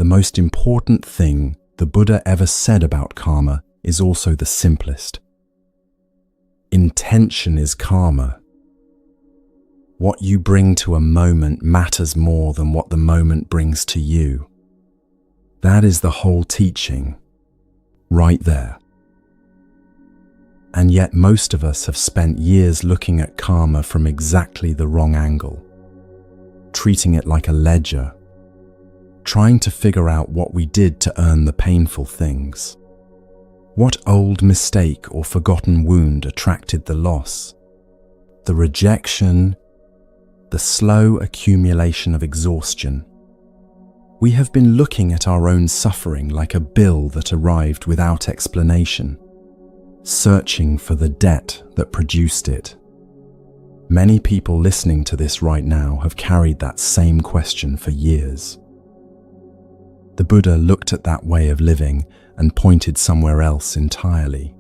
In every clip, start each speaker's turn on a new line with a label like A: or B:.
A: most important thing the Buddha ever said about karma is also the simplest. Intention is karma. What you bring to a moment matters more than what the moment brings to you. That is the whole teaching, right there. And yet most of us have spent years looking at karma from exactly the wrong angle, treating it like a ledger, trying to figure out what we did to earn the painful things. What old mistake or forgotten wound attracted the loss, the rejection, the slow accumulation of exhaustion? We have been looking at our own suffering like a bill that arrived without explanation, searching for the debt that produced it. Many people listening to this right now have carried that same question for years. The Buddha looked at that way of living and pointed somewhere else entirely.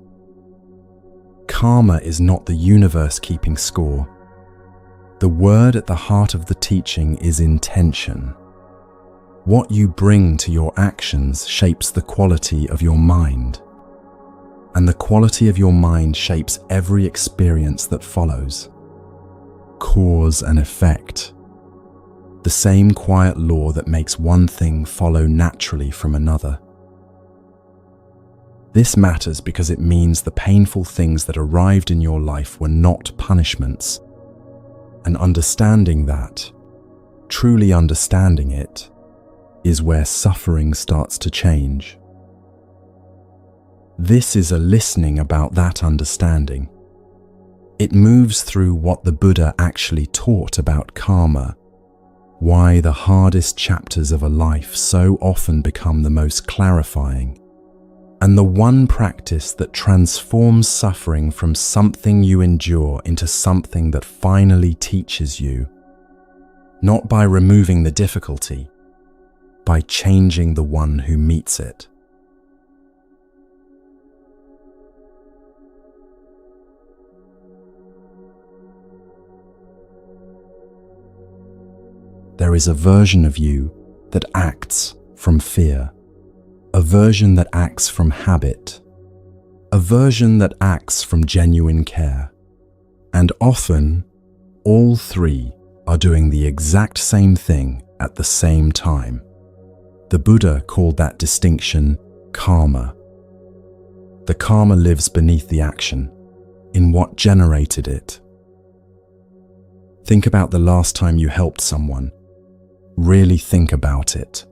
A: Karma is not the universe keeping score. The word at the heart of the teaching is intention. What you bring to your actions shapes the quality of your mind, and the quality of your mind shapes every experience that follows. Cause and effect. The same quiet law that makes one thing follow naturally from another. This matters because it means the painful things that arrived in your life were not punishments. And understanding that, truly understanding it, is where suffering starts to change. This is a listening about that understanding. It moves through what the Buddha actually taught about karma, why the hardest chapters of a life so often become the most clarifying, and the one practice that transforms suffering from something you endure into something that finally teaches you, not by removing the difficulty, by changing the one who meets it. There is a version of you that acts from fear, a version that acts from habit, a version that acts from genuine care, and often all three are doing the exact same thing at the same time. The Buddha called that distinction karma. The karma lives beneath the action, in what generated it. Think about the last time you helped someone. Really think about it.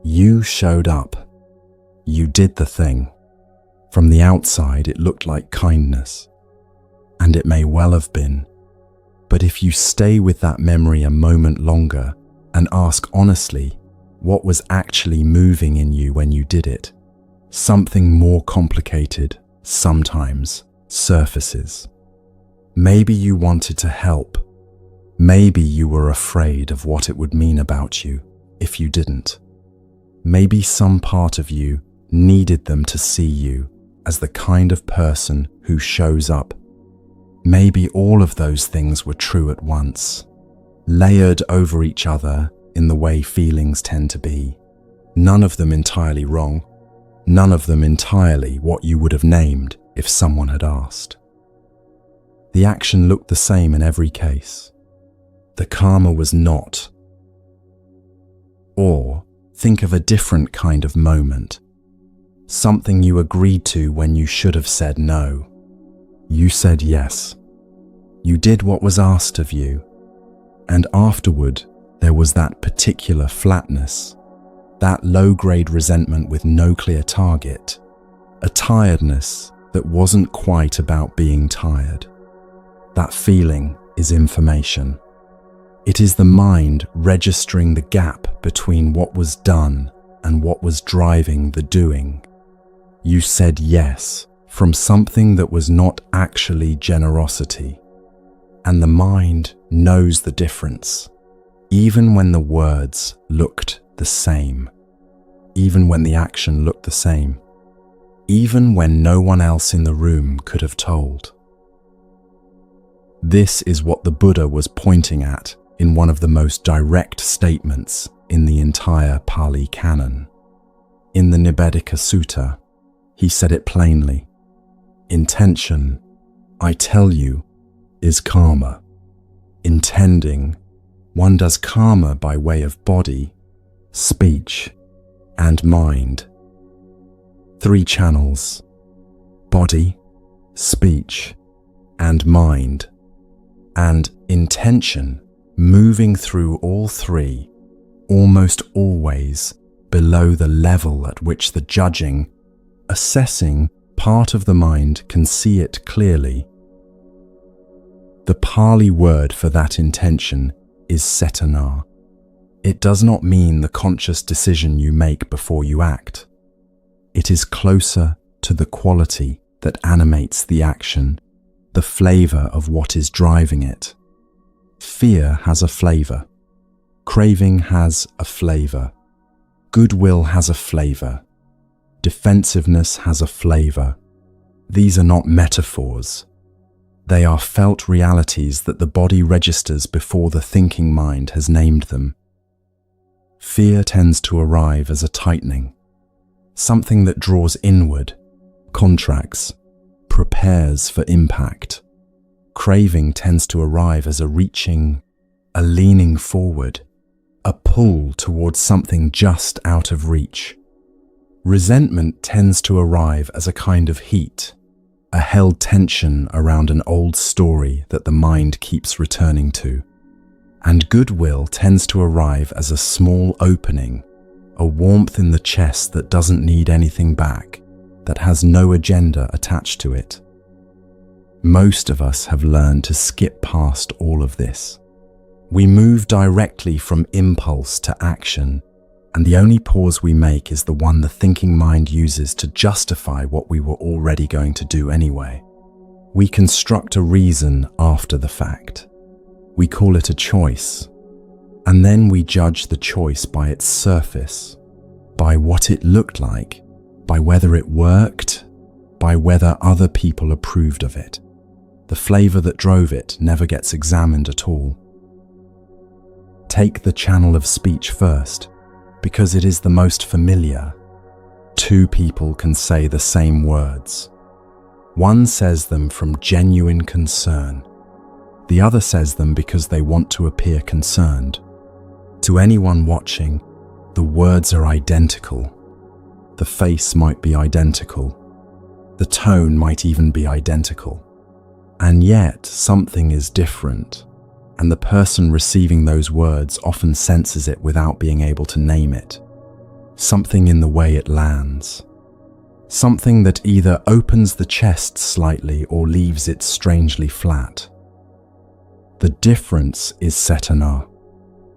A: You showed up. You did the thing. From the outside, it looked like kindness. And it may well have been. But if you stay with that memory a moment longer and ask honestly, what was actually moving in you when you did it? Something more complicated sometimes surfaces. Maybe you wanted to help. Maybe you were afraid of what it would mean about you if you didn't. Maybe some part of you needed them to see you as the kind of person who shows up. Maybe all of those things were true at once, layered over each other in the way feelings tend to be. None of them entirely wrong, none of them entirely what you would have named if someone had asked. The action looked the same in every case. The karma was not. Or think of a different kind of moment. Something you agreed to when you should have said no. You said yes. You did what was asked of you. And afterward, there was that particular flatness, that low-grade resentment with no clear target, a tiredness that wasn't quite about being tired. That feeling is information. It is the mind registering the gap between what was done and what was driving the doing. You said yes from something that was not actually generosity, and the mind knows the difference, even when the words looked the same, even when the action looked the same, even when no one else in the room could have told. This is what the Buddha was pointing at in one of the most direct statements in the entire Pali Canon. In the Nibbedika Sutta, he said it plainly. Intention, I tell you, is karma. Intending, one does karma by way of body, speech, and mind. 3 channels: body, speech, and mind. And intention, moving through all 3, almost always below the level at which the judging, assessing part of the mind can see it clearly. The Pali word for that intention is cetana. It does not mean the conscious decision you make before you act. It is closer to the quality that animates the action, the flavor of what is driving it. Fear has a flavor. Craving has a flavor. Goodwill has a flavor. Defensiveness has a flavor. These are not metaphors. They are felt realities that the body registers before the thinking mind has named them. Fear tends to arrive as a tightening, something that draws inward, contracts, prepares for impact. Craving tends to arrive as a reaching, a leaning forward, a pull towards something just out of reach. Resentment tends to arrive as a kind of heat, a held tension around an old story that the mind keeps returning to. And goodwill tends to arrive as a small opening, a warmth in the chest that doesn't need anything back, that has no agenda attached to it. Most of us have learned to skip past all of this. We move directly from impulse to action, and the only pause we make is the one the thinking mind uses to justify what we were already going to do anyway. We construct a reason after the fact. We call it a choice, and then we judge the choice by its surface, by what it looked like, by whether it worked, by whether other people approved of it. The flavor that drove it never gets examined at all. Take the channel of speech first, because it is the most familiar. 2 people can say the same words. One says them from genuine concern. The other says them because they want to appear concerned. To anyone watching, the words are identical. The face might be identical. The tone might even be identical. And yet something is different, and the person receiving those words often senses it without being able to name it. Something in the way it lands. Something that either opens the chest slightly or leaves it strangely flat. The difference is cetana.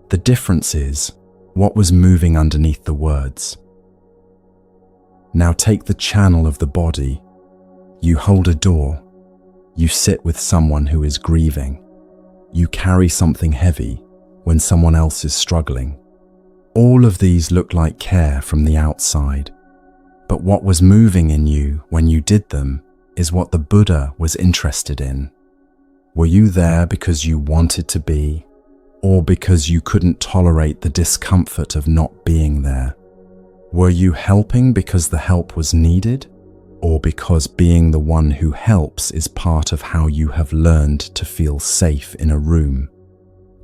A: The difference is what was moving underneath the words. Now take the channel of the body. You hold a door. You sit with someone who is grieving. You carry something heavy when someone else is struggling. All of these look like care from the outside. But what was moving in you when you did them is what the Buddha was interested in. Were you there because you wanted to be, or because you couldn't tolerate the discomfort of not being there? Were you helping because the help was needed, or because being the one who helps is part of how you have learned to feel safe in a room?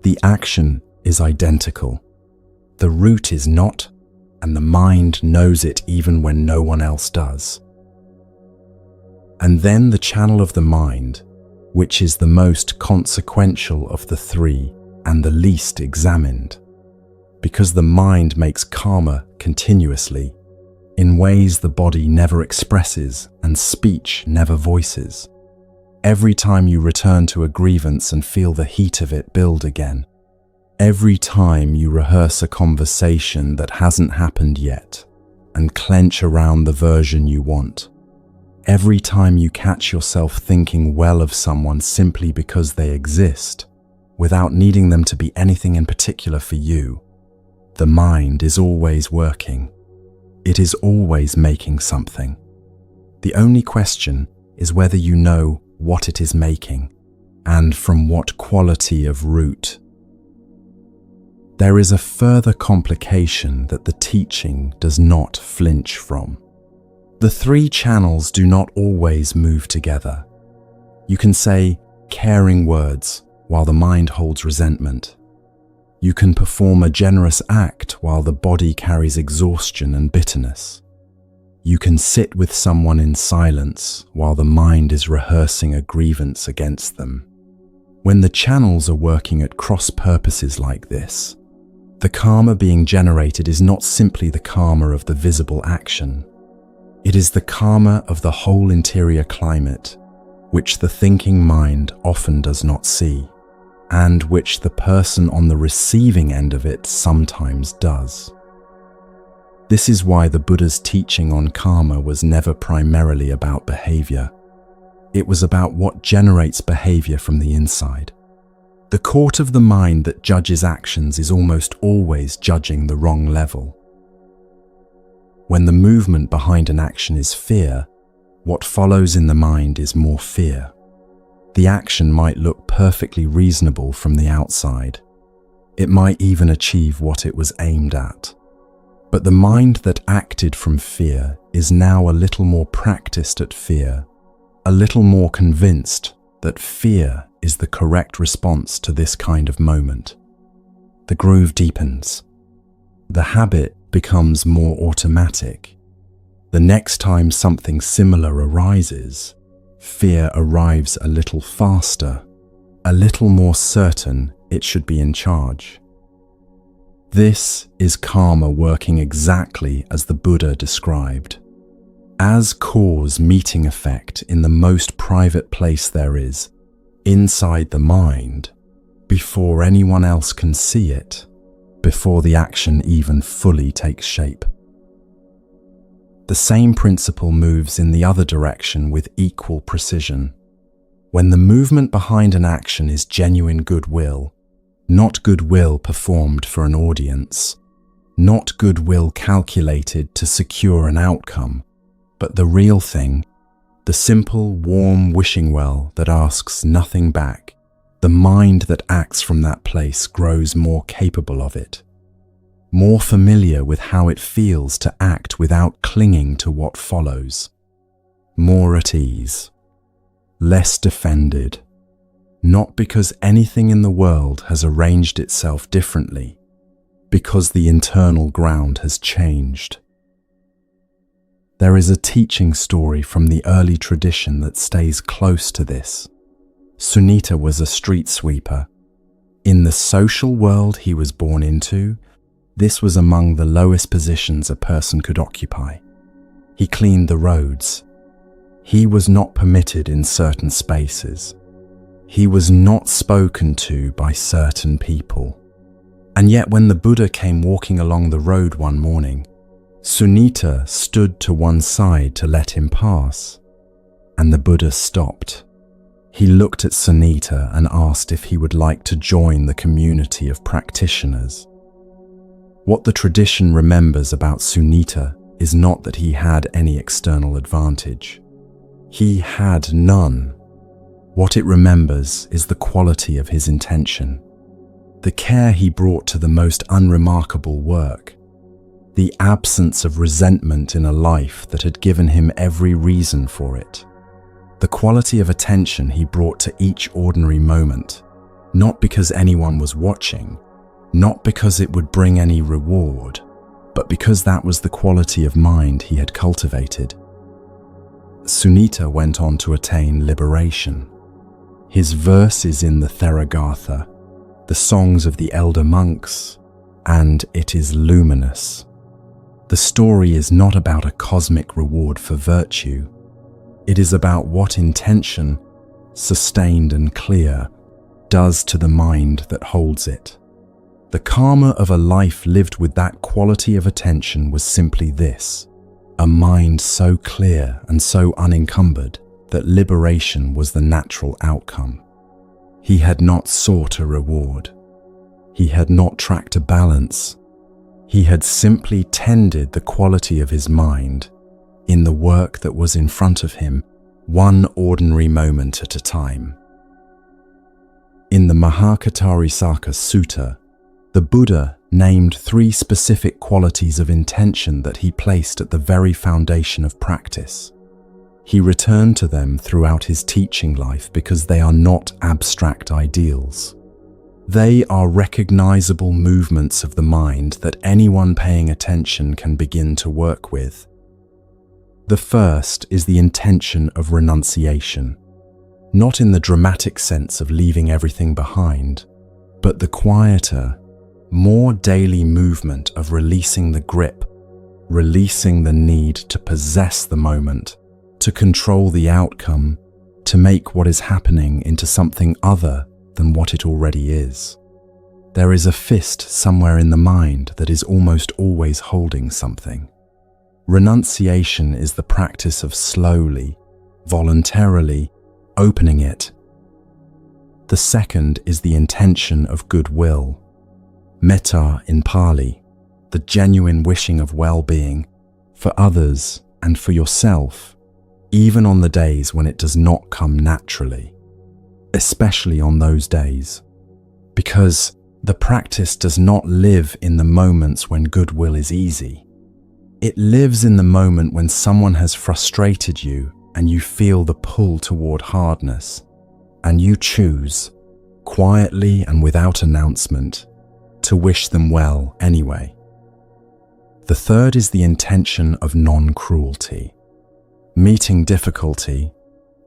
A: The action is identical. The root is not, and the mind knows it even when no one else does. And then the channel of the mind, which is the most consequential of the 3 and the least examined, because the mind makes karma continuously, in ways the body never expresses and speech never voices. Every time you return to a grievance and feel the heat of it build again, every time you rehearse a conversation that hasn't happened yet and clench around the version you want, every time you catch yourself thinking well of someone simply because they exist, without needing them to be anything in particular for you, the mind is always working. It is always making something. The only question is whether you know what it is making and from what quality of root. There is a further complication that the teaching does not flinch from. The three channels do not always move together. You can say caring words while the mind holds resentment. You can perform a generous act while the body carries exhaustion and bitterness. You can sit with someone in silence while the mind is rehearsing a grievance against them. When the channels are working at cross purposes like this, the karma being generated is not simply the karma of the visible action. It is the karma of the whole interior climate, which the thinking mind often does not see, and which the person on the receiving end of it sometimes does. This is why the Buddha's teaching on karma was never primarily about behavior. It was about what generates behavior from the inside. The court of the mind that judges actions is almost always judging the wrong level. When the movement behind an action is fear, what follows in the mind is more fear. The action might look perfectly reasonable from the outside. It might even achieve what it was aimed at. But the mind that acted from fear is now a little more practiced at fear, a little more convinced that fear is the correct response to this kind of moment. The groove deepens. The habit becomes more automatic. The next time something similar arises, fear arrives a little faster, a little more certain it should be in charge. This is karma working exactly as the Buddha described. As cause meeting effect in the most private place there is, inside the mind, before anyone else can see it, before the action even fully takes shape. The same principle moves in the other direction with equal precision. When the movement behind an action is genuine goodwill, not goodwill performed for an audience, not goodwill calculated to secure an outcome, but the real thing, the simple, warm wishing well that asks nothing back, the mind that acts from that place grows more capable of it, more familiar with how it feels to act without clinging to what follows, more at ease, less defended, not because anything in the world has arranged itself differently, because the internal ground has changed. There is a teaching story from the early tradition that stays close to this. Sunita was a street sweeper. In the social world he was born into, this was among the lowest positions a person could occupy. He cleaned the roads. He was not permitted in certain spaces. He was not spoken to by certain people. And yet when the Buddha came walking along the road one morning, Sunita stood to one side to let him pass, and the Buddha stopped. He looked at Sunita and asked if he would like to join the community of practitioners. What the tradition remembers about Sunita is not that he had any external advantage. He had none. What it remembers is the quality of his intention, the care he brought to the most unremarkable work, the absence of resentment in a life that had given him every reason for it, the quality of attention he brought to each ordinary moment, not because anyone was watching, not because it would bring any reward, but because that was the quality of mind he had cultivated. Sunita went on to attain liberation. His verses in the Theragatha, the songs of the elder monks, and it is luminous. The story is not about a cosmic reward for virtue. It is about what intention, sustained and clear, does to the mind that holds it. The karma of a life lived with that quality of attention was simply this: a mind so clear and so unencumbered that liberation was the natural outcome. He had not sought a reward. He had not tracked a balance. He had simply tended the quality of his mind in the work that was in front of him, one ordinary moment at a time. In the Mahakatarisaka Sutta, The Buddha named 3 specific qualities of intention that he placed at the very foundation of practice. He returned to them throughout his teaching life because they are not abstract ideals. They are recognizable movements of the mind that anyone paying attention can begin to work with. The first is the intention of renunciation, not in the dramatic sense of leaving everything behind, but the quieter, more daily movement of releasing the grip, releasing the need to possess the moment, to control the outcome, to make what is happening into something other than what it already is. There is a fist somewhere in the mind that is almost always holding something. Renunciation is the practice of slowly, voluntarily opening it. The second is the intention of goodwill. Metta in Pali, the genuine wishing of well-being for others and for yourself, even on the days when it does not come naturally, especially on those days, because the practice does not live in the moments when goodwill is easy. It lives in the moment when someone has frustrated you and you feel the pull toward hardness, and you choose, quietly and without announcement, to wish them well anyway. The third is the intention of non-cruelty. Meeting difficulty,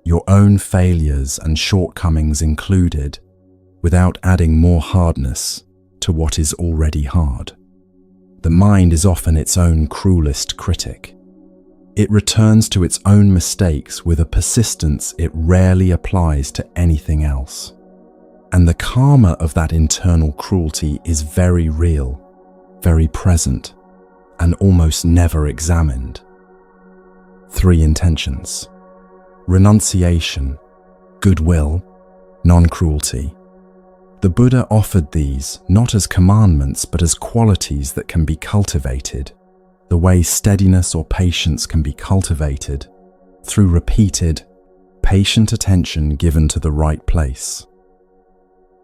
A: your own failures and shortcomings included, without adding more hardness to what is already hard. The mind is often its own cruelest critic. It returns to its own mistakes with a persistence it rarely applies to anything else. And the karma of that internal cruelty is very real, very present, and almost never examined. 3 intentions: renunciation, goodwill, non-cruelty. The Buddha offered these not as commandments but as qualities that can be cultivated, the way steadiness or patience can be cultivated through repeated, patient attention given to the right place.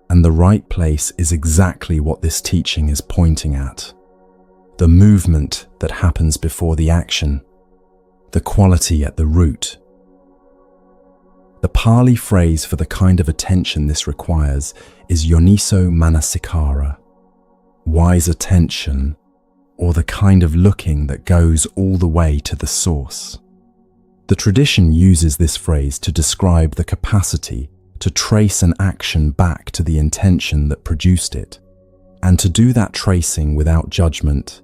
A: And the right place is exactly what this teaching is pointing at. The movement that happens before the action, the quality at the root. The Pali phrase for the kind of attention this requires is yoniso manasikara, wise attention, or the kind of looking that goes all the way to the source. The tradition uses this phrase to describe the capacity to trace an action back to the intention that produced it, and to do that tracing without judgment,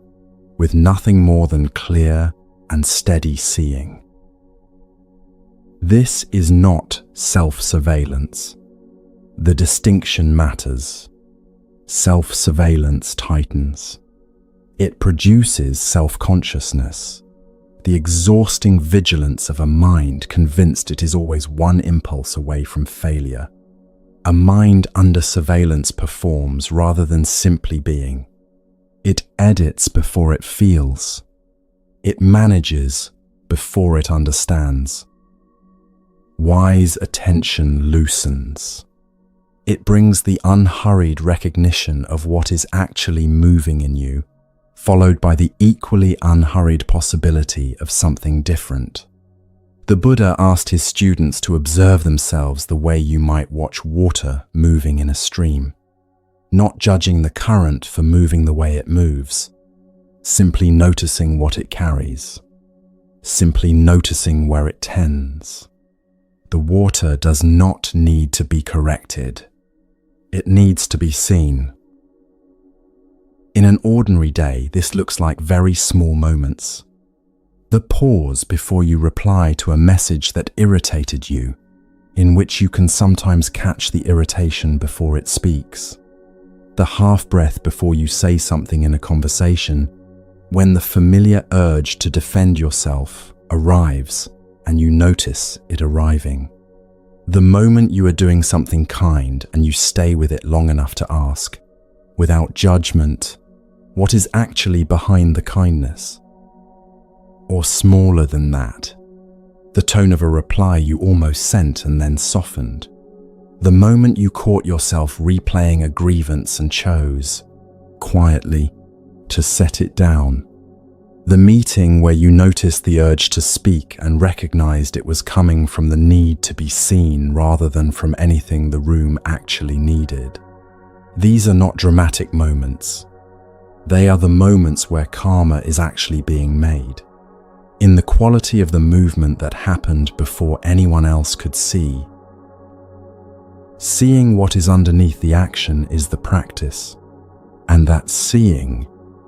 A: with nothing more than clear and steady seeing. This is not self-surveillance. The distinction matters. Self-surveillance tightens. It produces self-consciousness, the exhausting vigilance of a mind convinced it is always one impulse away from failure. A mind under surveillance performs rather than simply being. It edits before it feels. It manages before it understands. Wise attention loosens. It brings the unhurried recognition of what is actually moving in you, followed by the equally unhurried possibility of something different. The Buddha asked his students to observe themselves the way you might watch water moving in a stream, not judging the current for moving the way it moves, simply noticing what it carries, simply noticing where it tends. The water does not need to be corrected. It needs to be seen. In an ordinary day, this looks like very small moments. The pause before you reply to a message that irritated you, in which you can sometimes catch the irritation before it speaks. The half-breath before you say something in a conversation, when the familiar urge to defend yourself arrives and you notice it arriving. The moment you are doing something kind and you stay with it long enough to ask, without judgment, what is actually behind the kindness? Or smaller than that, the tone of a reply you almost sent and then softened. The moment you caught yourself replaying a grievance and chose, quietly, to set it down. The meeting where you noticed the urge to speak and recognized it was coming from the need to be seen rather than from anything the room actually needed. These are not dramatic moments. They are the moments where karma is actually being made. In the quality of the movement that happened before anyone else could see. Seeing what is underneath the action is the practice, and that seeing,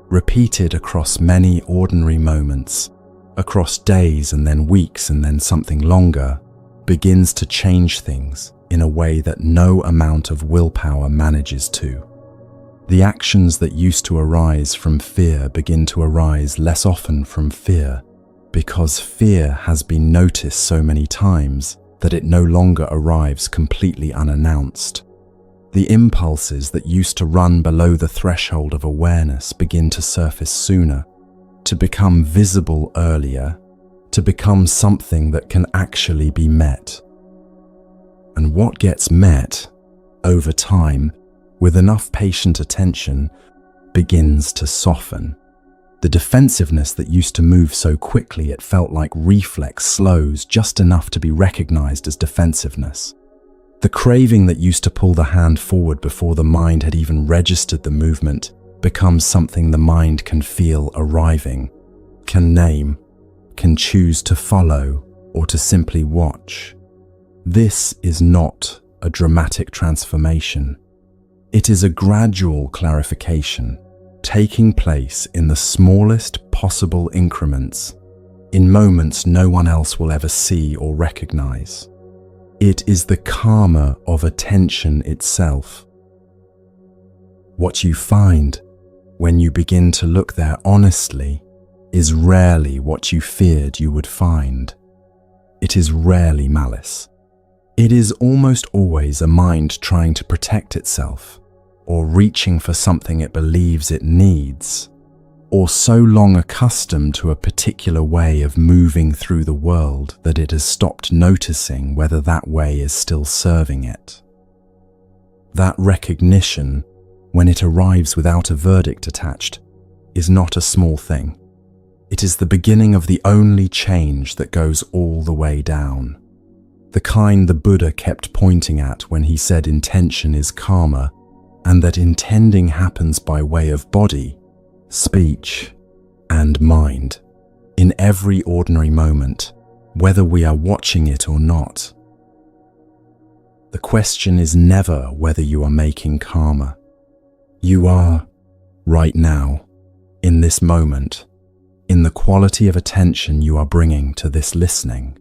A: repeated across many ordinary moments, across days and then weeks and then something longer, begins to change things in a way that no amount of willpower manages to. The actions that used to arise from fear begin to arise less often from fear, because fear has been noticed so many times that it no longer arrives completely unannounced. The impulses that used to run below the threshold of awareness begin to surface sooner, to become visible earlier, to become something that can actually be met. And what gets met, over time, with enough patient attention, begins to soften. The defensiveness that used to move so quickly it felt like reflex slows just enough to be recognized as defensiveness. The craving that used to pull the hand forward before the mind had even registered the movement becomes something the mind can feel arriving, can name, can choose to follow or to simply watch. This is not a dramatic transformation. It is a gradual clarification, taking place in the smallest possible increments, in moments no one else will ever see or recognize. It is the karma of attention itself. What you find when you begin to look there honestly is rarely what you feared you would find. It is rarely malice. It is almost always a mind trying to protect itself, or reaching for something it believes it needs, or so long accustomed to a particular way of moving through the world that it has stopped noticing whether that way is still serving it. That recognition, when it arrives without a verdict attached, is not a small thing. It is the beginning of the only change that goes all the way down. The kind the Buddha kept pointing at when he said intention is karma, and that intending happens by way of body, speech, and mind, in every ordinary moment, whether we are watching it or not. The question is never whether you are making karma. You are, right now, in this moment, in the quality of attention you are bringing to this listening.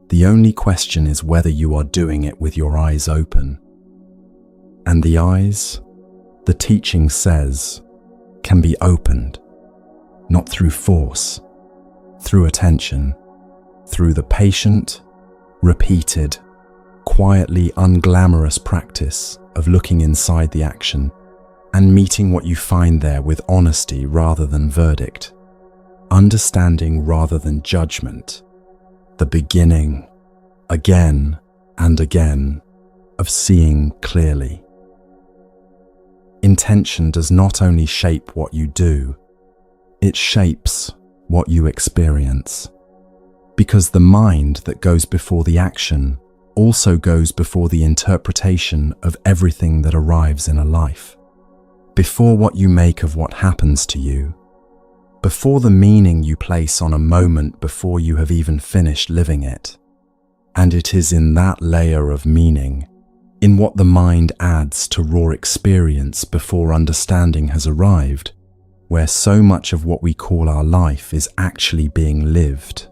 A: The only question is whether you are doing it with your eyes open. And the eyes, the teaching says, can be opened, not through force, through attention, through the patient, repeated, quietly unglamorous practice of looking inside the action and meeting what you find there with honesty rather than verdict, understanding rather than judgment, the beginning, again and again, of seeing clearly. Intention does not only shape what you do, it shapes what you experience. Because the mind that goes before the action also goes before the interpretation of everything that arrives in a life. Before what you make of what happens to you, before the meaning you place on a moment before you have even finished living it. And it is in that layer of meaning, in what the mind adds to raw experience before understanding has arrived, where so much of what we call our life is actually being lived.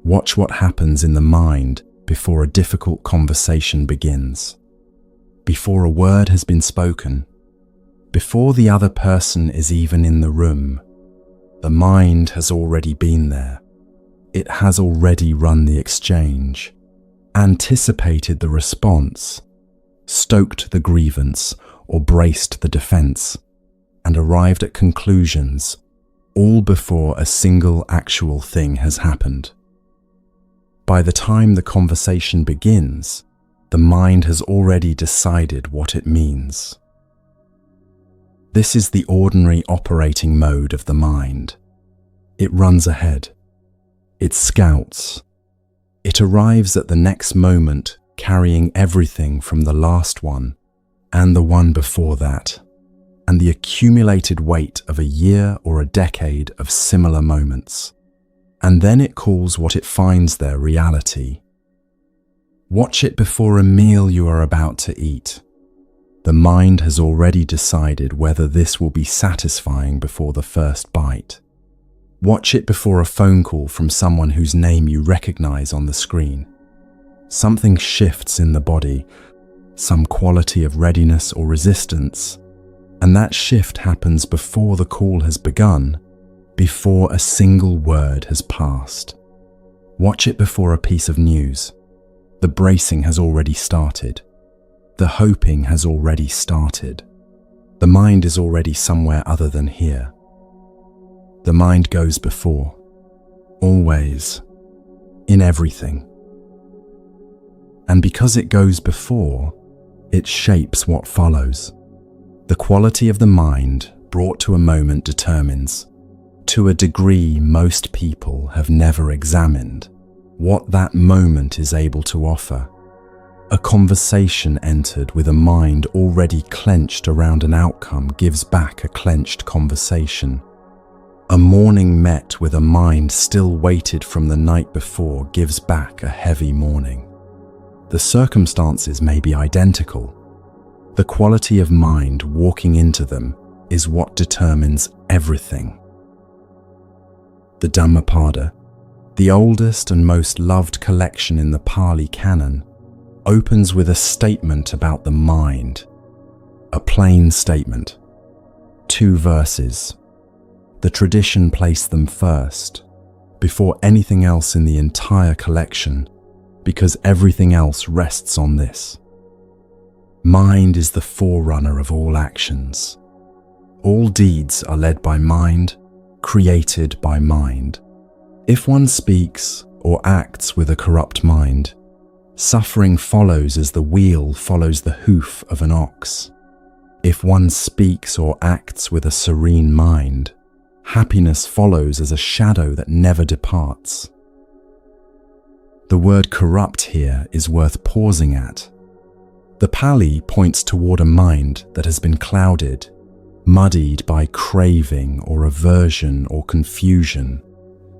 A: Watch what happens in the mind before a difficult conversation begins, before a word has been spoken, before the other person is even in the room. The mind has already been there. It has already run the exchange, anticipated the response, stoked the grievance or braced the defense, and arrived at conclusions, all before a single actual thing has happened. by the time the conversation begins, the mind has already decided what it means. This is the ordinary operating mode of the mind. It runs ahead. It scouts. It arrives at the next moment carrying everything from the last one and the one before that, and the accumulated weight of a year or a decade of similar moments. And then it calls what it finds there reality. Watch it before a meal you are about to eat. The mind has already decided whether this will be satisfying before the first bite. Watch it before a phone call from someone whose name you recognize on the screen. Something shifts in the body, some quality of readiness or resistance, and that shift happens before the call has begun, before a single word has passed. Watch it before a piece of news. The bracing has already started. The hoping has already started. The mind is already somewhere other than here. The mind goes before, always, in everything. And because it goes before, it shapes what follows. The quality of the mind brought to a moment determines, to a degree most people have never examined, what that moment is able to offer. A conversation entered with a mind already clenched around an outcome gives back a clenched conversation. A morning met with a mind still weighted from the night before gives back a heavy morning. The circumstances may be identical. The quality of mind walking into them is what determines everything. The Dhammapada, the oldest and most loved collection in the Pali Canon, opens with a statement about the mind. A plain statement. 2 verses. The tradition placed them first, before anything else in the entire collection, because everything else rests on this. Mind is the forerunner of all actions. All deeds are led by mind, created by mind. If one speaks or acts with a corrupt mind, suffering follows as the wheel follows the hoof of an ox. If one speaks or acts with a serene mind, happiness follows as a shadow that never departs. The word corrupt here is worth pausing at. The Pali points toward a mind that has been clouded, muddied by craving or aversion or confusion,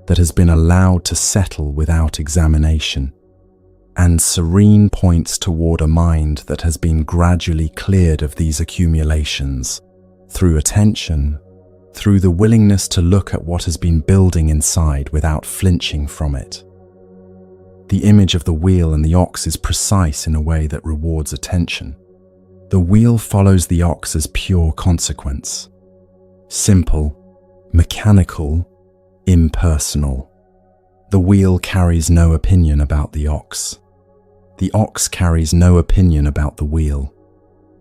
A: that has been allowed to settle without examination. And serene points toward a mind that has been gradually cleared of these accumulations, through attention, through the willingness to look at what has been building inside without flinching from it. The image of the wheel and the ox is precise in a way that rewards attention. The wheel follows the ox as pure consequence. Simple, mechanical, impersonal. The wheel carries no opinion about the ox. The ox carries no opinion about the wheel.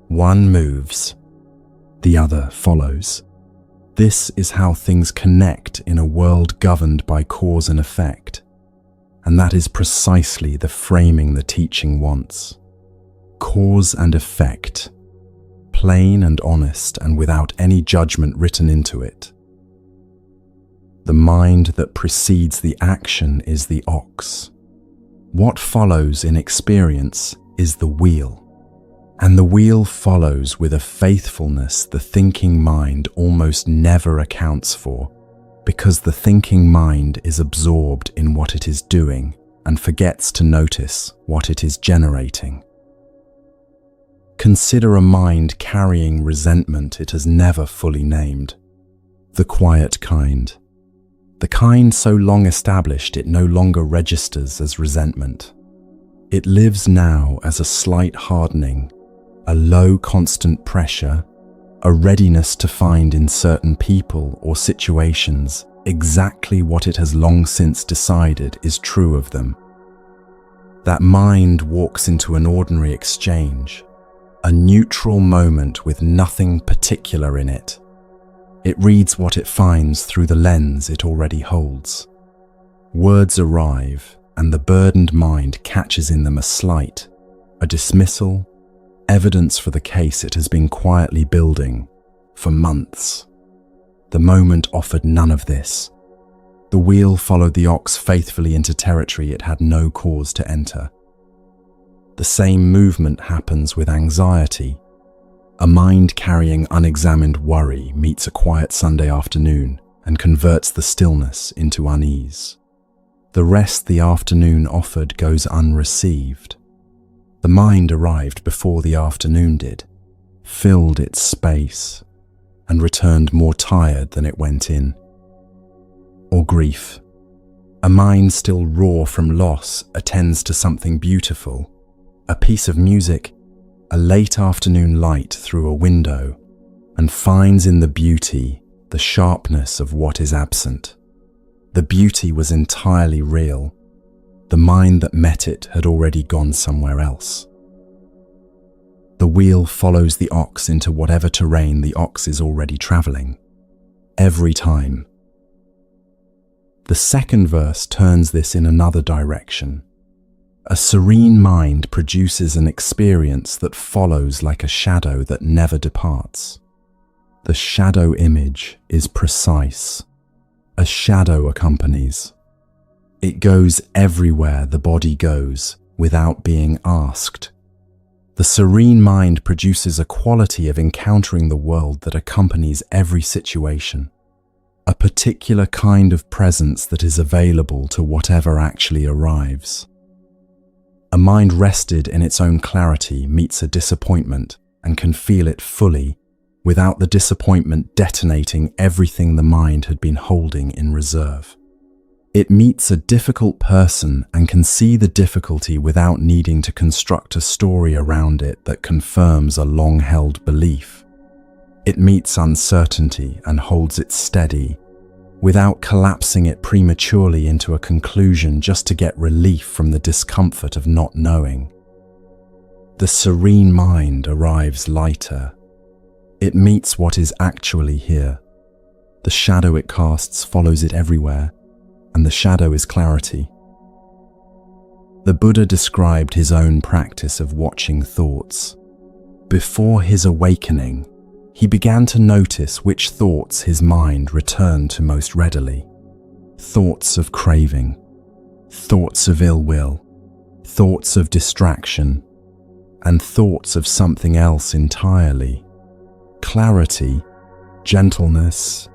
A: One moves, the other follows. This is how things connect in a world governed by cause and effect. And that is precisely the framing the teaching wants. Cause and effect, plain and honest and without any judgment written into it. The mind that precedes the action is the ox. What follows in experience is the wheel. And the wheel follows with a faithfulness the thinking mind almost never accounts for, because the thinking mind is absorbed in what it is doing and forgets to notice what it is generating. Consider a mind carrying resentment it has never fully named. The quiet kind. The kind so long established it no longer registers as resentment. It lives now as a slight hardening, a low constant pressure, a readiness to find in certain people or situations exactly what it has long since decided is true of them. That mind walks into an ordinary exchange, a neutral moment with nothing particular in it. It reads what it finds through the lens it already holds. Words arrive, and the burdened mind catches in them a slight, a dismissal, evidence for the case it has been quietly building for months. The moment offered none of this. The wheel followed the ox faithfully into territory it had no cause to enter. The same movement happens with anxiety. A mind carrying unexamined worry meets a quiet Sunday afternoon and converts the stillness into unease. The rest the afternoon offered goes unreceived. The mind arrived before the afternoon did, filled its space, and returned more tired than it went in. Or grief. A mind still raw from loss attends to something beautiful, a piece of music, a late afternoon light through a window, and finds in the beauty the sharpness of what is absent. The beauty was entirely real. The mind that met it had already gone somewhere else. The wheel follows the ox into whatever terrain the ox is already traveling. Every time. The second verse turns this in another direction. A serene mind produces an experience that follows like a shadow that never departs. The shadow image is precise. A shadow accompanies. It goes everywhere the body goes without being asked. The serene mind produces a quality of encountering the world that accompanies every situation. A particular kind of presence that is available to whatever actually arrives. A mind rested in its own clarity meets a disappointment and can feel it fully without the disappointment detonating everything the mind had been holding in reserve. It meets a difficult person and can see the difficulty without needing to construct a story around it that confirms a long-held belief. It meets uncertainty and holds it steady, without collapsing it prematurely into a conclusion just to get relief from the discomfort of not knowing. The serene mind arrives lighter. It meets what is actually here. The shadow it casts follows it everywhere, and the shadow is clarity. The Buddha described his own practice of watching thoughts. Before his awakening, he began to notice which thoughts his mind returned to most readily. Thoughts of craving, thoughts of ill will, thoughts of distraction, and thoughts of something else entirely. Clarity, gentleness,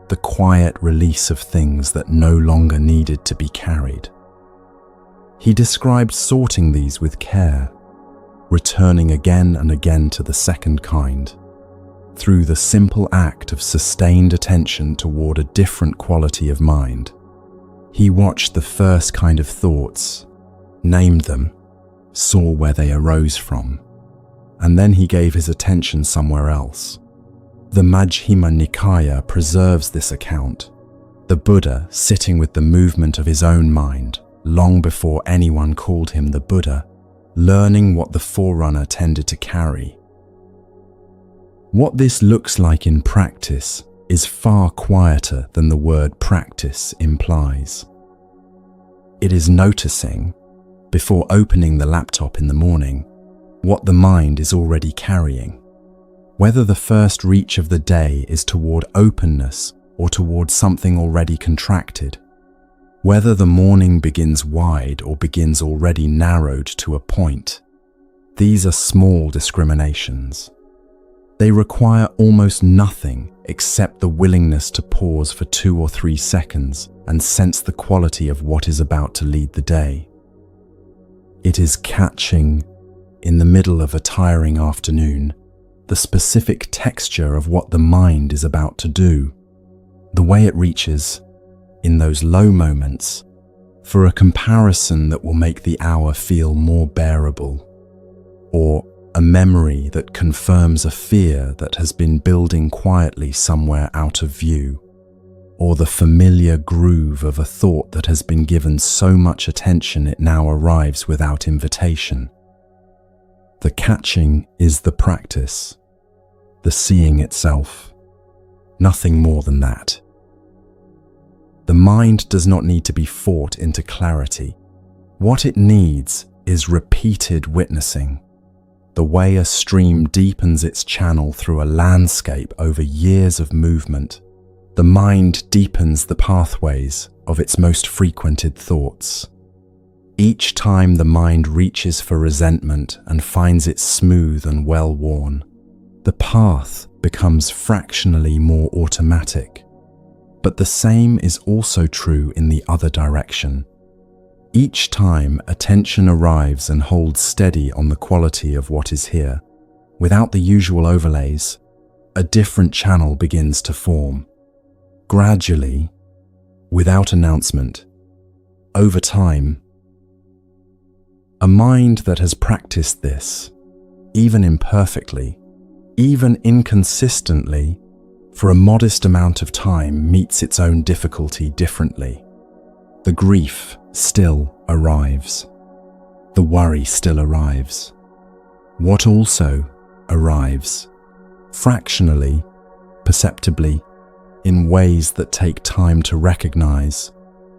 A: the quiet release of things that no longer needed to be carried. He described sorting these with care, returning again and again to the second kind, through the simple act of sustained attention toward a different quality of mind. He watched the first kind of thoughts, named them, saw where they arose from, and then he gave his attention somewhere else. The Majjhima Nikaya preserves this account. The Buddha sitting with the movement of his own mind, long before anyone called him the Buddha, learning what the forerunner tended to carry. What this looks like in practice is far quieter than the word practice implies. It is noticing, before opening the laptop in the morning, what the mind is already carrying. Whether the first reach of the day is toward openness or toward something already contracted. Whether the morning begins wide or begins already narrowed to a point. These are small discriminations. They require almost nothing except the willingness to pause for 2 or 3 seconds and sense the quality of what is about to lead the day. It is catching, in the middle of a tiring afternoon, the specific texture of what the mind is about to do, the way it reaches, in those low moments, for a comparison that will make the hour feel more bearable, or a memory that confirms a fear that has been building quietly somewhere out of view, or the familiar groove of a thought that has been given so much attention it now arrives without invitation. The catching is the practice, the seeing itself, nothing more than that. The mind does not need to be fought into clarity. What it needs is repeated witnessing, the way a stream deepens its channel through a landscape over years of movement. The mind deepens the pathways of its most frequented thoughts. Each time the mind reaches for resentment and finds it smooth and well-worn, the path becomes fractionally more automatic. But the same is also true in the other direction. Each time attention arrives and holds steady on the quality of what is here, without the usual overlays, a different channel begins to form. Gradually, without announcement, over time. A mind that has practiced this, even imperfectly, even inconsistently, for a modest amount of time meets its own difficulty differently. The grief still arrives. The worry still arrives. What also arrives, fractionally, perceptibly, in ways that take time to recognize,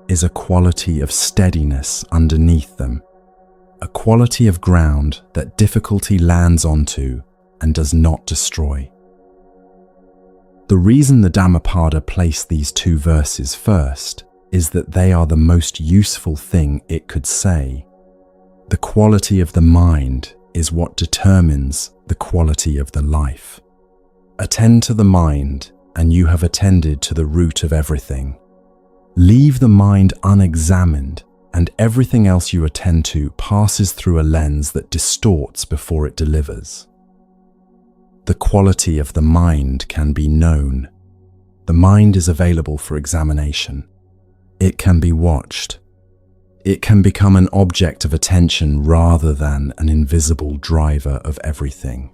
A: is a quality of steadiness underneath them, a quality of ground that difficulty lands onto and does not destroy. The reason the Dhammapada placed these two verses first is that they are the most useful thing it could say. The quality of the mind is what determines the quality of the life. Attend to the mind, and you have attended to the root of everything. Leave the mind unexamined, and everything else you attend to passes through a lens that distorts before it delivers. The quality of the mind can be known. The mind is available for examination. It can be watched. It can become an object of attention rather than an invisible driver of everything.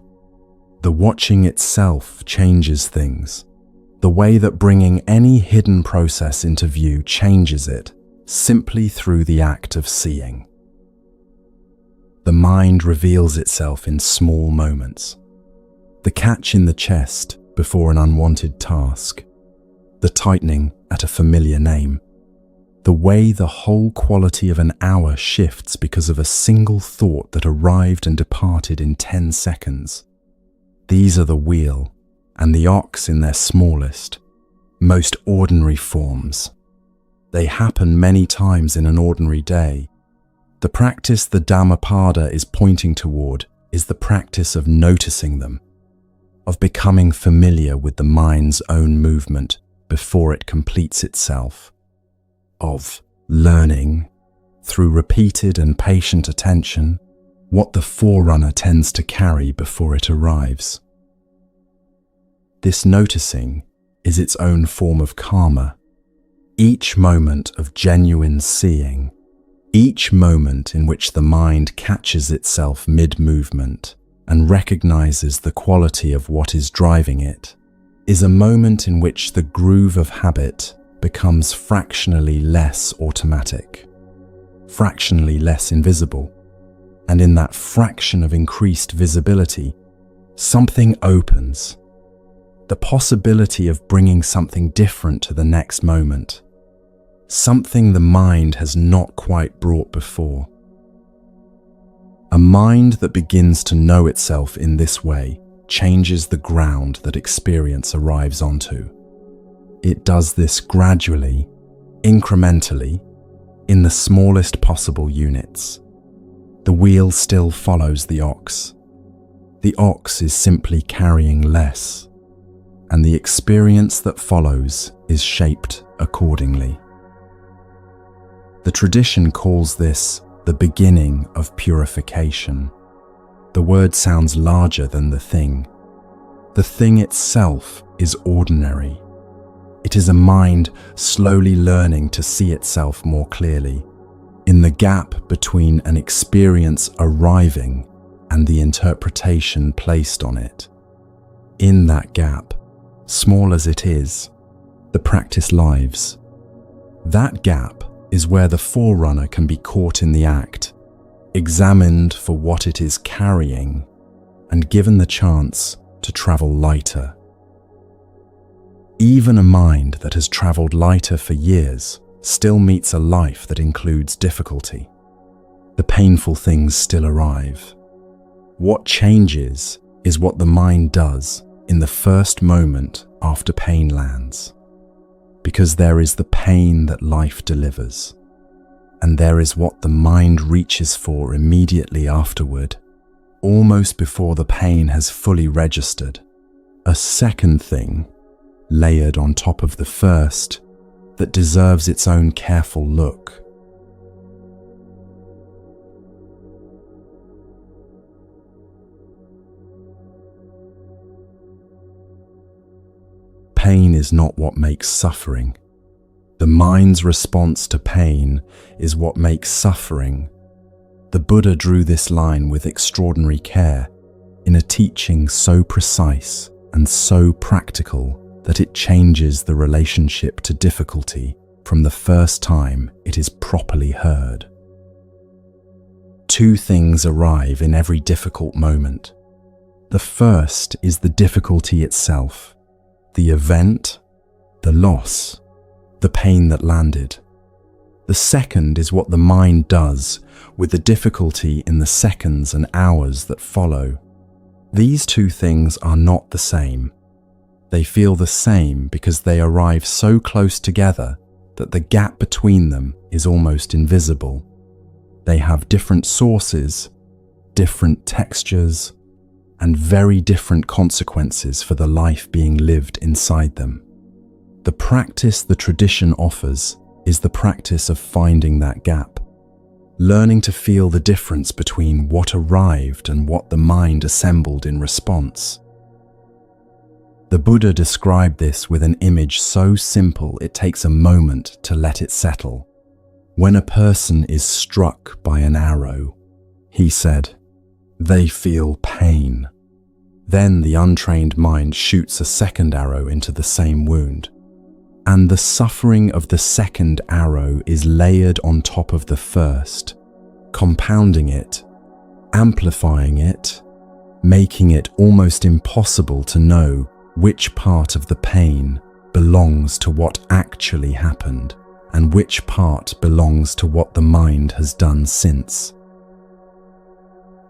A: The watching itself changes things. The way that bringing any hidden process into view changes it, simply through the act of seeing. The mind reveals itself in small moments. The catch in the chest before an unwanted task. The tightening at a familiar name. The way the whole quality of an hour shifts because of a single thought that arrived and departed in 10 seconds. These are the wheel and the ox in their smallest, most ordinary forms. They happen many times in an ordinary day. The practice the Dhammapada is pointing toward is the practice of noticing them, of becoming familiar with the mind's own movement before it completes itself, of learning, through repeated and patient attention, what the forerunner tends to carry before it arrives. This noticing is its own form of karma. Each moment of genuine seeing, each moment in which the mind catches itself mid-movement and recognizes the quality of what is driving it, is a moment in which the groove of habit becomes fractionally less automatic, fractionally less invisible, and in that fraction of increased visibility, something opens, the possibility of bringing something different to the next moment, something the mind has not quite brought before. A mind that begins to know itself in this way changes the ground that experience arrives onto. It does this gradually, incrementally, in the smallest possible units. The wheel still follows the ox. The ox is simply carrying less, and the experience that follows is shaped accordingly. The tradition calls this the beginning of purification. The word sounds larger than the thing. The thing itself is ordinary. It is a mind slowly learning to see itself more clearly, in the gap between an experience arriving and the interpretation placed on it. In that gap, small as it is, the practice lives. That gap is where the forerunner can be caught in the act, examined for what it is carrying, and given the chance to travel lighter. Even a mind that has traveled lighter for years still meets a life that includes difficulty. the painful things still arrive. What changes is what the mind does in the first moment after pain lands. Because there is the pain that life delivers, and there is what the mind reaches for immediately afterward, almost before the pain has fully registered. A second thing, layered on top of the first, that deserves its own careful look. Pain is not what makes suffering. The mind's response to pain is what makes suffering. The Buddha drew this line with extraordinary care in a teaching so precise and so practical that it changes the relationship to difficulty from the first time it is properly heard. Two things arrive in every difficult moment. The first is the difficulty itself, the event, the loss, the pain that landed. The second is what the mind does with the difficulty in the seconds and hours that follow. These two things are not the same. They feel the same because they arrive so close together that the gap between them is almost invisible. They have different sources, different textures, and very different consequences for the life being lived inside them. The practice the tradition offers is the practice of finding that gap, learning to feel the difference between what arrived and what the mind assembled in response. The Buddha described this with an image so simple it takes a moment to let it settle. When a person is struck by an arrow, he said, they feel pain. Then the untrained mind shoots a second arrow into the same wound, and the suffering of the second arrow is layered on top of the first, compounding it, amplifying it, making it almost impossible to know which part of the pain belongs to what actually happened and which part belongs to what the mind has done since.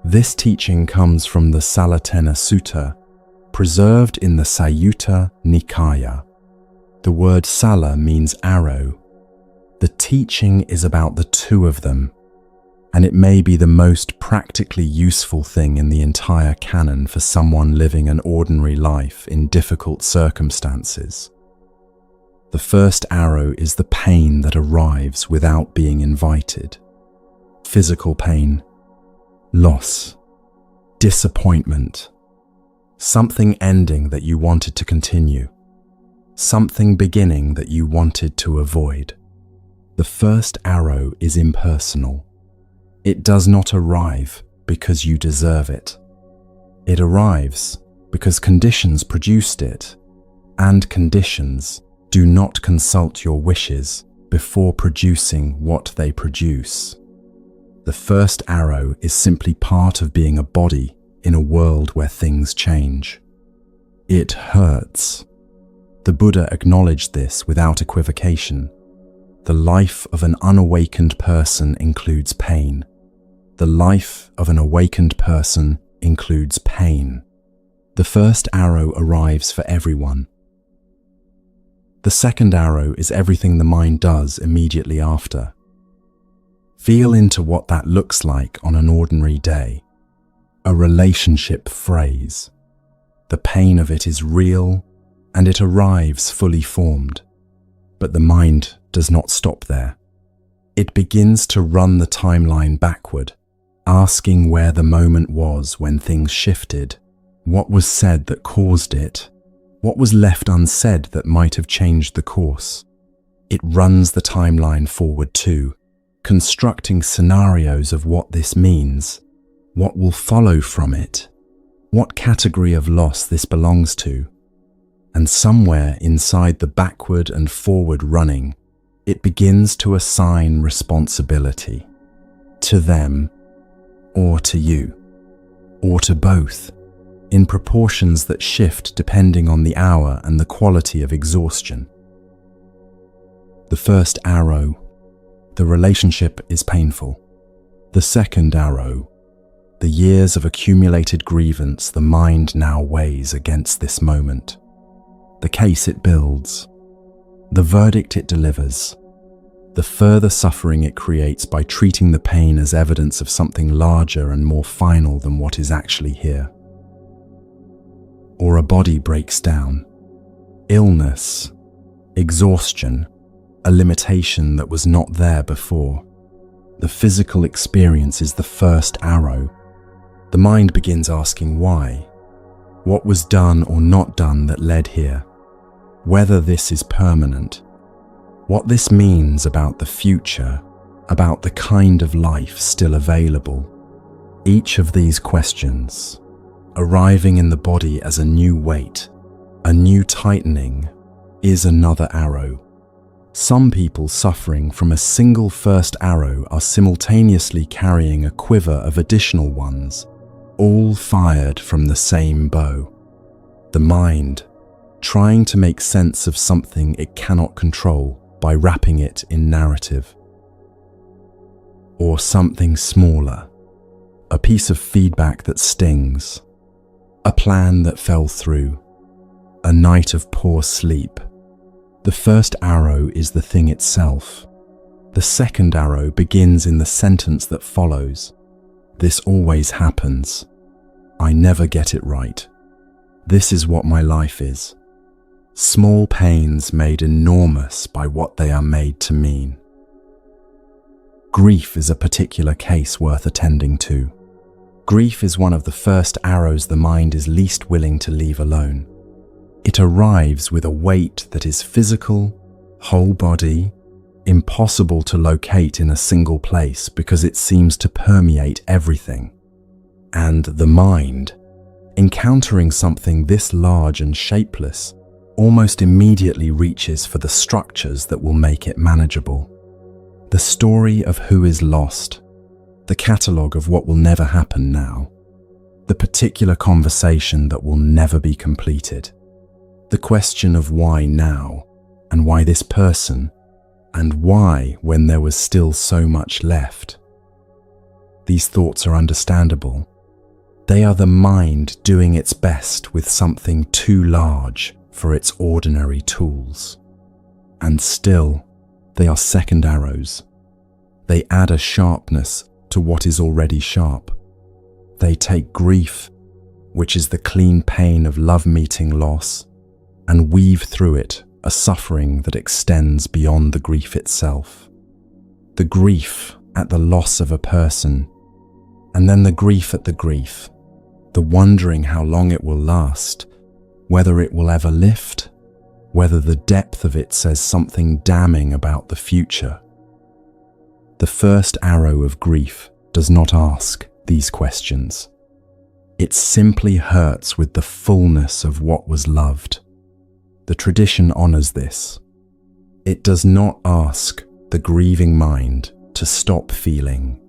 A: This teaching comes from the Salatena Sutta, preserved in the Sayutta Nikaya. The word sala means arrow. The teaching is about the two of them, and it may be the most practically useful thing in the entire canon for someone living an ordinary life in difficult circumstances. The first arrow is the pain that arrives without being invited. Physical pain, loss, disappointment, something ending that you wanted to continue, something beginning that you wanted to avoid. The first arrow is impersonal. It does not arrive because you deserve it. It arrives because conditions produced it, and conditions do not consult your wishes before producing what they produce. The first arrow is simply part of being a body in a world where things change. It hurts. The Buddha acknowledged this without equivocation. The life of an unawakened person includes pain. The life of an awakened person includes pain. The first arrow arrives for everyone. The second arrow is everything the mind does immediately after. Feel into what that looks like on an ordinary day. A relationship phrase. The pain of it is real, and it arrives fully formed. But the mind does not stop there. It begins to run the timeline backward, asking where the moment was when things shifted, what was said that caused it, what was left unsaid that might have changed the course. It runs the timeline forward too, constructing scenarios of what this means, what will follow from it, what category of loss this belongs to. And somewhere inside the backward and forward running, it begins to assign responsibility to them, or to you, or to both, in proportions that shift depending on the hour and the quality of exhaustion. The first arrow, the relationship is painful. The second arrow, the years of accumulated grievance the mind now weighs against this moment. The case it builds, the verdict it delivers, the further suffering it creates by treating the pain as evidence of something larger and more final than what is actually here. Or a body breaks down, illness, exhaustion, a limitation that was not there before. The physical experience is the first arrow. The mind begins asking why. What was done or not done that led here? Whether this is permanent. What this means about the future, about the kind of life still available. Each of these questions, arriving in the body as a new weight, a new tightening, is another arrow. Some people suffering from a single first arrow are simultaneously carrying a quiver of additional ones, all fired from the same bow. The mind, trying to make sense of something it cannot control by wrapping it in narrative. Or something smaller, a piece of feedback that stings, a plan that fell through, a night of poor sleep. The first arrow is the thing itself. The second arrow begins in the sentence that follows. This always happens. I never get it right. This is what my life is. Small pains made enormous by what they are made to mean. Grief is a particular case worth attending to. Grief is one of the first arrows the mind is least willing to leave alone. It arrives with a weight that is physical, whole body, impossible to locate in a single place because it seems to permeate everything. And the mind, encountering something this large and shapeless, almost immediately reaches for the structures that will make it manageable. The story of who is lost, the catalogue of what will never happen now, the particular conversation that will never be completed. The question of why now, and why this person, and why when there was still so much left. These thoughts are understandable. They are the mind doing its best with something too large for its ordinary tools. And still, they are second arrows. They add a sharpness to what is already sharp. They take grief, which is the clean pain of love meeting loss, and weave through it a suffering that extends beyond the grief itself. The grief at the loss of a person, and then the grief at the grief, the wondering how long it will last, whether it will ever lift, whether the depth of it says something damning about the future. The first arrow of grief does not ask these questions. It simply hurts with the fullness of what was loved. The tradition honors this. It does not ask the grieving mind to stop feeling.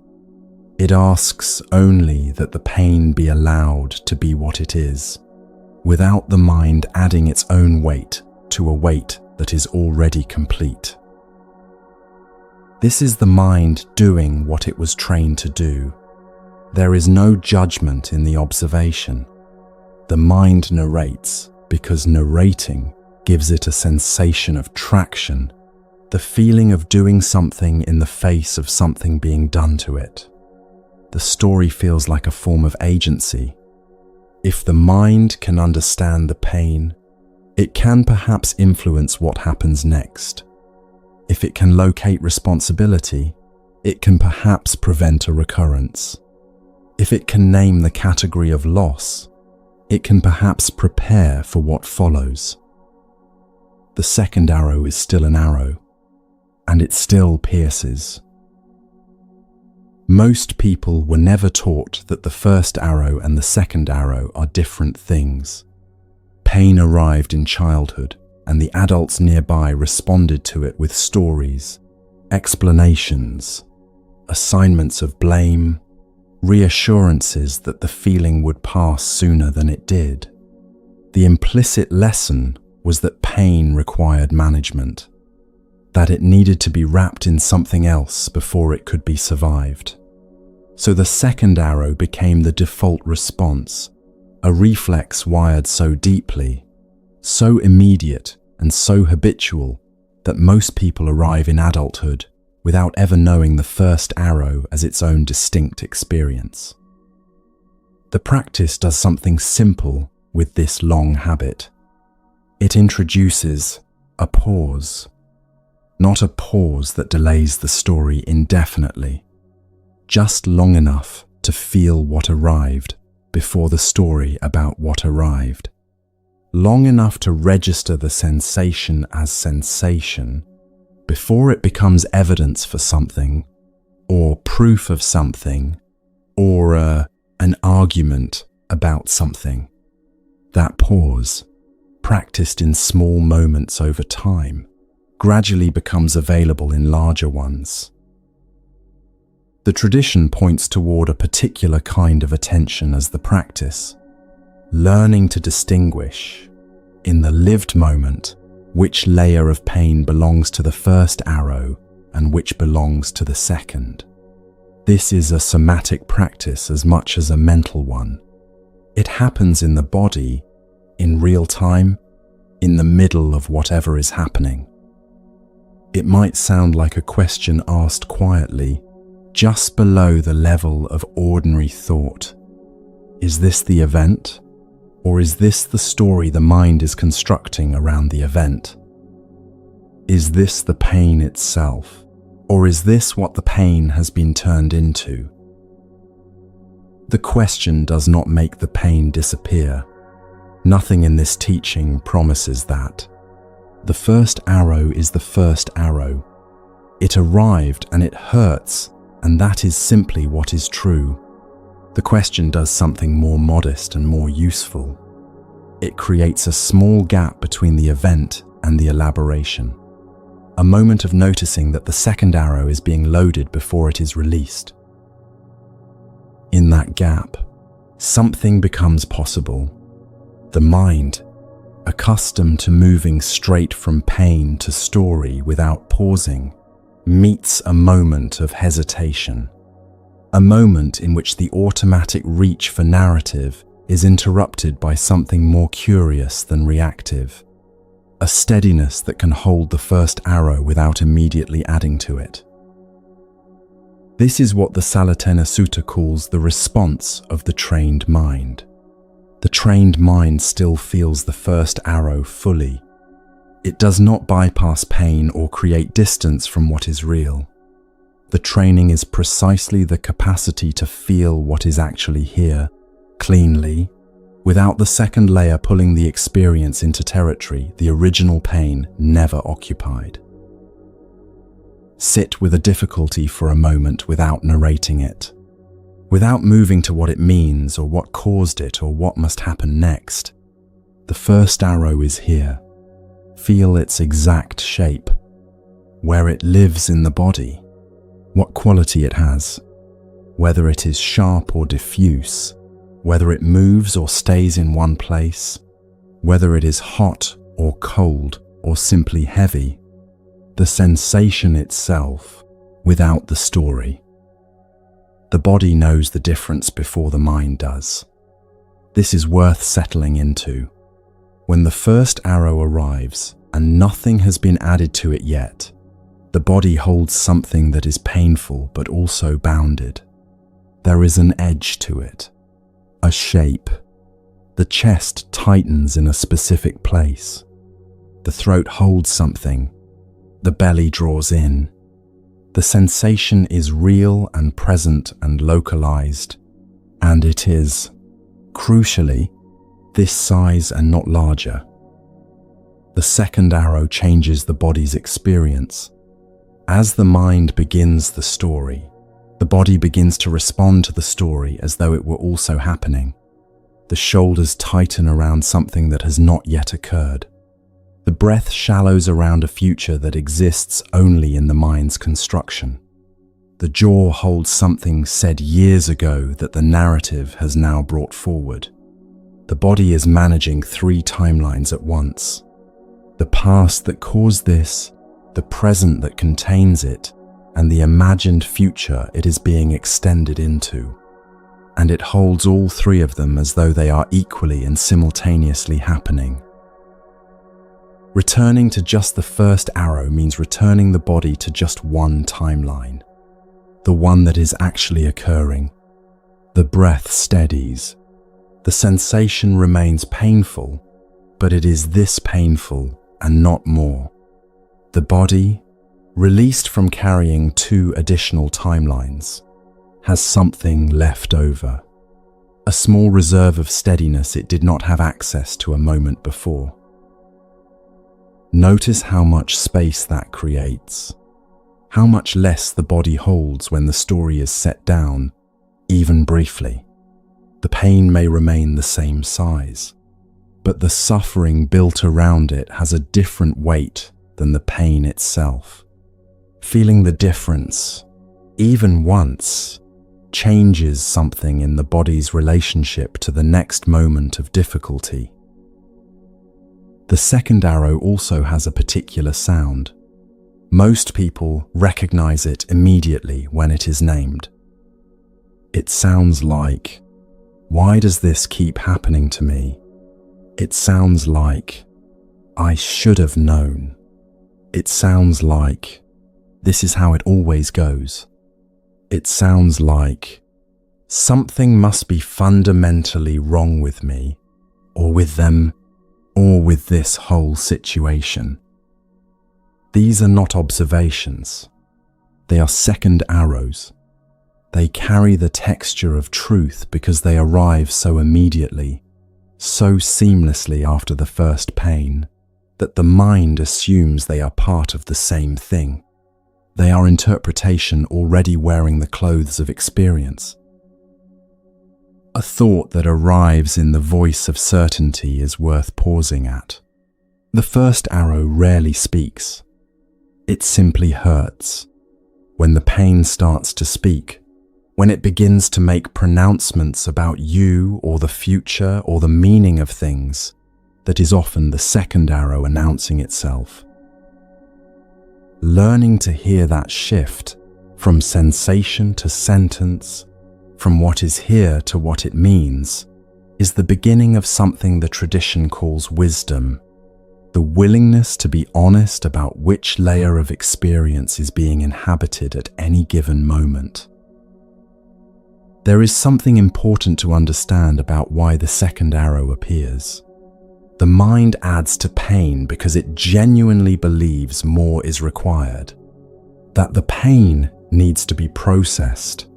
A: It asks only that the pain be allowed to be what it is, without the mind adding its own weight to a weight that is already complete. This is the mind doing what it was trained to do. There is no judgment in the observation. The mind narrates because narrating gives it a sensation of traction, the feeling of doing something in the face of something being done to it. The story feels like a form of agency. If the mind can understand the pain, it can perhaps influence what happens next. If it can locate responsibility, it can perhaps prevent a recurrence. If it can name the category of loss, it can perhaps prepare for what follows. The second arrow is still an arrow, and it still pierces. Most people were never taught that the first arrow and the second arrow are different things. Pain arrived in childhood, and the adults nearby responded to it with stories, explanations, assignments of blame, reassurances that the feeling would pass sooner than it did. The implicit lesson was that pain required management, that it needed to be wrapped in something else before it could be survived. So the second arrow became the default response, a reflex wired so deeply, so immediate and so habitual that most people arrive in adulthood without ever knowing the first arrow as its own distinct experience. The practice does something simple with this long habit. It introduces a pause, not a pause that delays the story indefinitely, just long enough to feel what arrived before the story about what arrived, long enough to register the sensation as sensation before it becomes evidence for something, or proof of something, or an argument about something. That pause, practiced in small moments over time, gradually becomes available in larger ones. The tradition points toward a particular kind of attention as the practice, learning to distinguish, in the lived moment, which layer of pain belongs to the first arrow and which belongs to the second. This is a somatic practice as much as a mental one. It happens in the body, in real time, in the middle of whatever is happening. It might sound like a question asked quietly, just below the level of ordinary thought. Is this the event? Or is this the story the mind is constructing around the event? Is this the pain itself? Or is this what the pain has been turned into? The question does not make the pain disappear. Nothing in this teaching promises that. The first arrow is the first arrow. It arrived and it hurts, and that is simply what is true. The question does something more modest and more useful. It creates a small gap between the event and the elaboration. A moment of noticing that the second arrow is being loaded before it is released. In that gap, something becomes possible. The mind, accustomed to moving straight from pain to story without pausing, meets a moment of hesitation. A moment in which the automatic reach for narrative is interrupted by something more curious than reactive. A steadiness that can hold the first arrow without immediately adding to it. This is what the Salatena Sutta calls the response of the trained mind. The trained mind still feels the first arrow fully. It does not bypass pain or create distance from what is real. The training is precisely the capacity to feel what is actually here, cleanly, without the second layer pulling the experience into territory the original pain never occupied. Sit with a difficulty for a moment without narrating it, without moving to what it means or what caused it or what must happen next. The first arrow is here. Feel its exact shape, where it lives in the body, what quality it has, whether it is sharp or diffuse, whether it moves or stays in one place, whether it is hot or cold or simply heavy, the sensation itself without the story. The body knows the difference before the mind does. This is worth settling into. When the first arrow arrives and nothing has been added to it yet, the body holds something that is painful but also bounded. There is an edge to it, a shape. The chest tightens in a specific place. The throat holds something. The belly draws in. The sensation is real and present and localized, and it is, crucially, this size and not larger. The second arrow changes the body's experience. As the mind begins the story, the body begins to respond to the story as though it were also happening. The shoulders tighten around something that has not yet occurred. The breath shallows around a future that exists only in the mind's construction. The jaw holds something said years ago that the narrative has now brought forward. The body is managing 3 timelines at once. The past that caused this, the present that contains it, and the imagined future it is being extended into. And it holds all three of them as though they are equally and simultaneously happening. Returning to just the first arrow means returning the body to just one timeline, the one that is actually occurring. The breath steadies. The sensation remains painful, but it is this painful and not more. The body, released from carrying two additional timelines, has something left over, a small reserve of steadiness it did not have access to a moment before. Notice how much space that creates, how much less the body holds when the story is set down, even briefly. The pain may remain the same size, but the suffering built around it has a different weight than the pain itself. Feeling the difference, even once, changes something in the body's relationship to the next moment of difficulty. The second arrow also has a particular sound. Most people recognize it immediately when it is named. It sounds like, "Why does this keep happening to me?" It sounds like, "I should have known." It sounds like, "This is how it always goes." It sounds like, "Something must be fundamentally wrong with me, or with them, or with this whole situation." These are not observations. They are second arrows. They carry the texture of truth because they arrive so immediately, so seamlessly after the first pain, that the mind assumes they are part of the same thing. They are interpretation already wearing the clothes of experience. A thought that arrives in the voice of certainty is worth pausing at. The first arrow rarely speaks. It simply hurts. When the pain starts to speak, when it begins to make pronouncements about you or the future or the meaning of things, that is often the second arrow announcing itself. Learning to hear that shift from sensation to sentence, from what is here to what it means, is the beginning of something the tradition calls wisdom, the willingness to be honest about which layer of experience is being inhabited at any given moment. There is something important to understand about why the second arrow appears. The mind adds to pain because it genuinely believes more is required, that the pain needs to be processed,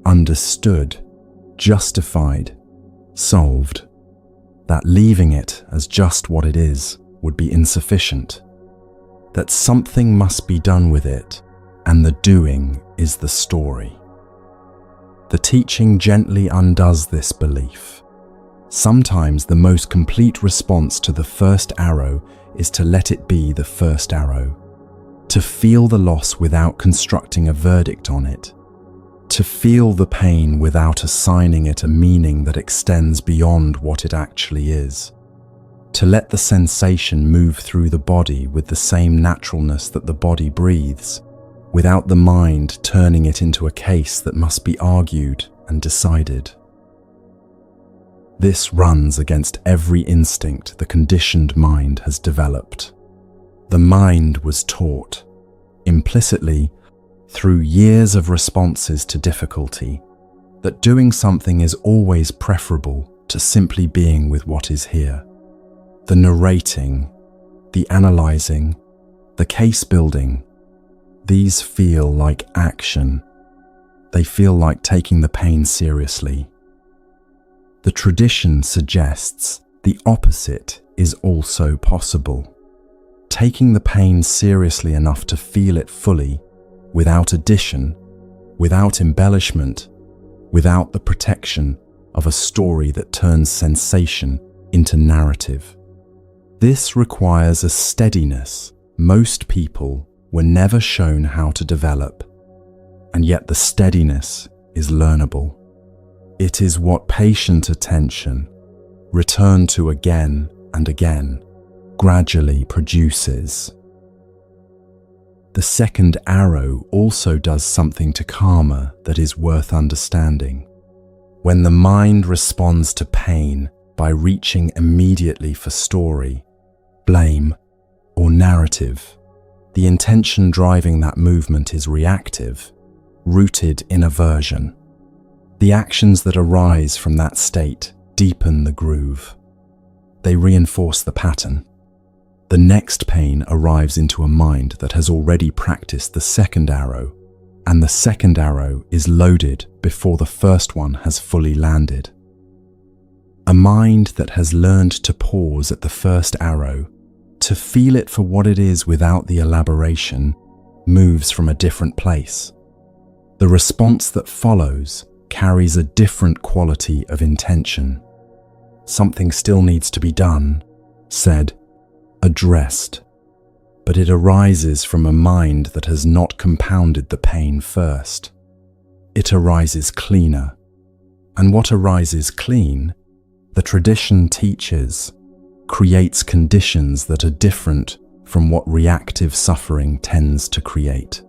A: understood, justified, solved, that leaving it as just what it is would be insufficient, that something must be done with it, and the doing is the story. The teaching gently undoes this belief. Sometimes the most complete response to the first arrow is to let it be the first arrow, to feel the loss without constructing a verdict on it, to feel the pain without assigning it a meaning that extends beyond what it actually is, to let the sensation move through the body with the same naturalness that the body breathes, without the mind turning it into a case that must be argued and decided. This runs against every instinct the conditioned mind has developed. The mind was taught, implicitly, through years of responses to difficulty, that doing something is always preferable to simply being with what is here. The narrating, the analyzing, the case building, these feel like action. They feel like taking the pain seriously. The tradition suggests the opposite is also possible. Taking the pain seriously enough to feel it fully, without addition, without embellishment, without the protection of a story that turns sensation into narrative. This requires a steadiness most people were never shown how to develop, and yet the steadiness is learnable. It is what patient attention, returned to again and again, gradually produces. The second arrow also does something to karma that is worth understanding. When the mind responds to pain by reaching immediately for story, blame, or narrative, the intention driving that movement is reactive, rooted in aversion. The actions that arise from that state deepen the groove. They reinforce the pattern. The next pain arrives into a mind that has already practiced the second arrow, and the second arrow is loaded before the first one has fully landed. A mind that has learned to pause at the first arrow, to feel it for what it is without the elaboration, moves from a different place. The response that follows carries a different quality of intention. Something still needs to be done, said, addressed, but it arises from a mind that has not compounded the pain first. It arises cleaner. And what arises clean, the tradition teaches, creates conditions that are different from what reactive suffering tends to create.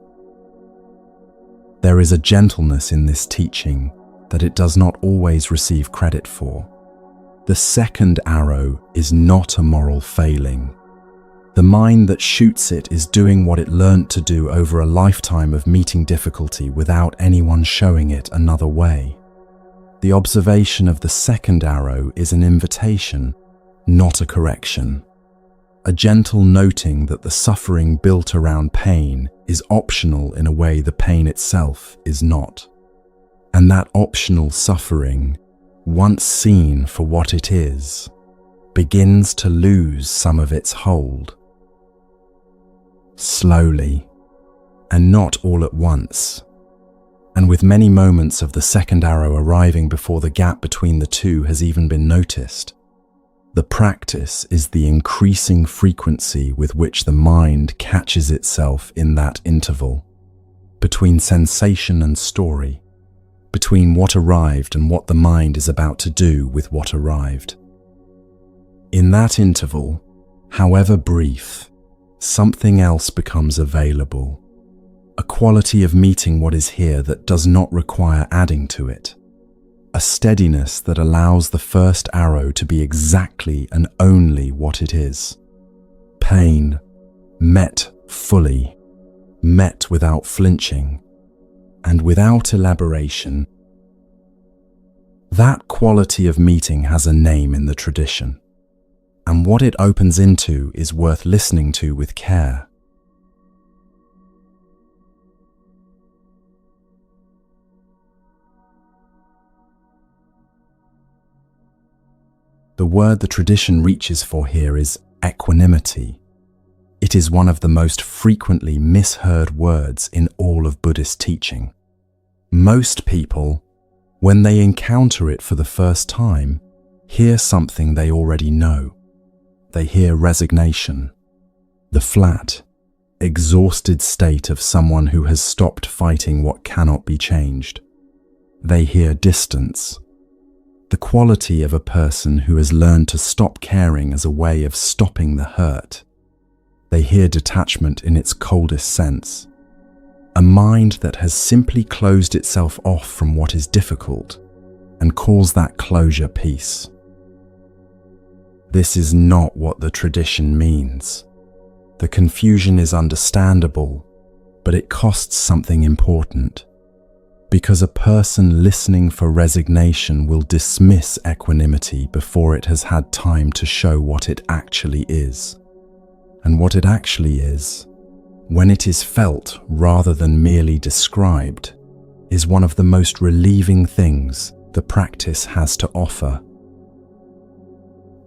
A: There is a gentleness in this teaching that it does not always receive credit for. The second arrow is not a moral failing. The mind that shoots it is doing what it learnt to do over a lifetime of meeting difficulty without anyone showing it another way. The observation of the second arrow is an invitation, not a correction. A gentle noting that the suffering built around pain is optional in a way the pain itself is not. And that optional suffering, once seen for what it is, begins to lose some of its hold. Slowly, and not all at once, and with many moments of the second arrow arriving before the gap between the two has even been noticed. The practice is the increasing frequency with which the mind catches itself in that interval, between sensation and story, between what arrived and what the mind is about to do with what arrived. In that interval, however brief, something else becomes available, a quality of meeting what is here that does not require adding to it, a steadiness that allows the first arrow to be exactly and only what it is. Pain, met fully, met without flinching, and without elaboration. That quality of meeting has a name in the tradition, and what it opens into is worth listening to with care. The word the tradition reaches for here is equanimity. It is one of the most frequently misheard words in all of Buddhist teaching. Most people, when they encounter it for the first time, hear something they already know. They hear resignation, the flat, exhausted state of someone who has stopped fighting what cannot be changed. They hear distance, the quality of a person who has learned to stop caring as a way of stopping the hurt. They hear detachment in its coldest sense, a mind that has simply closed itself off from what is difficult and calls that closure peace. This is not what the tradition means. The confusion is understandable, but it costs something important. Because a person listening for resignation will dismiss equanimity before it has had time to show what it actually is. And what it actually is, when it is felt rather than merely described, is one of the most relieving things the practice has to offer.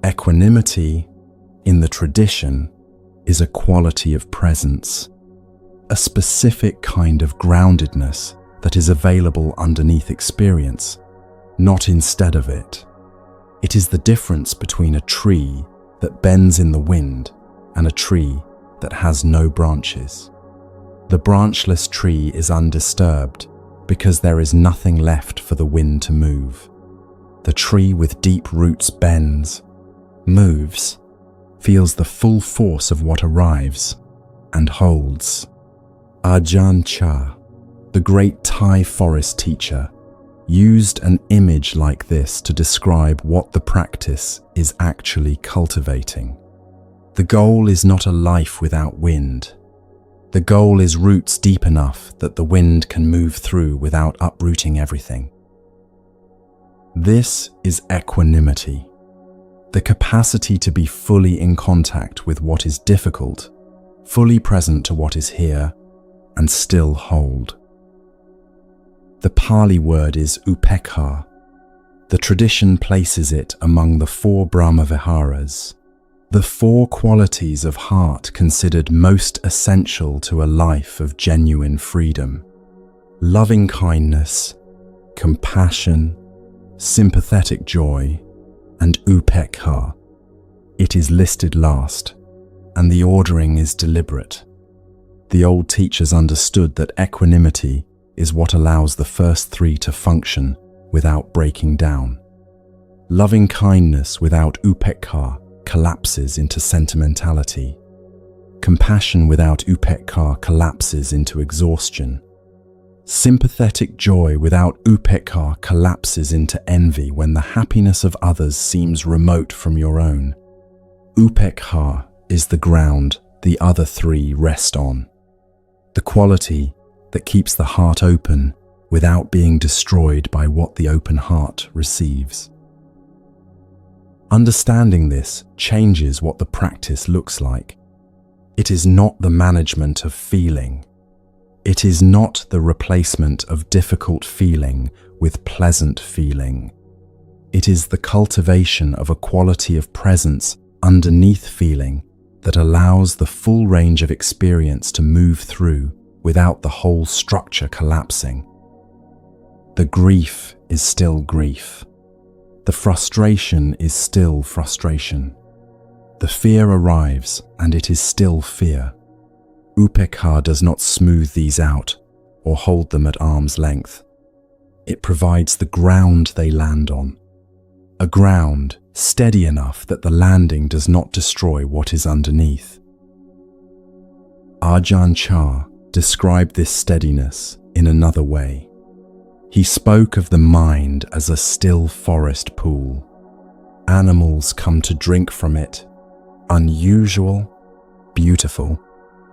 A: Equanimity, in the tradition, is a quality of presence, a specific kind of groundedness that is available underneath experience, not instead of it. It is the difference between a tree that bends in the wind and a tree that has no branches. The branchless tree is undisturbed because there is nothing left for the wind to move. The tree with deep roots bends, moves, feels the full force of what arrives, and holds. Ajahn Chah, the great Thai forest teacher, used an image like this to describe what the practice is actually cultivating. The goal is not a life without wind. The goal is roots deep enough that the wind can move through without uprooting everything. This is equanimity, the capacity to be fully in contact with what is difficult, fully present to what is here, and still hold. The Pali word is upekkha. The tradition places it among the 4 Brahmaviharas, the 4 qualities of heart considered most essential to a life of genuine freedom: loving kindness, compassion, sympathetic joy, and upekkha. It is listed last, and the ordering is deliberate. The old teachers understood that equanimity is what allows the first 3 to function without breaking down. Loving kindness without upekkha collapses into sentimentality. Compassion without upekkha collapses into exhaustion. Sympathetic joy without upekkha collapses into envy when the happiness of others seems remote from your own. Upekkha is the ground the other 3 rest on, the quality that keeps the heart open without being destroyed by what the open heart receives. Understanding this changes what the practice looks like. It is not the management of feeling. It is not the replacement of difficult feeling with pleasant feeling. It is the cultivation of a quality of presence underneath feeling that allows the full range of experience to move through without the whole structure collapsing. The grief is still grief. The frustration is still frustration. The fear arrives and it is still fear. Upekkha does not smooth these out or hold them at arm's length. It provides the ground they land on, a ground steady enough that the landing does not destroy what is underneath. Ajahn Chah described this steadiness in another way. He spoke of the mind as a still forest pool. Animals come to drink from it, unusual, beautiful,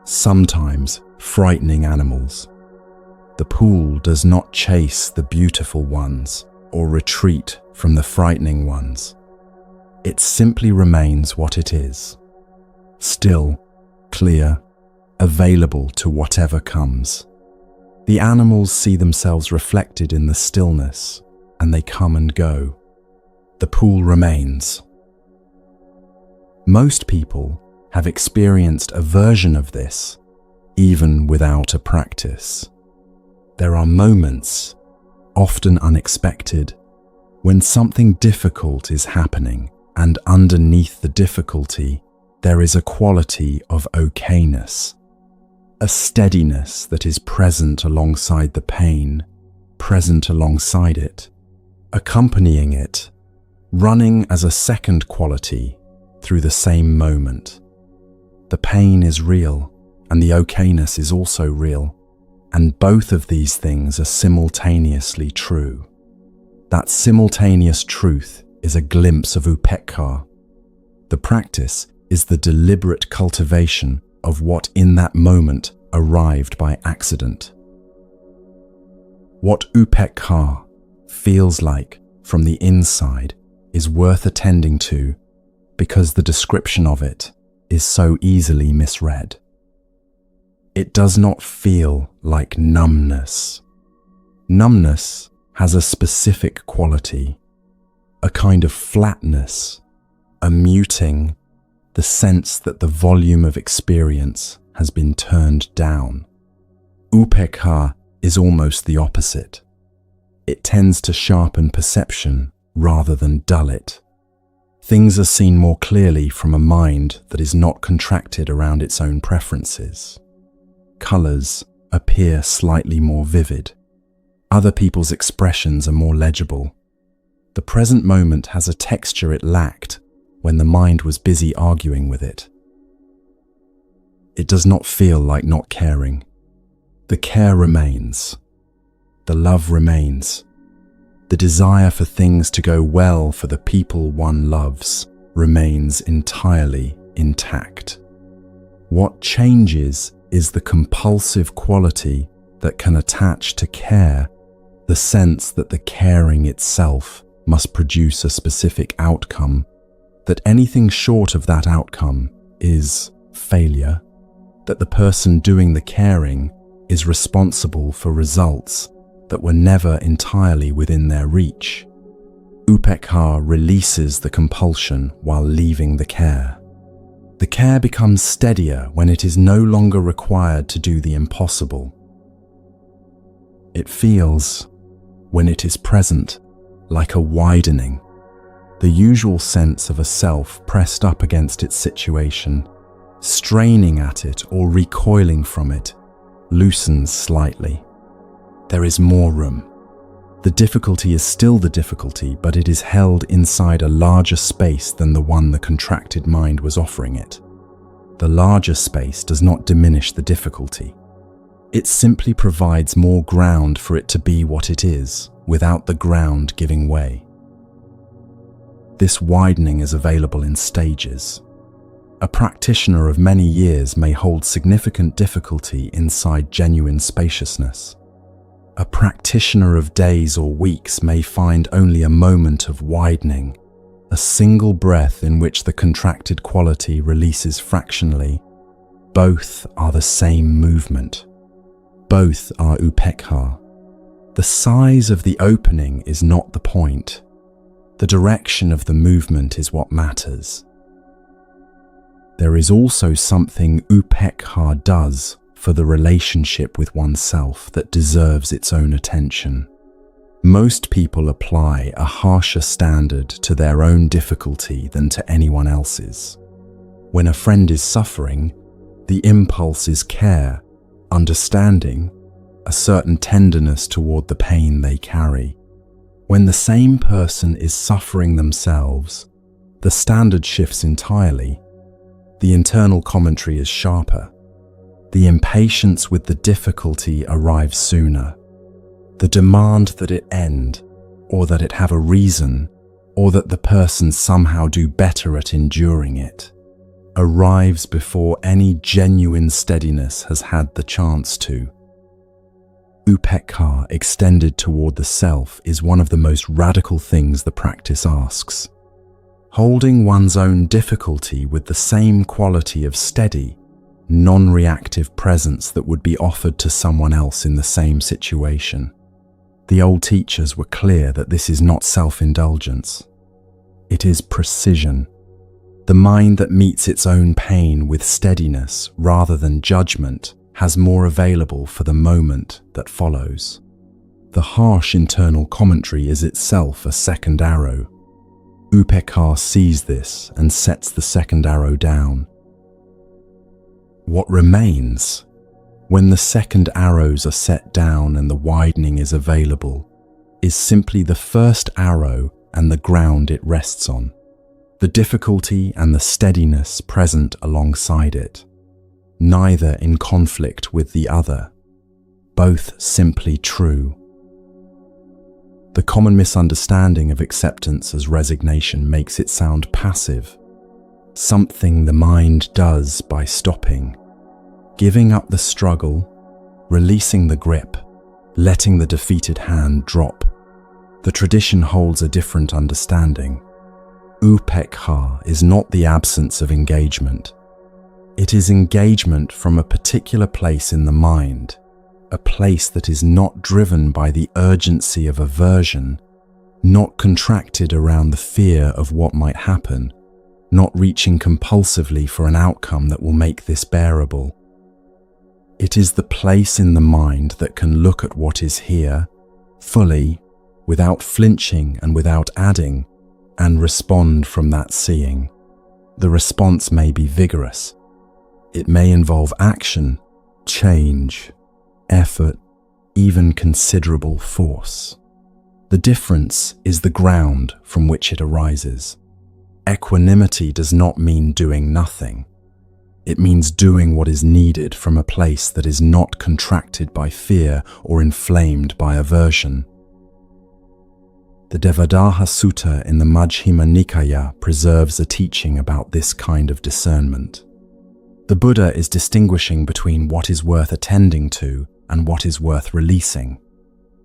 A: sometimes frightening animals. The pool does not chase the beautiful ones or retreat from the frightening ones. It simply remains what it is, still, clear, available to whatever comes. The animals see themselves reflected in the stillness, and they come and go. The pool remains. Most people have experienced a version of this, even without a practice. There are moments, often unexpected, when something difficult is happening, and underneath the difficulty, there is a quality of okayness, a steadiness that is present alongside the pain, present alongside it, accompanying it, running as a second quality through the same moment. The pain is real, and the okayness is also real, and both of these things are simultaneously true. That simultaneous truth is a glimpse of upekkha. The practice is the deliberate cultivation of what in that moment arrived by accident. What upekkha feels like from the inside is worth attending to because the description of it is so easily misread. It does not feel like numbness. Numbness has a specific quality, a kind of flatness, a muting, the sense that the volume of experience has been turned down. Upekkha is almost the opposite. It tends to sharpen perception rather than dull it. Things are seen more clearly from a mind that is not contracted around its own preferences. Colors appear slightly more vivid. Other people's expressions are more legible. The present moment has a texture it lacked when the mind was busy arguing with it. It does not feel like not caring. The care remains. The love remains. The desire for things to go well for the people one loves remains entirely intact. What changes is the compulsive quality that can attach to care, the sense that the caring itself must produce a specific outcome, that anything short of that outcome is failure, that the person doing the caring is responsible for results that were never entirely within their reach. Upekkha releases the compulsion while leaving the care. The care becomes steadier when it is no longer required to do the impossible. It feels, when it is present, like a widening. The usual sense of a self pressed up against its situation, straining at it or recoiling from it, loosens slightly. There is more room. The difficulty is still the difficulty, but it is held inside a larger space than the one the contracted mind was offering it. The larger space does not diminish the difficulty. It simply provides more ground for it to be what it is, without the ground giving way. This widening is available in stages. A practitioner of many years may hold significant difficulty inside genuine spaciousness. A practitioner of days or weeks may find only a moment of widening, a single breath in which the contracted quality releases fractionally. Both are the same movement. Both are upekkha. The size of the opening is not the point. The direction of the movement is what matters. There is also something upekkha does for the relationship with oneself that deserves its own attention. Most people apply a harsher standard to their own difficulty than to anyone else's. When a friend is suffering, the impulse is care, understanding, a certain tenderness toward the pain they carry. When the same person is suffering themselves, the standard shifts entirely. The internal commentary is sharper. The impatience with the difficulty arrives sooner. The demand that it end, or that it have a reason, or that the person somehow do better at enduring it, arrives before any genuine steadiness has had the chance to. Upekkha extended toward the self is one of the most radical things the practice asks. Holding one's own difficulty with the same quality of steady, non-reactive presence that would be offered to someone else in the same situation. The old teachers were clear that this is not self-indulgence. It is precision. The mind that meets its own pain with steadiness rather than judgment has more available for the moment that follows. The harsh internal commentary is itself a second arrow. Upekkha sees this and sets the second arrow down. What remains? When the second arrows are set down and the widening is available, is simply the first arrow and the ground it rests on, the difficulty and the steadiness present alongside it, neither in conflict with the other, both simply true. The common misunderstanding of acceptance as resignation makes it sound passive, something the mind does by stopping, giving up the struggle, releasing the grip, letting the defeated hand drop. The tradition holds a different understanding. Upekkha is not the absence of engagement. It is engagement from a particular place in the mind, a place that is not driven by the urgency of aversion, not contracted around the fear of what might happen, not reaching compulsively for an outcome that will make this bearable. It is the place in the mind that can look at what is here, fully, without flinching and without adding, and respond from that seeing. The response may be vigorous. It may involve action, change, effort, even considerable force. The difference is the ground from which it arises. Equanimity does not mean doing nothing. It means doing what is needed from a place that is not contracted by fear or inflamed by aversion. The Devadaha Sutta in the Majjhima Nikaya preserves a teaching about this kind of discernment. The Buddha is distinguishing between what is worth attending to and what is worth releasing,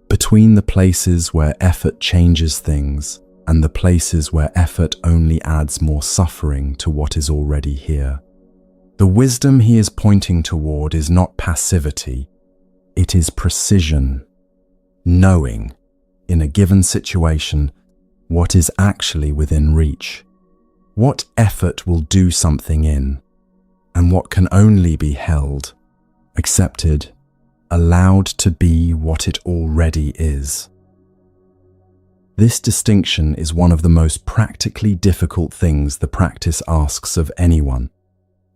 A: between the places where effort changes things and the places where effort only adds more suffering to what is already here. The wisdom he is pointing toward is not passivity, it is precision, knowing, in a given situation, what is actually within reach, what effort will do something in, and what can only be held, accepted, allowed to be what it already is. This distinction is one of the most practically difficult things the practice asks of anyone.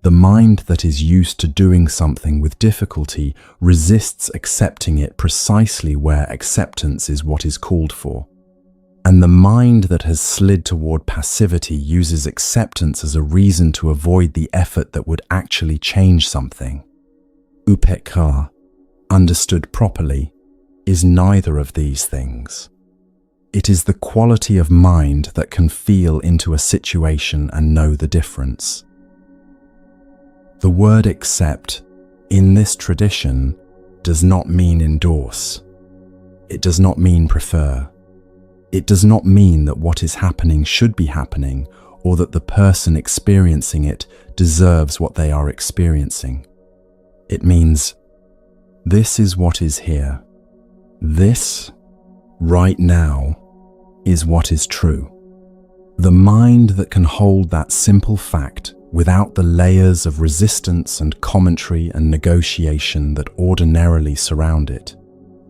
A: The mind that is used to doing something with difficulty resists accepting it precisely where acceptance is what is called for. And the mind that has slid toward passivity uses acceptance as a reason to avoid the effort that would actually change something. Upekkha, understood properly, is neither of these things. It is the quality of mind that can feel into a situation and know the difference. The word accept, in this tradition, does not mean endorse. It does not mean prefer. It does not mean that what is happening should be happening or that the person experiencing it deserves what they are experiencing. It means, this is what is here. This, right now, is what is true. The mind that can hold that simple fact without the layers of resistance and commentary and negotiation that ordinarily surround it.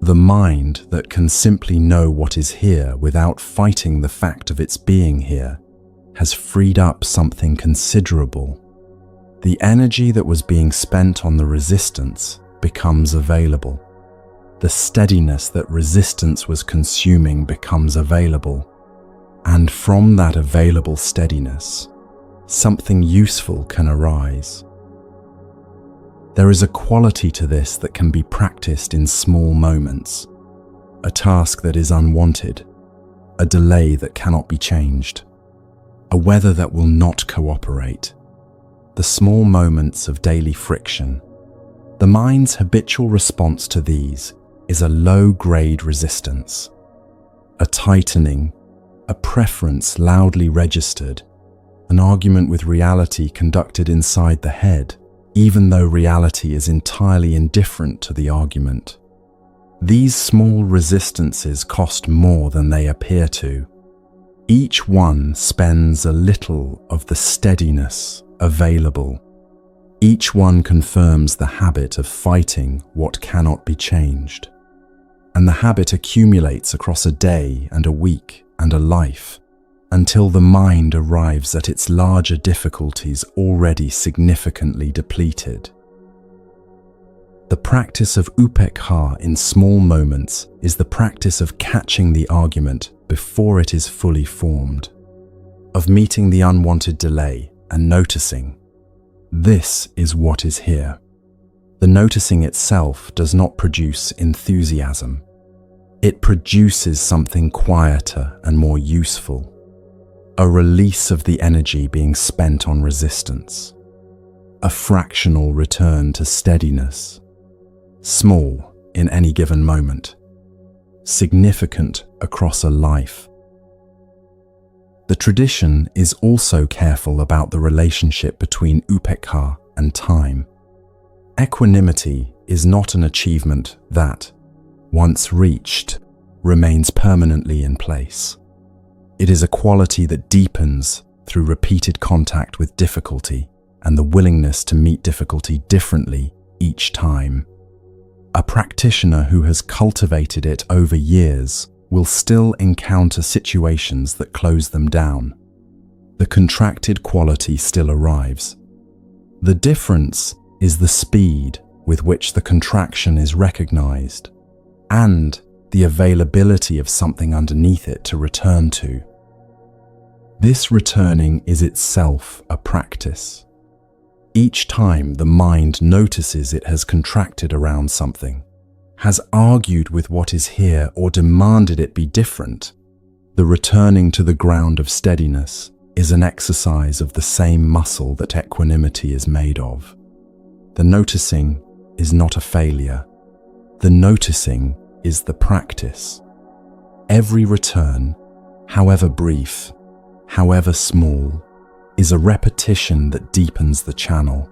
A: The mind that can simply know what is here without fighting the fact of its being here has freed up something considerable. The energy that was being spent on the resistance becomes available. The steadiness that resistance was consuming becomes available. And from that available steadiness, something useful can arise. There is a quality to this that can be practiced in small moments, a task that is unwanted, a delay that cannot be changed, a weather that will not cooperate, the small moments of daily friction. The mind's habitual response to these is a low-grade resistance, a tightening, a preference loudly registered, an argument with reality conducted inside the head, even though reality is entirely indifferent to the argument. These small resistances cost more than they appear to. Each one spends a little of the steadiness available. Each one confirms the habit of fighting what cannot be changed. And the habit accumulates across a day and a week and a life, until the mind arrives at its larger difficulties already significantly depleted. The practice of upekkha in small moments is the practice of catching the argument before it is fully formed, of meeting the unwanted delay and noticing, this is what is here. The noticing itself does not produce enthusiasm. It produces something quieter and more useful. A release of the energy being spent on resistance, a fractional return to steadiness, small in any given moment, significant across a life. The tradition is also careful about the relationship between upekkha and time. Equanimity is not an achievement that, once reached, remains permanently in place. It is a quality that deepens through repeated contact with difficulty and the willingness to meet difficulty differently each time. A practitioner who has cultivated it over years will still encounter situations that close them down. The contracted quality still arrives. The difference is the speed with which the contraction is recognized and the availability of something underneath it to return to. This returning is itself a practice. Each time the mind notices it has contracted around something, has argued with what is here or demanded it be different, the returning to the ground of steadiness is an exercise of the same muscle that equanimity is made of. The noticing is not a failure. The noticing is the practice. Every return, however brief, however small, is a repetition that deepens the channel.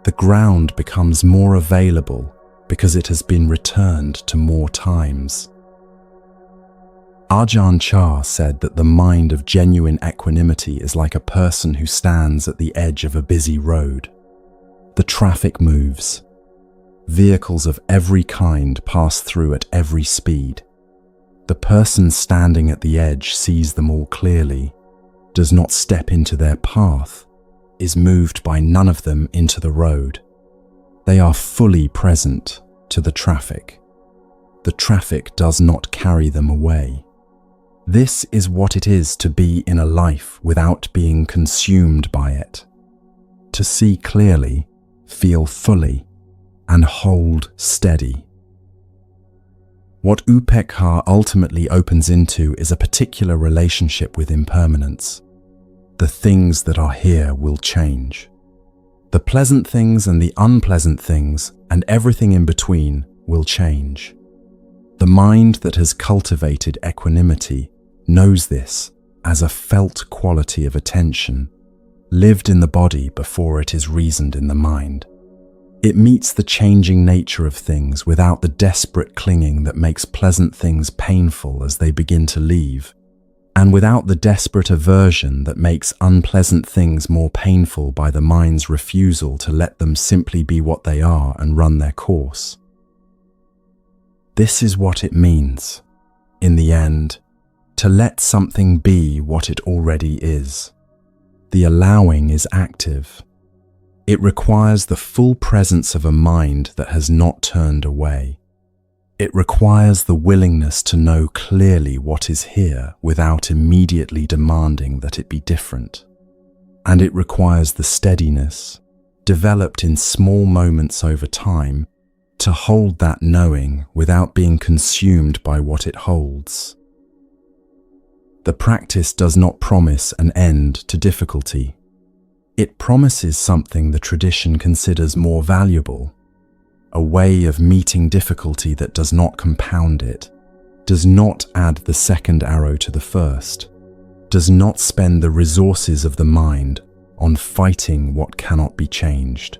A: The ground becomes more available because it has been returned to more times. Ajahn Chah said that the mind of genuine equanimity is like a person who stands at the edge of a busy road. The traffic moves. Vehicles of every kind pass through at every speed. The person standing at the edge sees them all clearly, does not step into their path, is moved by none of them into the road. They are fully present to the traffic. The traffic does not carry them away. This is what it is to be in a life without being consumed by it. To see clearly, feel fully, and hold steady. What upekkha ultimately opens into is a particular relationship with impermanence. The things that are here will change. The pleasant things and the unpleasant things and everything in between will change. The mind that has cultivated equanimity knows this as a felt quality of attention, lived in the body before it is reasoned in the mind. It meets the changing nature of things without the desperate clinging that makes pleasant things painful as they begin to leave, and without the desperate aversion that makes unpleasant things more painful by the mind's refusal to let them simply be what they are and run their course. This is what it means, in the end, to let something be what it already is. The allowing is active. It requires the full presence of a mind that has not turned away. It requires the willingness to know clearly what is here without immediately demanding that it be different. And it requires the steadiness, developed in small moments over time, to hold that knowing without being consumed by what it holds. The practice does not promise an end to difficulty. It promises something the tradition considers more valuable, a way of meeting difficulty that does not compound it, does not add the second arrow to the first, does not spend the resources of the mind on fighting what cannot be changed.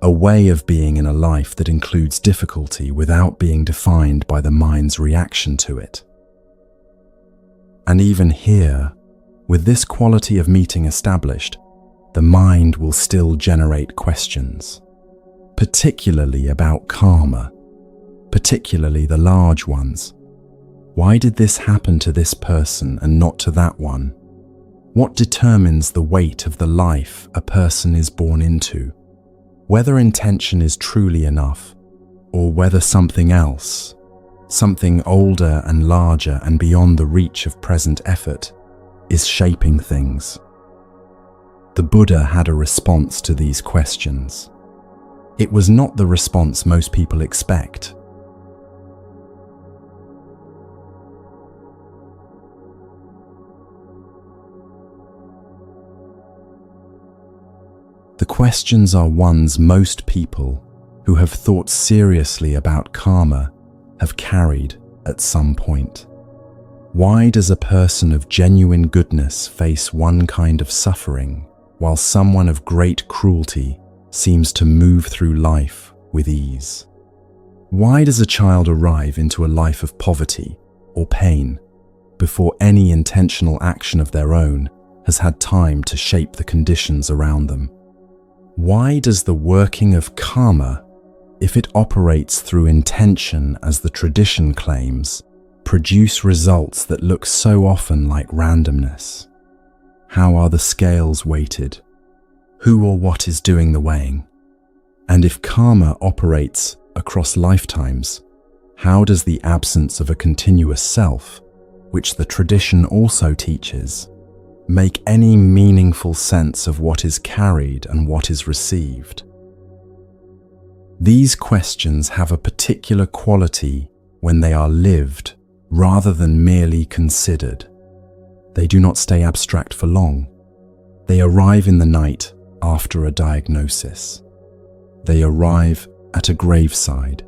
A: A way of being in a life that includes difficulty without being defined by the mind's reaction to it. And even here, with this quality of meeting established, the mind will still generate questions, particularly about karma, particularly the large ones. Why did this happen to this person and not to that one? What determines the weight of the life a person is born into? Whether intention is truly enough, or whether something else, something older and larger and beyond the reach of present effort, is shaping things. The Buddha had a response to these questions. It was not the response most people expect. The questions are ones most people who have thought seriously about karma have carried at some point. Why does a person of genuine goodness face one kind of suffering, while someone of great cruelty seems to move through life with ease? Why does a child arrive into a life of poverty or pain before any intentional action of their own has had time to shape the conditions around them? Why does the working of karma, if it operates through intention as the tradition claims, produce results that look so often like randomness? How are the scales weighted? Who or what is doing the weighing? And if karma operates across lifetimes, how does the absence of a continuous self, which the tradition also teaches, make any meaningful sense of what is carried and what is received. These questions have a particular quality when they are lived rather than merely considered. They do not stay abstract for long. They arrive in the night after a diagnosis. They arrive at a graveside.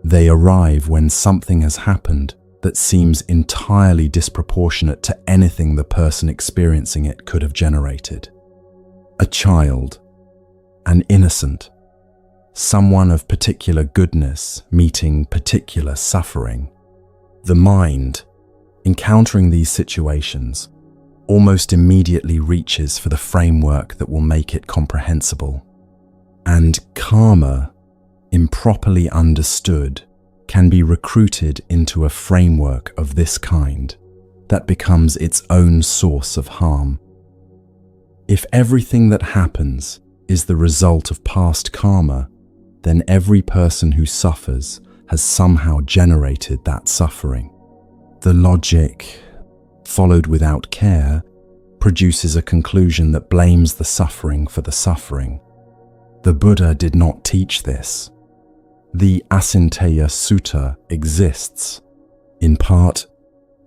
A: They arrive when something has happened that seems entirely disproportionate to anything the person experiencing it could have generated. A child, an innocent, someone of particular goodness meeting particular suffering. The mind, encountering these situations, almost immediately reaches for the framework that will make it comprehensible. And karma, improperly understood, can be recruited into a framework of this kind that becomes its own source of harm. If everything that happens is the result of past karma, then every person who suffers has somehow generated that suffering. The logic, followed without care, produces a conclusion that blames the suffering for the suffering. The Buddha did not teach this. The Asinteya Sutta exists, in part,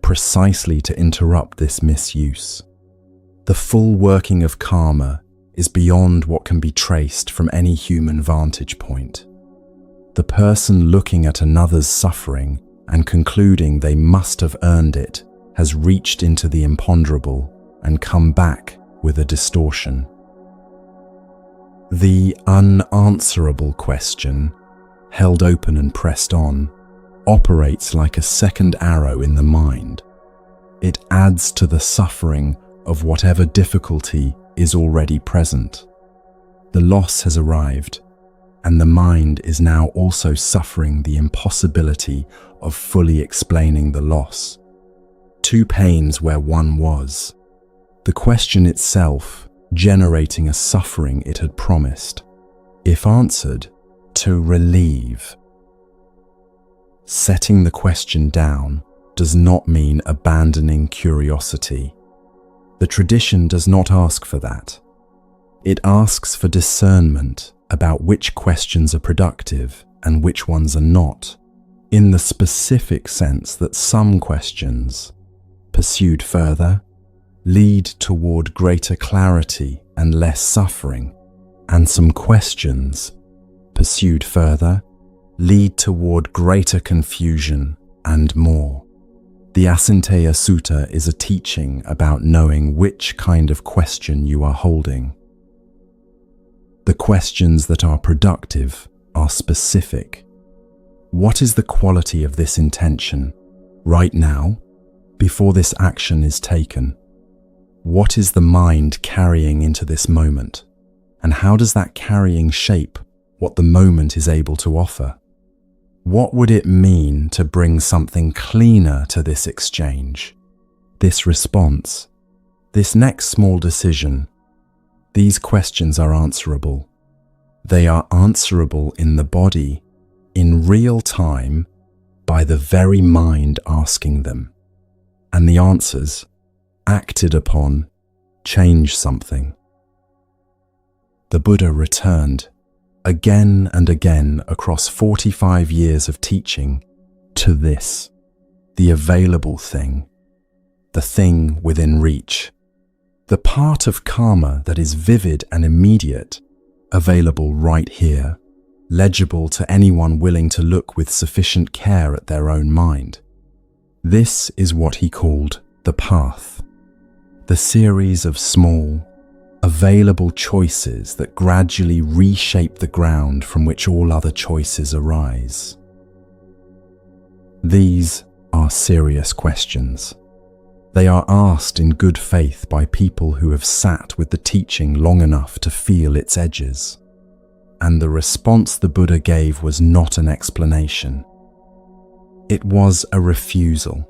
A: precisely to interrupt this misuse. The full working of karma is beyond what can be traced from any human vantage point. The person looking at another's suffering and concluding they must have earned it has reached into the imponderable and come back with a distortion. The unanswerable question, held open and pressed on, operates like a second arrow in the mind. It adds to the suffering of whatever difficulty is already present. The loss has arrived, and the mind is now also suffering the impossibility of fully explaining the loss. Two pains where one was. The question itself generating a suffering it had promised, if answered, to relieve. Setting the question down does not mean abandoning curiosity. The tradition does not ask for that. It asks for discernment about which questions are productive and which ones are not, in the specific sense that some questions, pursued further, lead toward greater clarity and less suffering, and some questions, pursued further, lead toward greater confusion and more. The Asinteya Sutta is a teaching about knowing which kind of question you are holding. The questions that are productive are specific. What is the quality of this intention right now, before this action is taken? What is the mind carrying into this moment? And how does that carrying shape what the moment is able to offer? What would it mean to bring something cleaner to this exchange, this response, this next small decision? These questions are answerable. They are answerable in the body, in real time, by the very mind asking them. And the answers, acted upon, change something. The Buddha returned again and again across 45 years of teaching to this, the available thing, the thing within reach, the part of karma that is vivid and immediate, available right here, legible to anyone willing to look with sufficient care at their own mind. This is what he called the path, the series of small, available choices that gradually reshape the ground from which all other choices arise. These are serious questions. They are asked in good faith by people who have sat with the teaching long enough to feel its edges. And the response the Buddha gave was not an explanation. It was a refusal.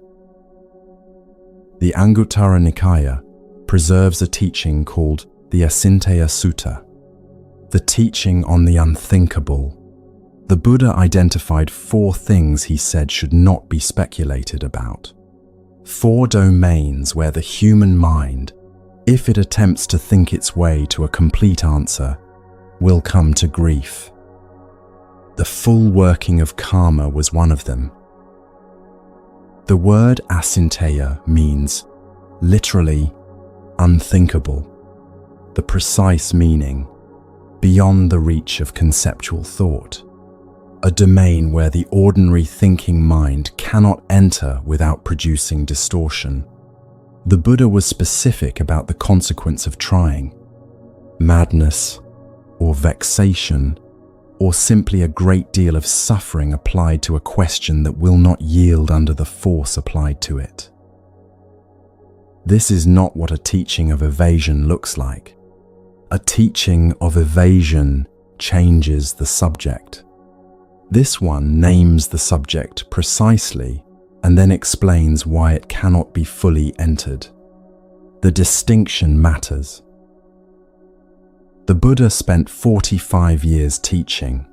A: The Anguttara Nikaya preserves a teaching called the Asinteya Sutta, the teaching on the unthinkable. The Buddha identified 4 things he said should not be speculated about. 4 domains where the human mind, if it attempts to think its way to a complete answer, will come to grief. The full working of karma was one of them. The word asinteya means, literally, unthinkable. The precise meaning, beyond the reach of conceptual thought. A domain where the ordinary thinking mind cannot enter without producing distortion. The Buddha was specific about the consequence of trying. Madness, or vexation, or simply a great deal of suffering applied to a question that will not yield under the force applied to it. This is not what a teaching of evasion looks like. A teaching of evasion changes the subject. This one names the subject precisely and then explains why it cannot be fully entered. The distinction matters. The Buddha spent 45 years teaching.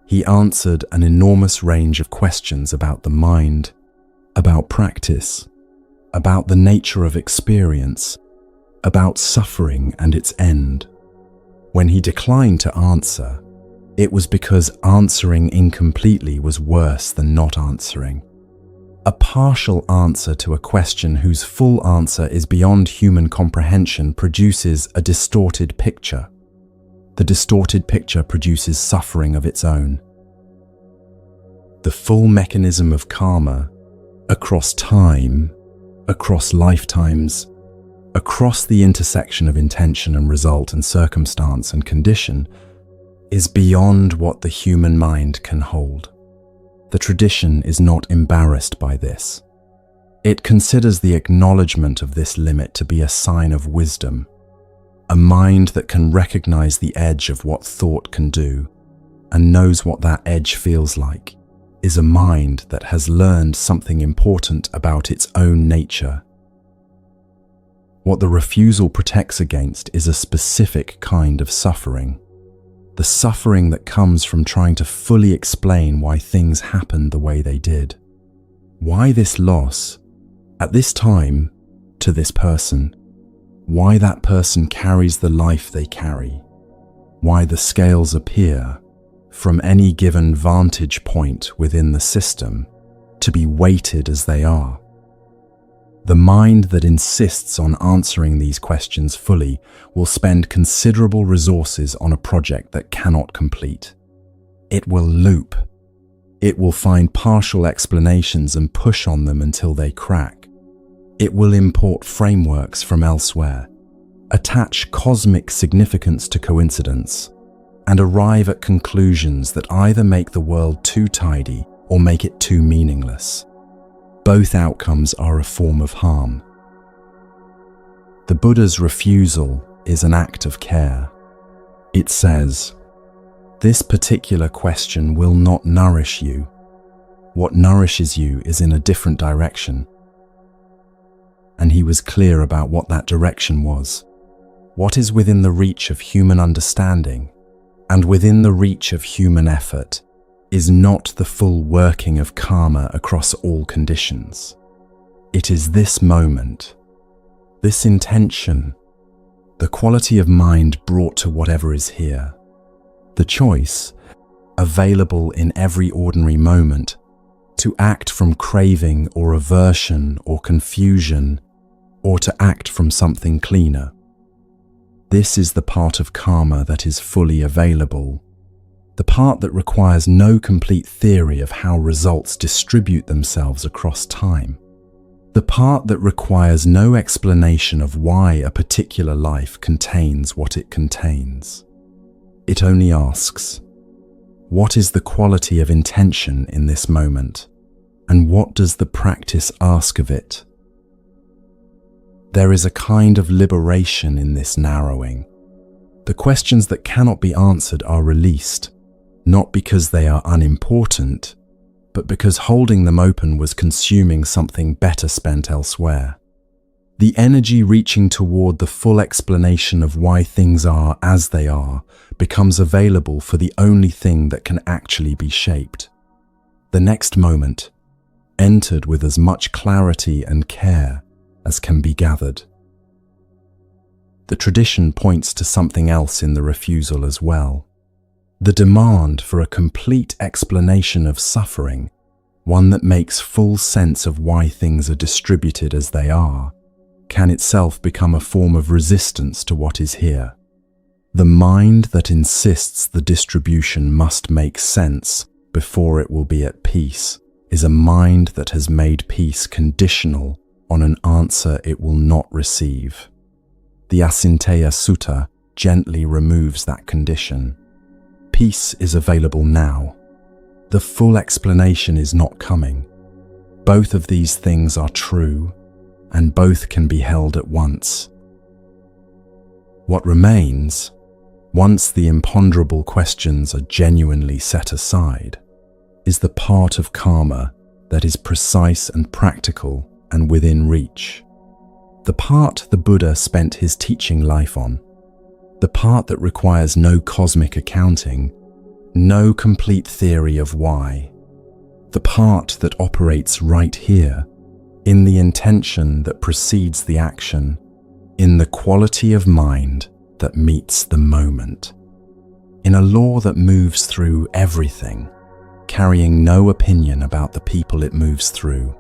A: He answered an enormous range of questions about the mind, about practice, about the nature of experience, about suffering and its end. When he declined to answer, it was because answering incompletely was worse than not answering. A partial answer to a question whose full answer is beyond human comprehension produces a distorted picture. The distorted picture produces suffering of its own. The full mechanism of karma, across time, across lifetimes, across the intersection of intention and result and circumstance and condition, is beyond what the human mind can hold. The tradition is not embarrassed by this. It considers the acknowledgement of this limit to be a sign of wisdom. A mind that can recognize the edge of what thought can do and knows what that edge feels like is a mind that has learned something important about its own nature. What the refusal protects against is a specific kind of suffering. The suffering that comes from trying to fully explain why things happened the way they did. Why this loss, at this time, to this person. Why that person carries the life they carry. Why the scales appear, from any given vantage point within the system, to be weighted as they are. The mind that insists on answering these questions fully will spend considerable resources on a project that cannot complete. It will loop. It will find partial explanations and push on them until they crack. It will import frameworks from elsewhere, attach cosmic significance to coincidence, and arrive at conclusions that either make the world too tidy or make it too meaningless. Both outcomes are a form of harm. The Buddha's refusal is an act of care. It says, "This particular question will not nourish you. What nourishes you is in a different direction." And he was clear about what that direction was. What is within the reach of human understanding and within the reach of human effort is not the full working of karma across all conditions. It is this moment, this intention, the quality of mind brought to whatever is here, the choice, available in every ordinary moment, to act from craving or aversion or confusion, or to act from something cleaner. This is the part of karma that is fully available, the part that requires no complete theory of how results distribute themselves across time, the part that requires no explanation of why a particular life contains what it contains. It only asks, what is the quality of intention in this moment, and what does the practice ask of it? There is a kind of liberation in this narrowing. The questions that cannot be answered are released, not because they are unimportant, but because holding them open was consuming something better spent elsewhere. The energy reaching toward the full explanation of why things are as they are becomes available for the only thing that can actually be shaped. The next moment, entered with as much clarity and care as can be gathered. the tradition points to something else in the refusal as well. The demand for a complete explanation of suffering, one that makes full sense of why things are distributed as they are, can itself become a form of resistance to what is here. The mind that insists the distribution must make sense before it will be at peace is a mind that has made peace conditional on an answer it will not receive. The Asinteya Sutta gently removes that condition. Peace is available now. The full explanation is not coming. Both of these things are true, and both can be held at once. What remains, once the imponderable questions are genuinely set aside, is the part of karma that is precise and practical and within reach. The part the Buddha spent his teaching life on. The part that requires no cosmic accounting, no complete theory of why. The part that operates right here, in the intention that precedes the action, in the quality of mind that meets the moment. In a law that moves through everything, carrying no opinion about the people it moves through.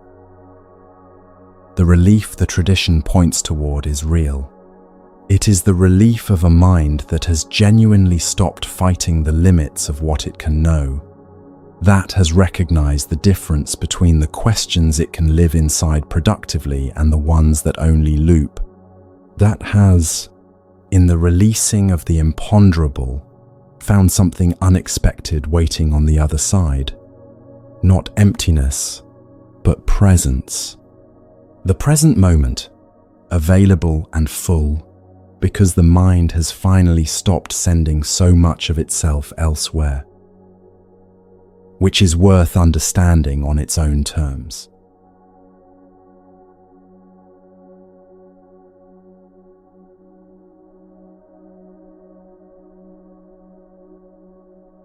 A: The relief the tradition points toward is real. It is the relief of a mind that has genuinely stopped fighting the limits of what it can know. That has recognized the difference between the questions it can live inside productively and the ones that only loop. That has, in the releasing of the imponderable, found something unexpected waiting on the other side. Not emptiness, but presence. The present moment, available and full, because the mind has finally stopped sending so much of itself elsewhere, which is worth understanding on its own terms.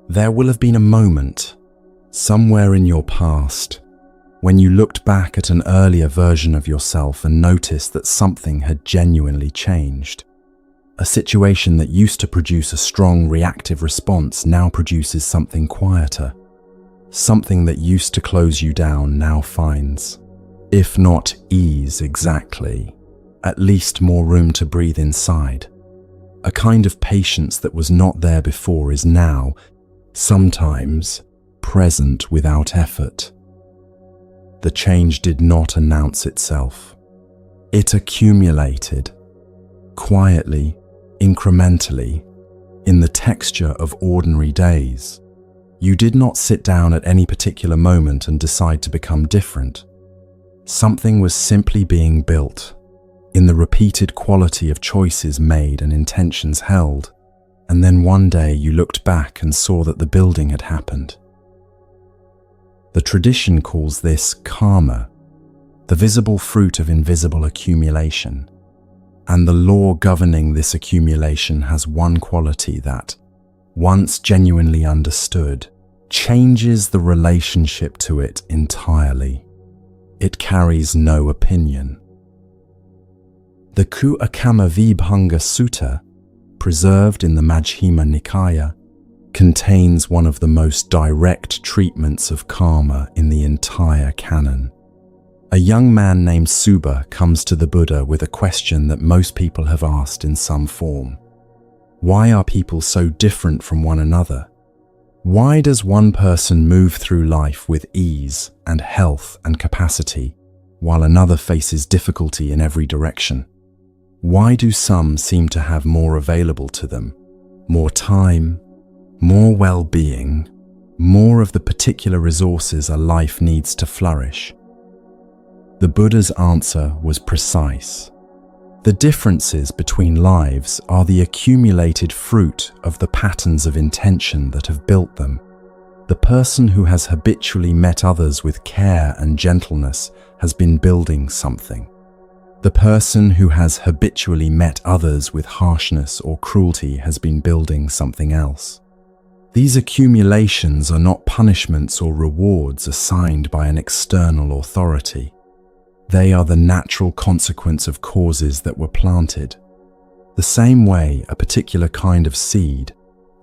A: There will have been a moment, somewhere in your past, when you looked back at an earlier version of yourself and noticed that something had genuinely changed. A situation that used to produce a strong reactive response now produces something quieter. Something that used to close you down now finds, if not ease exactly, at least more room to breathe inside. A kind of patience that was not there before is now, sometimes, present without effort. The change did not announce itself. It accumulated, quietly, incrementally, in the texture of ordinary days. You did not sit down at any particular moment and decide to become different. Something was simply being built, in the repeated quality of choices made and intentions held, and then one day you looked back and saw that the building had happened. The tradition calls this karma, the visible fruit of invisible accumulation. And the law governing this accumulation has one quality that, once genuinely understood, changes the relationship to it entirely. It carries no opinion. The Ku-akama Vibhanga Sutta, preserved in the Majjhima Nikaya, contains one of the most direct treatments of karma in the entire canon. A young man named Suba comes to the Buddha with a question that most people have asked in some form. Why are people so different from one another? Why does one person move through life with ease and health and capacity, while another faces difficulty in every direction? Why do some seem to have more available to them, more time, more well-being, more of the particular resources a life needs to flourish? The Buddha's answer was precise. The differences between lives are the accumulated fruit of the patterns of intention that have built them. The person who has habitually met others with care and gentleness has been building something. The person who has habitually met others with harshness or cruelty has been building something else. These accumulations are not punishments or rewards assigned by an external authority. They are the natural consequence of causes that were planted. The same way a particular kind of seed,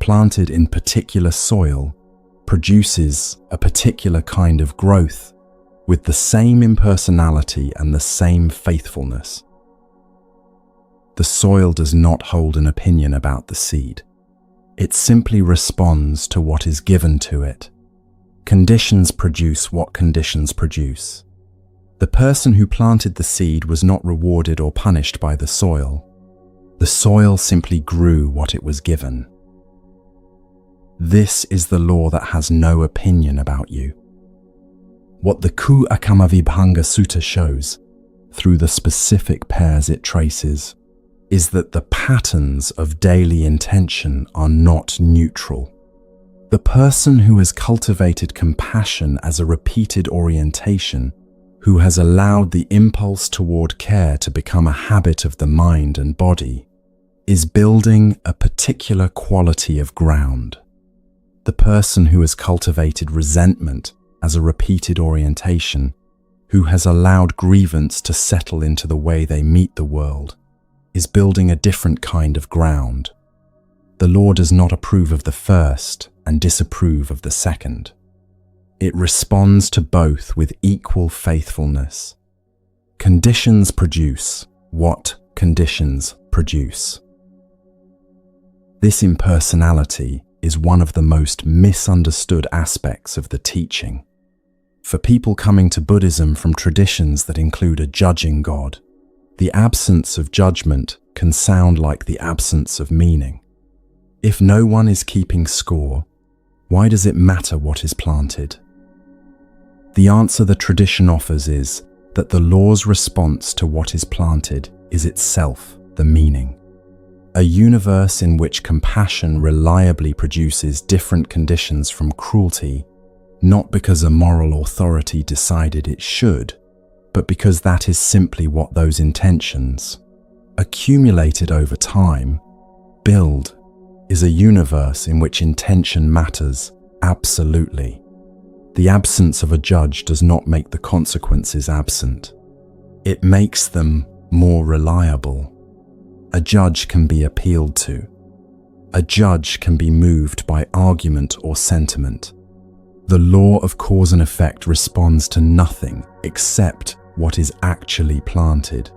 A: planted in particular soil, produces a particular kind of growth with the same impersonality and the same faithfulness. The soil does not hold an opinion about the seed. It simply responds to what is given to it. Conditions produce what conditions produce. The person who planted the seed was not rewarded or punished by the soil. The soil simply grew what it was given. This is the law that has no opinion about you. What the Ku Akamavibhanga Sutta shows, through the specific pairs it traces, is that the patterns of daily intention are not neutral. The person who has cultivated compassion as a repeated orientation, who has allowed the impulse toward care to become a habit of the mind and body, is building a particular quality of ground. The person who has cultivated resentment as a repeated orientation, who has allowed grievance to settle into the way they meet the world, is building a different kind of ground. The law does not approve of the first and disapprove of the second. It responds to both with equal faithfulness. Conditions produce what conditions produce. This impersonality is one of the most misunderstood aspects of the teaching. For people coming to Buddhism from traditions that include a judging God, the absence of judgment can sound like the absence of meaning. If no one is keeping score, why does it matter what is planted? The answer the tradition offers is that the law's response to what is planted is itself the meaning. A universe in which compassion reliably produces different conditions from cruelty, not because a moral authority decided it should, but because that is simply what those intentions, accumulated over time, build, is a universe in which intention matters absolutely. The absence of a judge does not make the consequences absent. It makes them more reliable. A judge can be appealed to. A judge can be moved by argument or sentiment. The law of cause and effect responds to nothing except what is actually planted.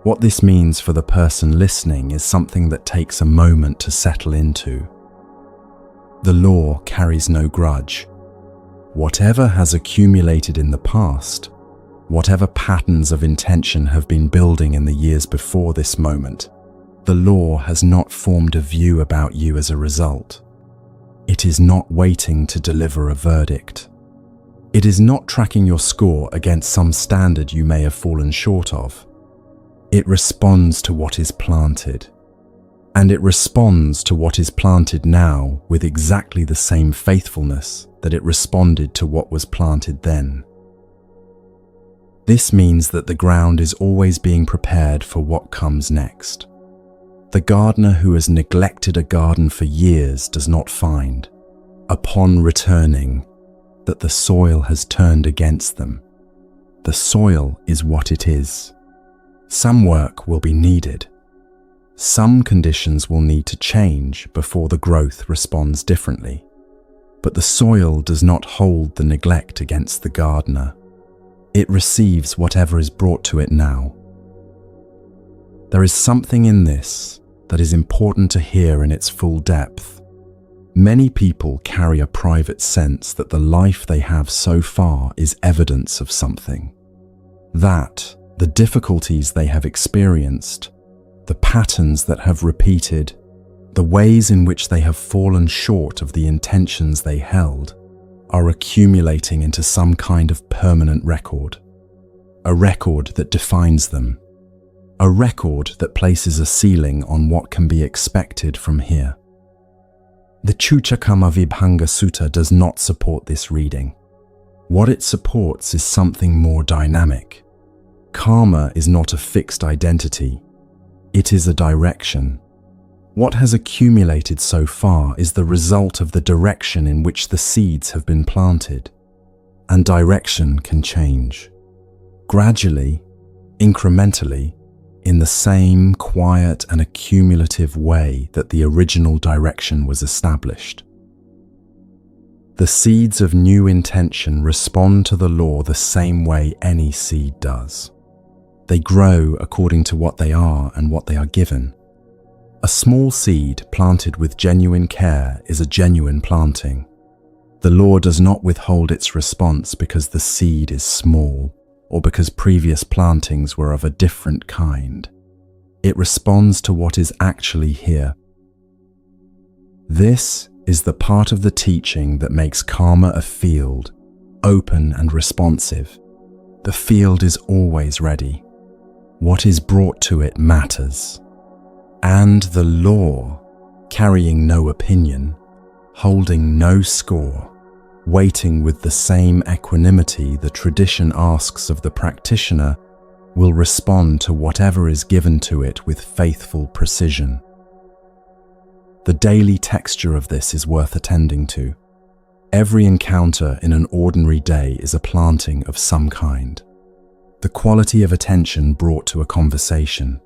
A: What this means for the person listening is something that takes a moment to settle into. The law carries no grudge. Whatever has accumulated in the past, whatever patterns of intention have been building in the years before this moment, the law has not formed a view about you as a result. It is not waiting to deliver a verdict. It is not tracking your score against some standard you may have fallen short of. It responds to what is planted. And it responds to what is planted now with exactly the same faithfulness that it responded to what was planted then. This means that the ground is always being prepared for what comes next. The gardener who has neglected a garden for years does not find, upon returning, that the soil has turned against them. The soil is what it is. Some work will be needed. Some conditions will need to change before the growth responds differently. But the soil does not hold the neglect against the gardener. It receives whatever is brought to it now. There is something in this that is important to hear in its full depth. Many people carry a private sense that the life they have so far is evidence of something. That the difficulties they have experienced, the patterns that have repeated, the ways in which they have fallen short of the intentions they held, are accumulating into some kind of permanent record. A record that defines them. A record that places a ceiling on what can be expected from here. The Chuchakamavibhanga Sutta does not support this reading. What it supports is something more dynamic. Karma is not a fixed identity. It is a direction. What has accumulated so far is the result of the direction in which the seeds have been planted. And direction can change. Gradually, incrementally, in the same quiet and accumulative way that the original direction was established. The seeds of new intention respond to the law the same way any seed does. They grow according to what they are and what they are given. A small seed planted with genuine care is a genuine planting. The law does not withhold its response because the seed is small or because previous plantings were of a different kind. It responds to what is actually here. This is the part of the teaching that makes karma a field, open and responsive. The field is always ready. What is brought to it matters. And the law, carrying no opinion, holding no score, waiting with the same equanimity the tradition asks of the practitioner, will respond to whatever is given to it with faithful precision. The daily texture of this is worth attending to. Every encounter in an ordinary day is a planting of some kind. The quality of attention brought to a conversation,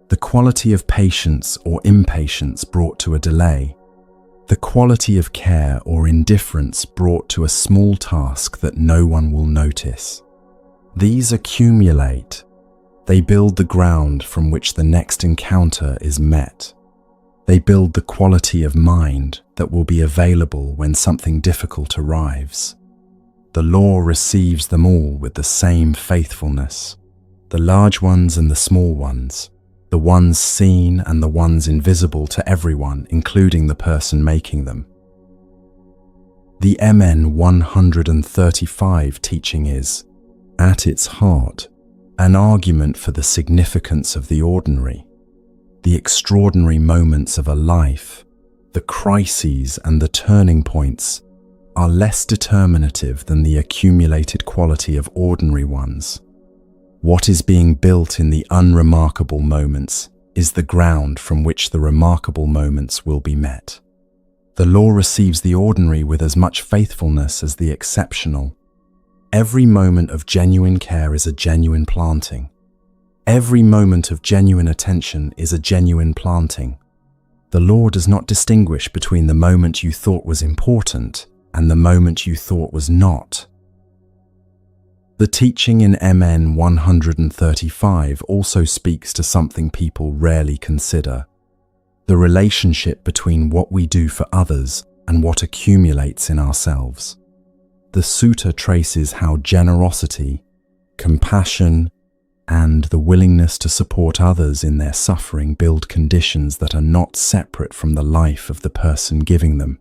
A: the quality of patience or impatience brought to a delay, the quality of care or indifference brought to a small task that no one will notice. These accumulate. They build the ground from which the next encounter is met. They build the quality of mind that will be available when something difficult arrives. The law receives them all with the same faithfulness, the large ones and the small ones, the ones seen and the ones invisible to everyone, including the person making them. The MN 135 teaching is, at its heart, an argument for the significance of the ordinary, the extraordinary moments of a life. The crises and the turning points are less determinative than the accumulated quality of ordinary ones. What is being built in the unremarkable moments is the ground from which the remarkable moments will be met. The law receives the ordinary with as much faithfulness as the exceptional. Every moment of genuine care is a genuine planting. Every moment of genuine attention is a genuine planting. The law does not distinguish between the moment you thought was important and the moment you thought was not. The teaching in MN 135 also speaks to something people rarely consider: the relationship between what we do for others and what accumulates in ourselves. The sutta traces how generosity, compassion, and the willingness to support others in their suffering build conditions that are not separate from the life of the person giving them.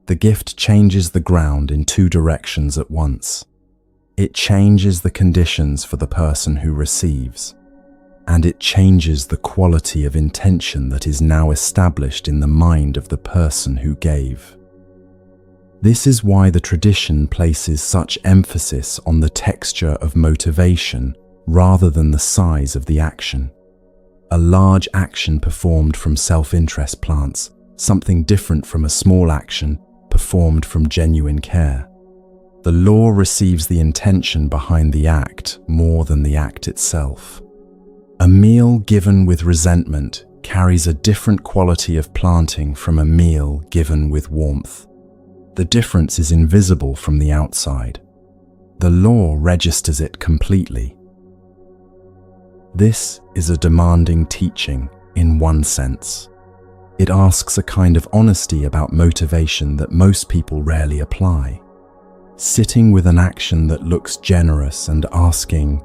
A: The gift changes the ground in two directions at once. It changes the conditions for the person who receives, and it changes the quality of intention that is now established in the mind of the person who gave. This is why the tradition places such emphasis on the texture of motivation rather than the size of the action. A large action performed from self-interest plants something different from a small action performed from genuine care. The law receives the intention behind the act more than the act itself. A meal given with resentment carries a different quality of planting from a meal given with warmth. The difference is invisible from the outside. The law registers it completely. This is a demanding teaching in one sense. It asks a kind of honesty about motivation that most people rarely apply. Sitting with an action that looks generous and asking,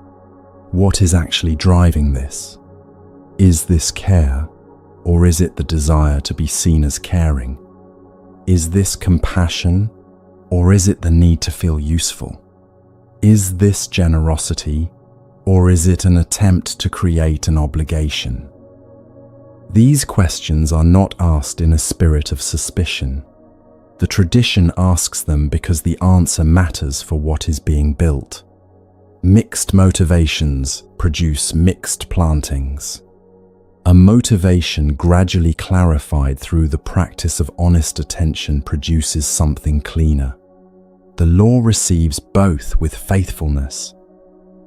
A: what is actually driving this? Is this care, or is it the desire to be seen as caring? Is this compassion, or is it the need to feel useful? Is this generosity, or is it an attempt to create an obligation? These questions are not asked in a spirit of suspicion. The tradition asks them because the answer matters for what is being built. Mixed motivations produce mixed plantings. A motivation gradually clarified through the practice of honest attention produces something cleaner. The law receives both with faithfulness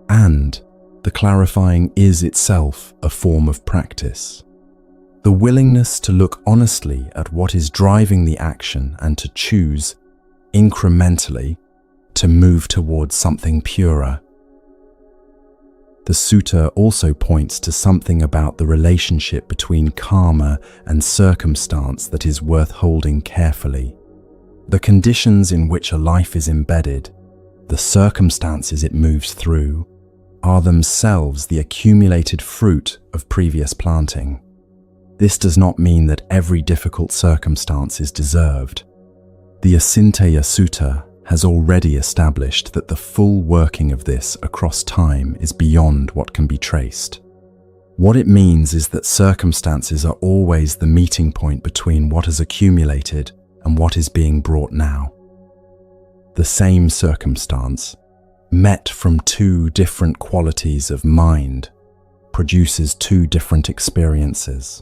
A: and The clarifying is itself a form of practice. The willingness to look honestly at what is driving the action and to choose, incrementally, to move towards something purer. The sutta also points to something about the relationship between karma and circumstance that is worth holding carefully. The conditions in which a life is embedded, the circumstances it moves through, are themselves the accumulated fruit of previous planting. This does not mean that every difficult circumstance is deserved. The Asinteya Sutta has already established that the full working of this across time is beyond what can be traced. What it means is that circumstances are always the meeting point between what has accumulated and what is being brought now. The same circumstance, met from two different qualities of mind, produces two different experiences.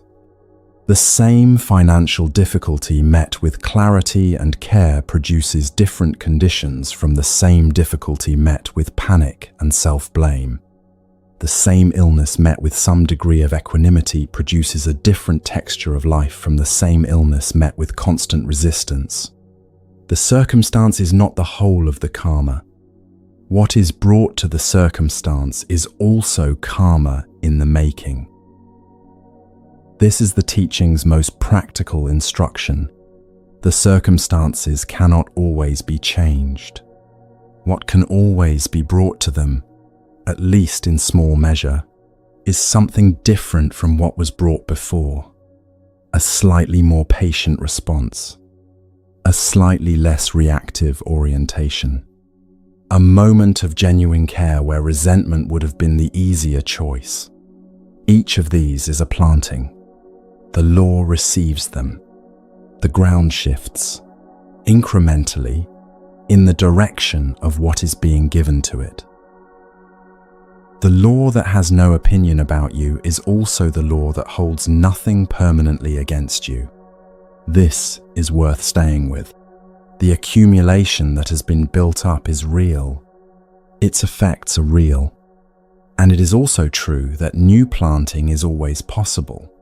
A: The same financial difficulty met with clarity and care produces different conditions from the same difficulty met with panic and self-blame. The same illness met with some degree of equanimity produces a different texture of life from the same illness met with constant resistance. The circumstance is not the whole of the karma. What is brought to the circumstance is also karma in the making. This is the teaching's most practical instruction. The circumstances cannot always be changed. What can always be brought to them, at least in small measure, is something different from what was brought before. A slightly more patient response. A slightly less reactive orientation. A moment of genuine care where resentment would have been the easier choice. Each of these is a planting. The law receives them. The ground shifts, incrementally, in the direction of what is being given to it. The law that has no opinion about you is also the law that holds nothing permanently against you. This is worth staying with. The accumulation that has been built up is real. Its effects are real. And it is also true that new planting is always possible.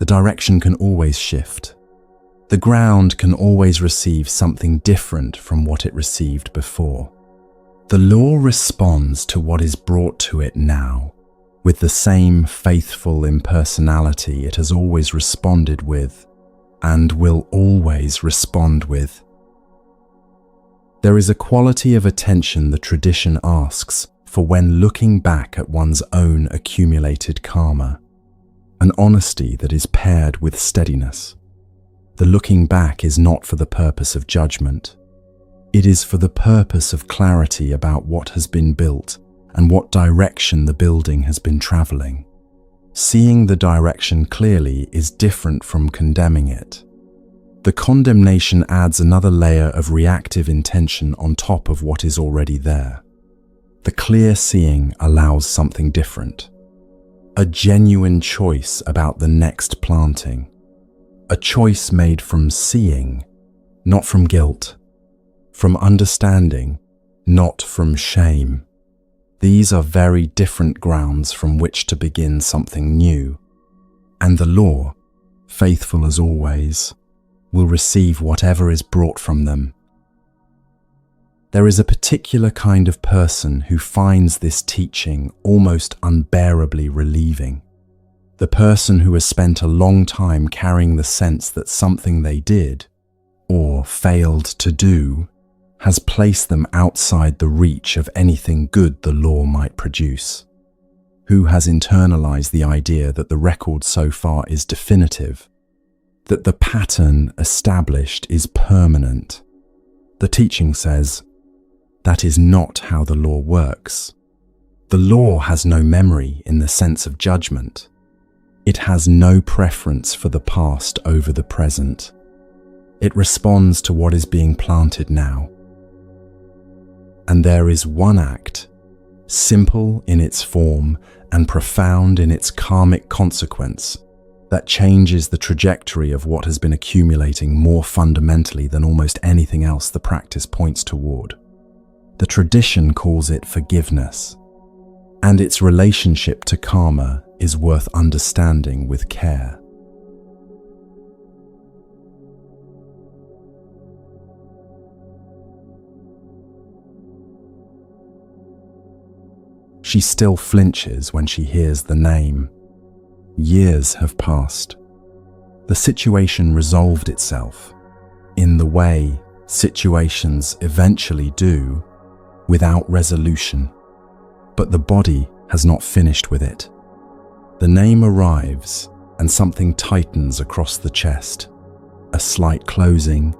A: The direction can always shift. The ground can always receive something different from what it received before. The law responds to what is brought to it now, with the same faithful impersonality it has always responded with, and will always respond with. There is a quality of attention the tradition asks for when looking back at one's own accumulated karma. An honesty that is paired with steadiness. The looking back is not for the purpose of judgment. It is for the purpose of clarity about what has been built and what direction the building has been traveling. Seeing the direction clearly is different from condemning it. The condemnation adds another layer of reactive intention on top of what is already there. The clear seeing allows something different. A genuine choice about the next planting. A choice made from seeing, not from guilt. From understanding, not from shame. These are very different grounds from which to begin something new. And the law, faithful as always, will receive whatever is brought from them. There is a particular kind of person who finds this teaching almost unbearably relieving. The person who has spent a long time carrying the sense that something they did, or failed to do, has placed them outside the reach of anything good the law might produce. Who has internalized the idea that the record so far is definitive, that the pattern established is permanent. The teaching says, that is not how the law works. The law has no memory in the sense of judgment. It has no preference for the past over the present. It responds to what is being planted now. And there is one act, simple in its form and profound in its karmic consequence, that changes the trajectory of what has been accumulating more fundamentally than almost anything else the practice points toward. The tradition calls it forgiveness. and its relationship to karma is worth understanding with care. She still flinches when she hears the name. Years have passed. The situation resolved itself, in the way situations eventually do, without resolution. But the body has not finished with it. The name arrives, and something tightens across the chest. A slight closing,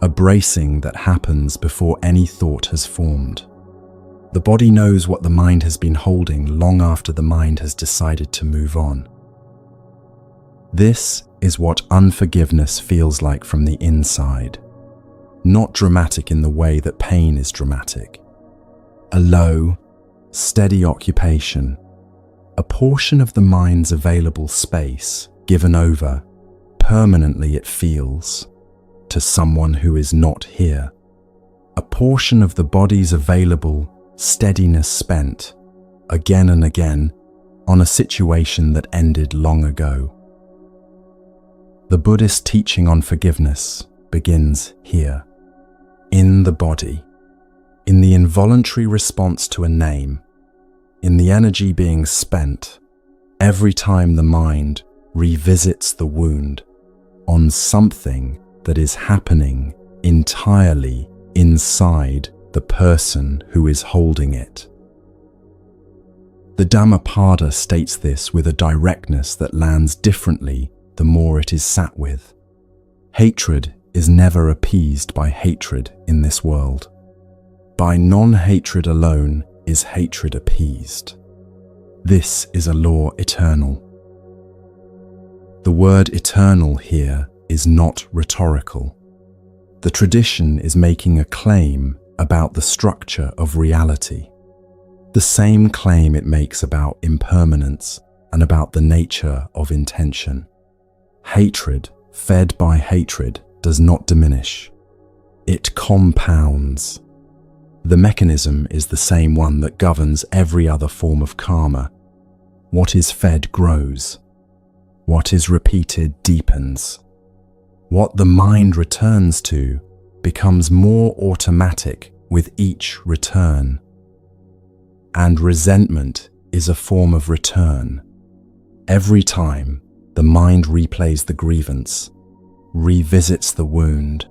A: a bracing that happens before any thought has formed. The body knows what the mind has been holding long after the mind has decided to move on. This is what unforgiveness feels like from the inside. Not dramatic in the way that pain is dramatic. A low, steady occupation, a portion of the mind's available space given over, permanently it feels, to someone who is not here. A portion of the body's available steadiness spent, again and again, on a situation that ended long ago. The Buddhist teaching on forgiveness begins here, in the body, in the involuntary response to a name, in the energy being spent every time the mind revisits the wound on something that is happening entirely inside the person who is holding it. The Dhammapada states this with a directness that lands differently the more it is sat with. Hatred is never appeased by hatred in this world. By non-hatred alone is hatred appeased. This is a law eternal. The word eternal here is not rhetorical. The tradition is making a claim about the structure of reality. The same claim it makes about impermanence and about the nature of intention. Hatred, fed by hatred, does not diminish. It compounds. The mechanism is the same one that governs every other form of karma. What is fed grows. What is repeated deepens. What the mind returns to becomes more automatic with each return. And resentment is a form of return. Every time the mind replays the grievance, revisits the wound,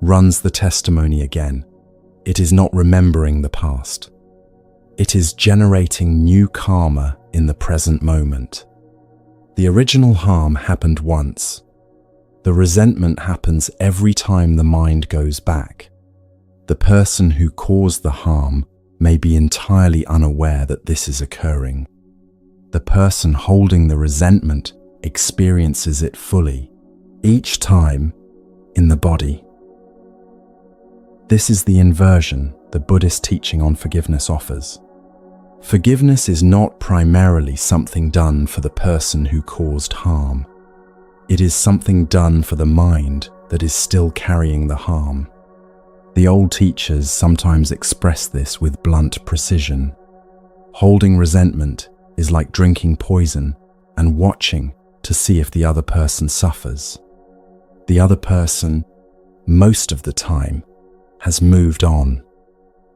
A: runs the testimony again, it is not remembering the past. It is generating new karma in the present moment. The original harm happened once. The resentment happens every time the mind goes back. The person who caused the harm may be entirely unaware that this is occurring. The person holding the resentment experiences it fully, each time in the body. This is the inversion the Buddhist teaching on forgiveness offers. Forgiveness is not primarily something done for the person who caused harm. It is something done for the mind that is still carrying the harm. The old teachers sometimes express this with blunt precision. Holding resentment is like drinking poison and watching to see if the other person suffers. The other person, most of the time, has moved on.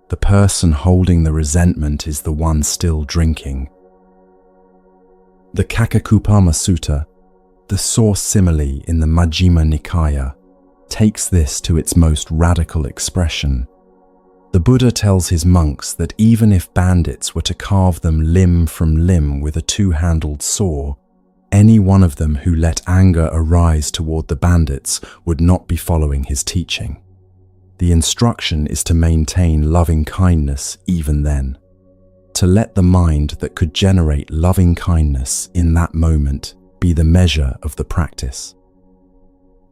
A: The person holding the resentment is the one still drinking. The Kakakupama Sutta, the source simile in the Majjhima Nikaya, takes this to its most radical expression. The Buddha tells his monks that even if bandits were to carve them limb from limb with a two-handled saw, any one of them who let anger arise toward the bandits would not be following his teaching. The instruction is to maintain loving kindness even then, to let the mind that could generate loving kindness in that moment be the measure of the practice.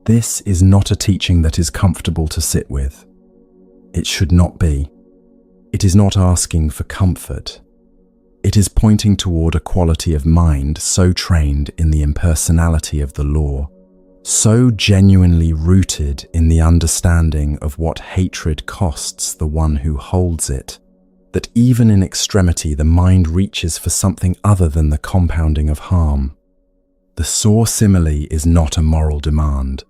A: This is not a teaching that is comfortable to sit with. It should not be. It is not asking for comfort. It is pointing toward a quality of mind so trained in the impersonality of the law, so genuinely rooted in the understanding of what hatred costs the one who holds it, that even in extremity the mind reaches for something other than the compounding of harm. The saw simile is not a moral demand.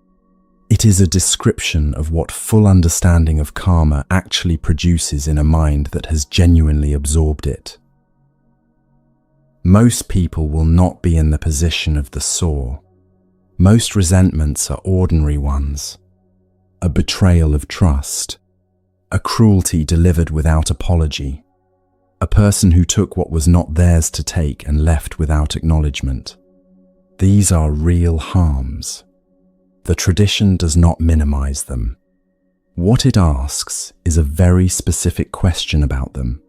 A: It is a description of what full understanding of karma actually produces in a mind that has genuinely absorbed it. Most people will not be in the position of the saw. Most resentments are ordinary ones. A betrayal of trust, a cruelty delivered without apology, a person who took what was not theirs to take and left without acknowledgement. These are real harms. The tradition does not minimize them. What it asks is a very specific question about them.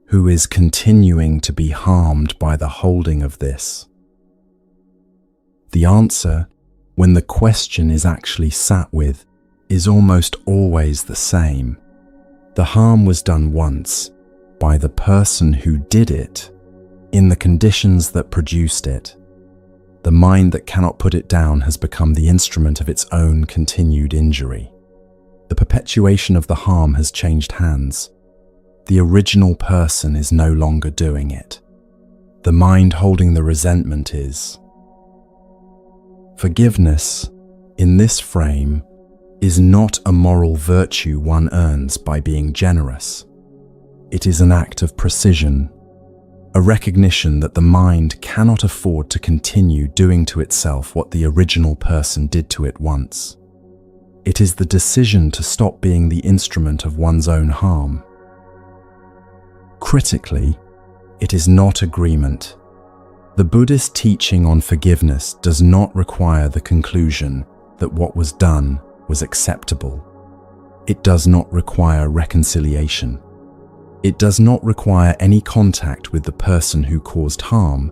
A: Who is continuing to be harmed by the holding of this? The answer, when the question is actually sat with, is almost always the same. The harm was done once by the person who did it, in the conditions that produced it. The mind that cannot put it down has become the instrument of its own continued injury. The perpetuation of the harm has changed hands. The original person is no longer doing it. The mind holding the resentment is. Forgiveness, in this frame, is not a moral virtue one earns by being generous. It is an act of precision, a recognition that the mind cannot afford to continue doing to itself what the original person did to it once. It is the decision to stop being the instrument of one's own harm. Critically, it is not agreement. The Buddhist teaching on forgiveness does not require the conclusion that what was done was acceptable. It does not require reconciliation. It does not require any contact with the person who caused harm,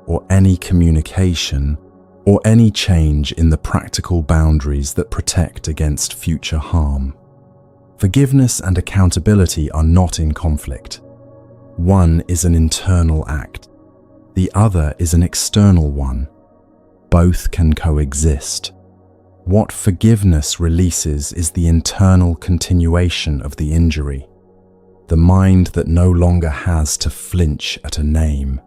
A: or any communication, or any change in the practical boundaries that protect against future harm. Forgiveness and accountability are not in conflict. One is an internal act. The other is an external one. Both can coexist. What forgiveness releases is the internal continuation of the injury, the mind that no longer has to flinch at a name.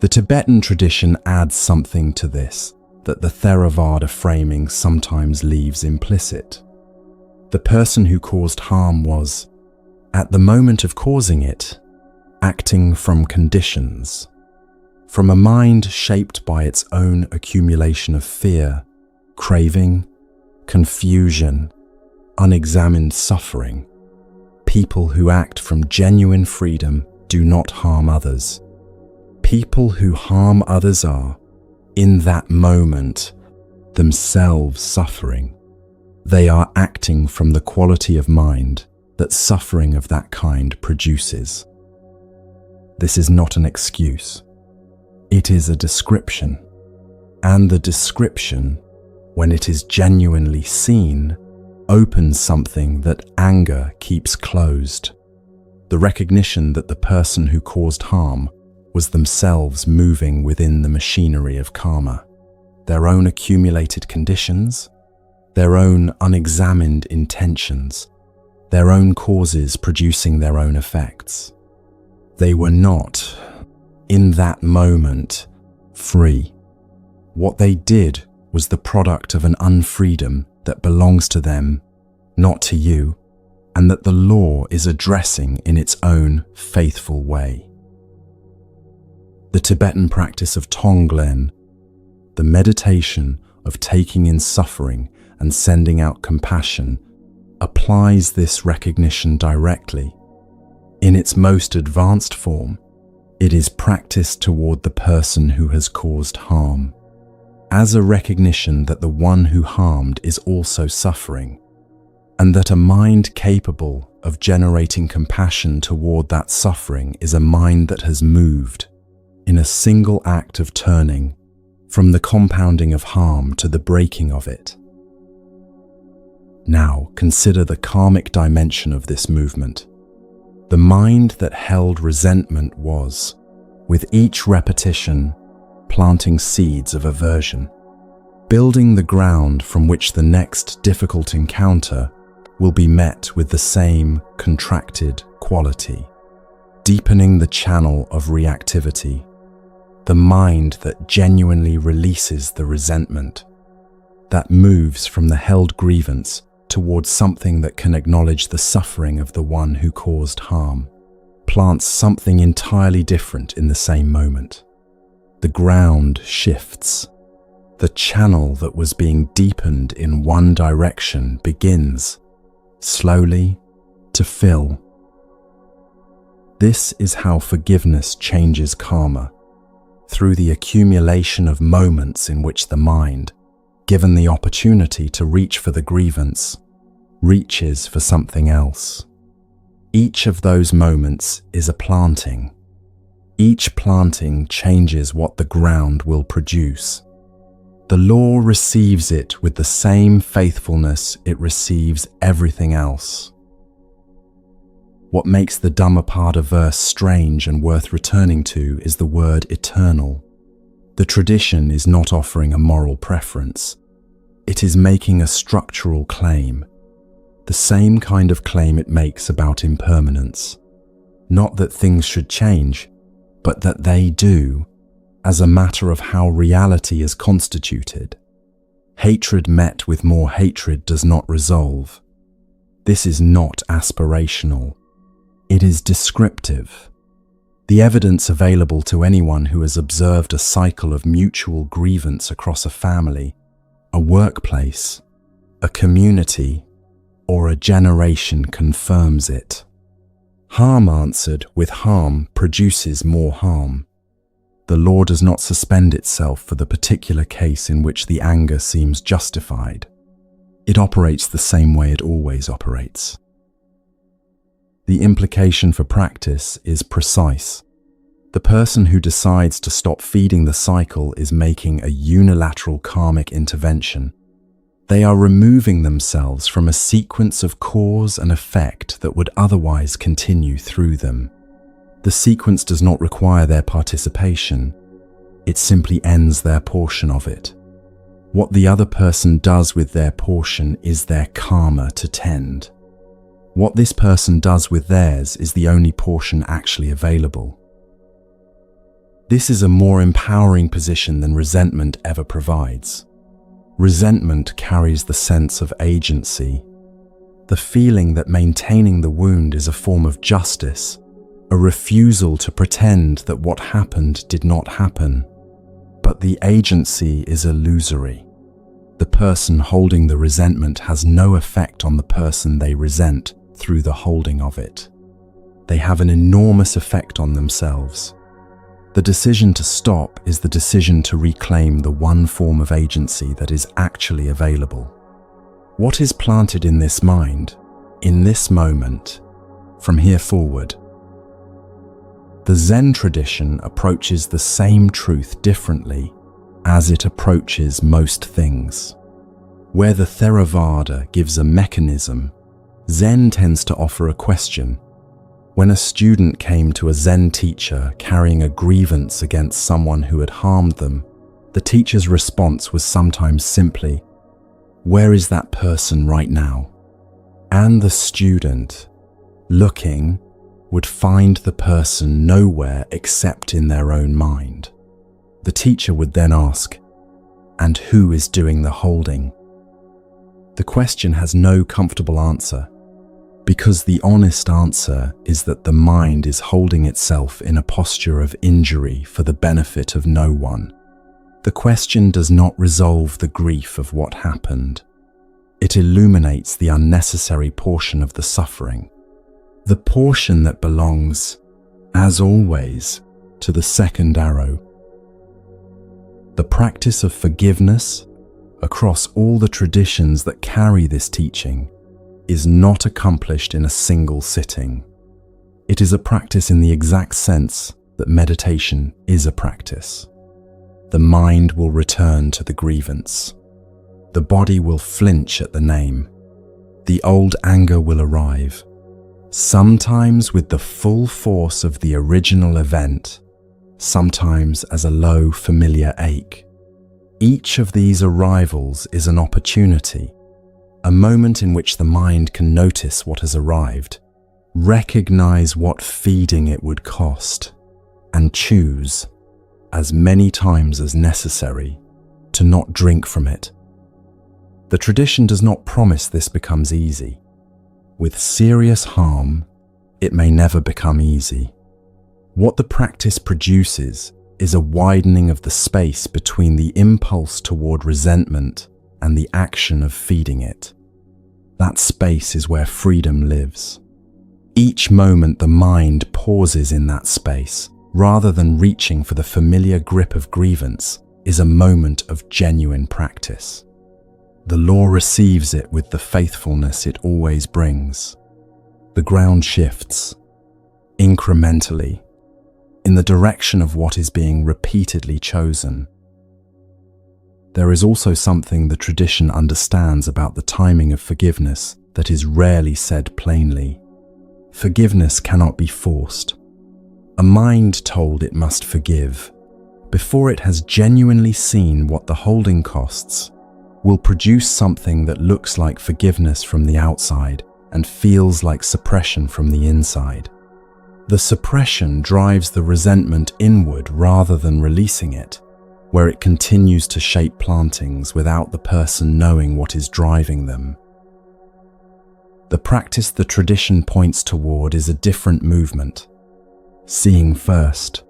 A: The Tibetan tradition adds something to this that the Theravada framing sometimes leaves implicit. The person who caused harm was, at the moment of causing it, acting from conditions, from a mind shaped by its own accumulation of fear, craving, confusion, unexamined suffering. People who act from genuine freedom do not harm others. People who harm others are, in that moment, themselves suffering. They are acting from the quality of mind that suffering of that kind produces. This is not an excuse. It is a description. And the description, when it is genuinely seen, opens something that anger keeps closed. The recognition that the person who caused harm was themselves moving within the machinery of karma, their own accumulated conditions, their own unexamined intentions, their own causes producing their own effects. They were not, in that moment, free. What they did was the product of an unfreedom that belongs to them, not to you, and that the law is addressing in its own faithful way. The Tibetan practice of Tonglen, the meditation of taking in suffering and sending out compassion, applies this recognition directly. In its most advanced form, it is practiced toward the person who has caused harm, as a recognition that the one who harmed is also suffering, and that a mind capable of generating compassion toward that suffering is a mind that has moved, in a single act of turning, from the compounding of harm to the breaking of it. Now consider the karmic dimension of this movement. The mind that held resentment was, with each repetition, planting seeds of aversion, building the ground from which the next difficult encounter will be met with the same contracted quality, deepening the channel of reactivity, the mind that genuinely releases the resentment, that moves from the held grievance towards something that can acknowledge the suffering of the one who caused harm, plants something entirely different in the same moment. The ground shifts. The channel that was being deepened in one direction begins, slowly, to fill. This is how forgiveness changes karma, through the accumulation of moments in which the mind, given the opportunity to reach for the grievance, reaches for something else. Each of those moments is a planting. Each planting changes what the ground will produce. The law receives it with the same faithfulness it receives everything else. What makes the Dhammapada verse strange and worth returning to is the word eternal. The tradition is not offering a moral preference. It is making a structural claim, the same kind of claim it makes about impermanence. Not that things should change, but that they do, as a matter of how reality is constituted. Hatred met with more hatred does not resolve. This is not aspirational. It is descriptive. The evidence available to anyone who has observed a cycle of mutual grievance across a family, a workplace, a community, or a generation confirms it. Harm answered with harm produces more harm. The law does not suspend itself for the particular case in which the anger seems justified. It operates the same way it always operates. The implication for practice is precise. The person who decides to stop feeding the cycle is making a unilateral karmic intervention. They are removing themselves from a sequence of cause and effect that would otherwise continue through them. The sequence does not require their participation. It simply ends their portion of it. What the other person does with their portion is their karma to tend. What this person does with theirs is the only portion actually available. This is a more empowering position than resentment ever provides. Resentment carries the sense of agency, the feeling that maintaining the wound is a form of justice, a refusal to pretend that what happened did not happen. But the agency is illusory. The person holding the resentment has no effect on the person they resent through the holding of it. They have an enormous effect on themselves. The decision to stop is the decision to reclaim the one form of agency that is actually available. What is planted in this mind, in this moment, from here forward? The Zen tradition approaches the same truth differently as it approaches most things. Where the Theravada gives a mechanism, Zen tends to offer a question. When a student came to a Zen teacher carrying a grievance against someone who had harmed them, the teacher's response was sometimes simply, "Where is that person right now?" And the student, looking, would find the person nowhere except in their own mind. The teacher would then ask, "And who is doing the holding?" The question has no comfortable answer, because the honest answer is that the mind is holding itself in a posture of injury for the benefit of no one. The question does not resolve the grief of what happened. It illuminates the unnecessary portion of the suffering, the portion that belongs, as always, to the second arrow. The practice of forgiveness, across all the traditions that carry this teaching, is not accomplished in a single sitting. It is a practice in the exact sense that meditation is a practice. The mind will return to the grievance. The body will flinch at the name. The old anger will arrive, sometimes with the full force of the original event, sometimes as a low, familiar ache. Each of these arrivals is an opportunity, a moment in which the mind can notice what has arrived, recognize what feeding it would cost, and choose, as many times as necessary, to not drink from it. The tradition does not promise this becomes easy. With serious harm, it may never become easy. What the practice produces is a widening of the space between the impulse toward resentment and the action of feeding it. That space is where freedom lives. Each moment the mind pauses in that space, rather than reaching for the familiar grip of grievance, is a moment of genuine practice. The law receives it with the faithfulness it always brings. The ground shifts, incrementally, in the direction of what is being repeatedly chosen. There is also something the tradition understands about the timing of forgiveness that is rarely said plainly. Forgiveness cannot be forced. A mind told it must forgive, before it has genuinely seen what the holding costs, will produce something that looks like forgiveness from the outside and feels like suppression from the inside. The suppression drives the resentment inward rather than releasing it, where it continues to shape plantings without the person knowing what is driving them. The practice the tradition points toward is a different movement. Seeing first.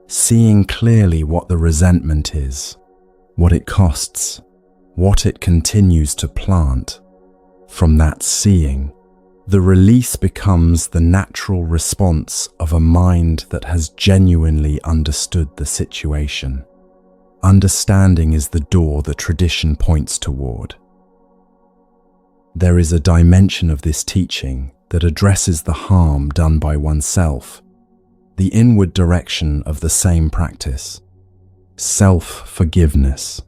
A: Seeing clearly what the resentment is, what it costs, what it continues to plant. From that seeing, the release becomes the natural response of a mind that has genuinely understood the situation. Understanding is the door the tradition points toward. There is a dimension of this teaching that addresses the harm done by oneself, the inward direction of the same practice, self-forgiveness.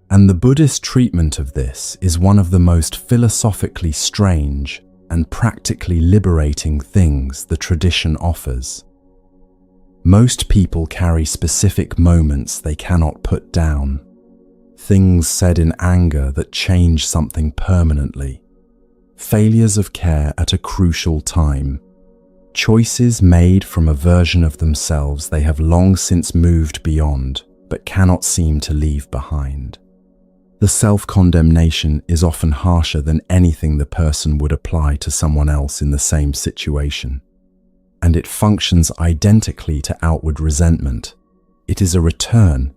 A: And the Buddhist treatment of this is one of the most philosophically strange and practically liberating things the tradition offers. Most people carry specific moments they cannot put down, things said in anger that change something permanently, failures of care at a crucial time, choices made from a version of themselves they have long since moved beyond but cannot seem to leave behind. The self-condemnation is often harsher than anything the person would apply to someone else in the same situation, and it functions identically to outward resentment. It is a return,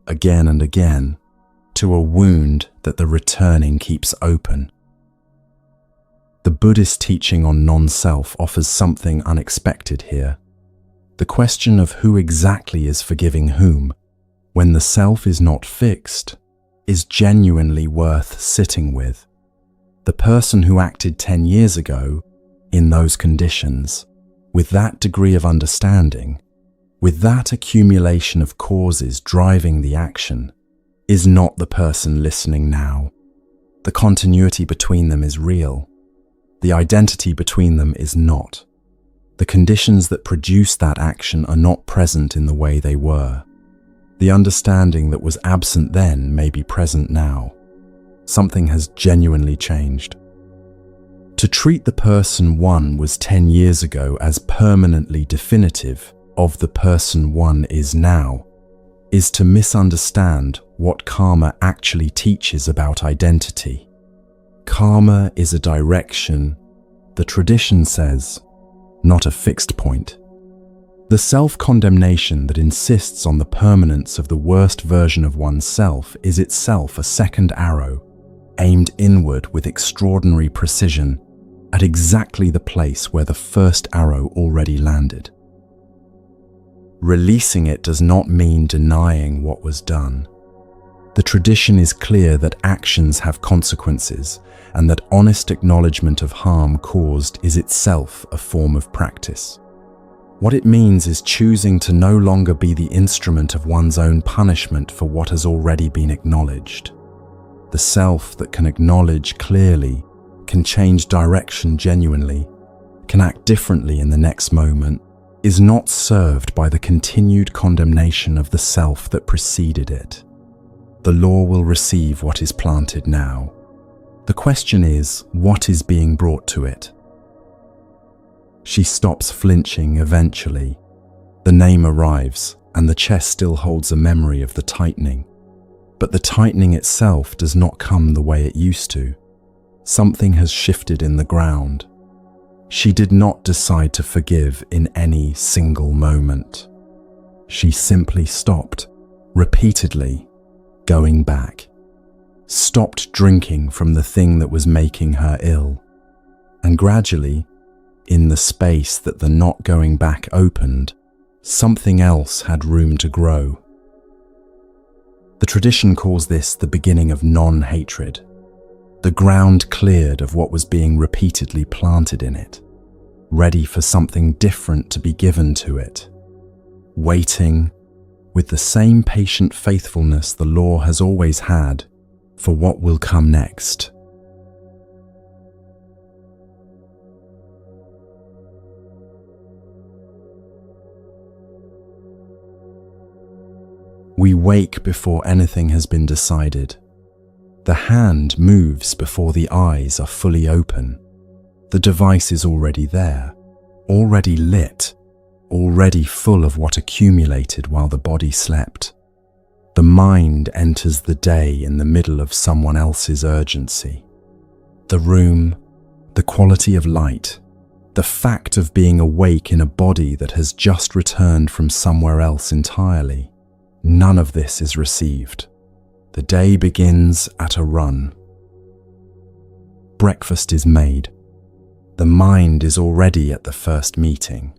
A: again and again, to a wound that the returning keeps open. The Buddhist teaching on non-self offers something unexpected here. The question of who exactly is forgiving whom, when the self is not fixed, is genuinely worth sitting with. The person who acted 10 years ago, in those conditions, with that degree of understanding, with that accumulation of causes driving the action, is not the person listening now. The continuity between them is real. The identity between them is not. The conditions that produce that action are not present in the way they were. The understanding that was absent then may be present now. Something has genuinely changed. To treat the person one was 10 years ago as permanently definitive of the person one is now, is to misunderstand what karma actually teaches about identity. Karma is a direction, the tradition says, not a fixed point. The self-condemnation that insists on the permanence of the worst version of oneself is itself a second arrow, aimed inward with extraordinary precision at exactly the place where the first arrow already landed. Releasing it does not mean denying what was done. The tradition is clear that actions have consequences, and that honest acknowledgement of harm caused is itself a form of practice. What it means is choosing to no longer be the instrument of one's own punishment for what has already been acknowledged. The self that can acknowledge clearly, can change direction genuinely, can act differently in the next moment, is not served by the continued condemnation of the self that preceded it. The law will receive what is planted now. The question is, what is being brought to it? She stops flinching eventually. The name arrives, and the chest still holds a memory of the tightening. But the tightening itself does not come the way it used to. Something has shifted in the ground. She did not decide to forgive in any single moment. She simply stopped, repeatedly, going back. Stopped drinking from the thing that was making her ill. And gradually, in the space that the not going back opened, something else had room to grow. The tradition calls this the beginning of non-hatred. The ground cleared of what was being repeatedly planted in it, ready for something different to be given to it, waiting with the same patient faithfulness the law has always had for what will come next. We wake before anything has been decided. The hand moves before the eyes are fully open. The device is already there, already lit, already full of what accumulated while the body slept. The mind enters the day in the middle of someone else's urgency. The room, the quality of light, the fact of being awake in a body that has just returned from somewhere else entirely. None of this is received. The day begins at a run. Breakfast is made. The mind is already at the first meeting.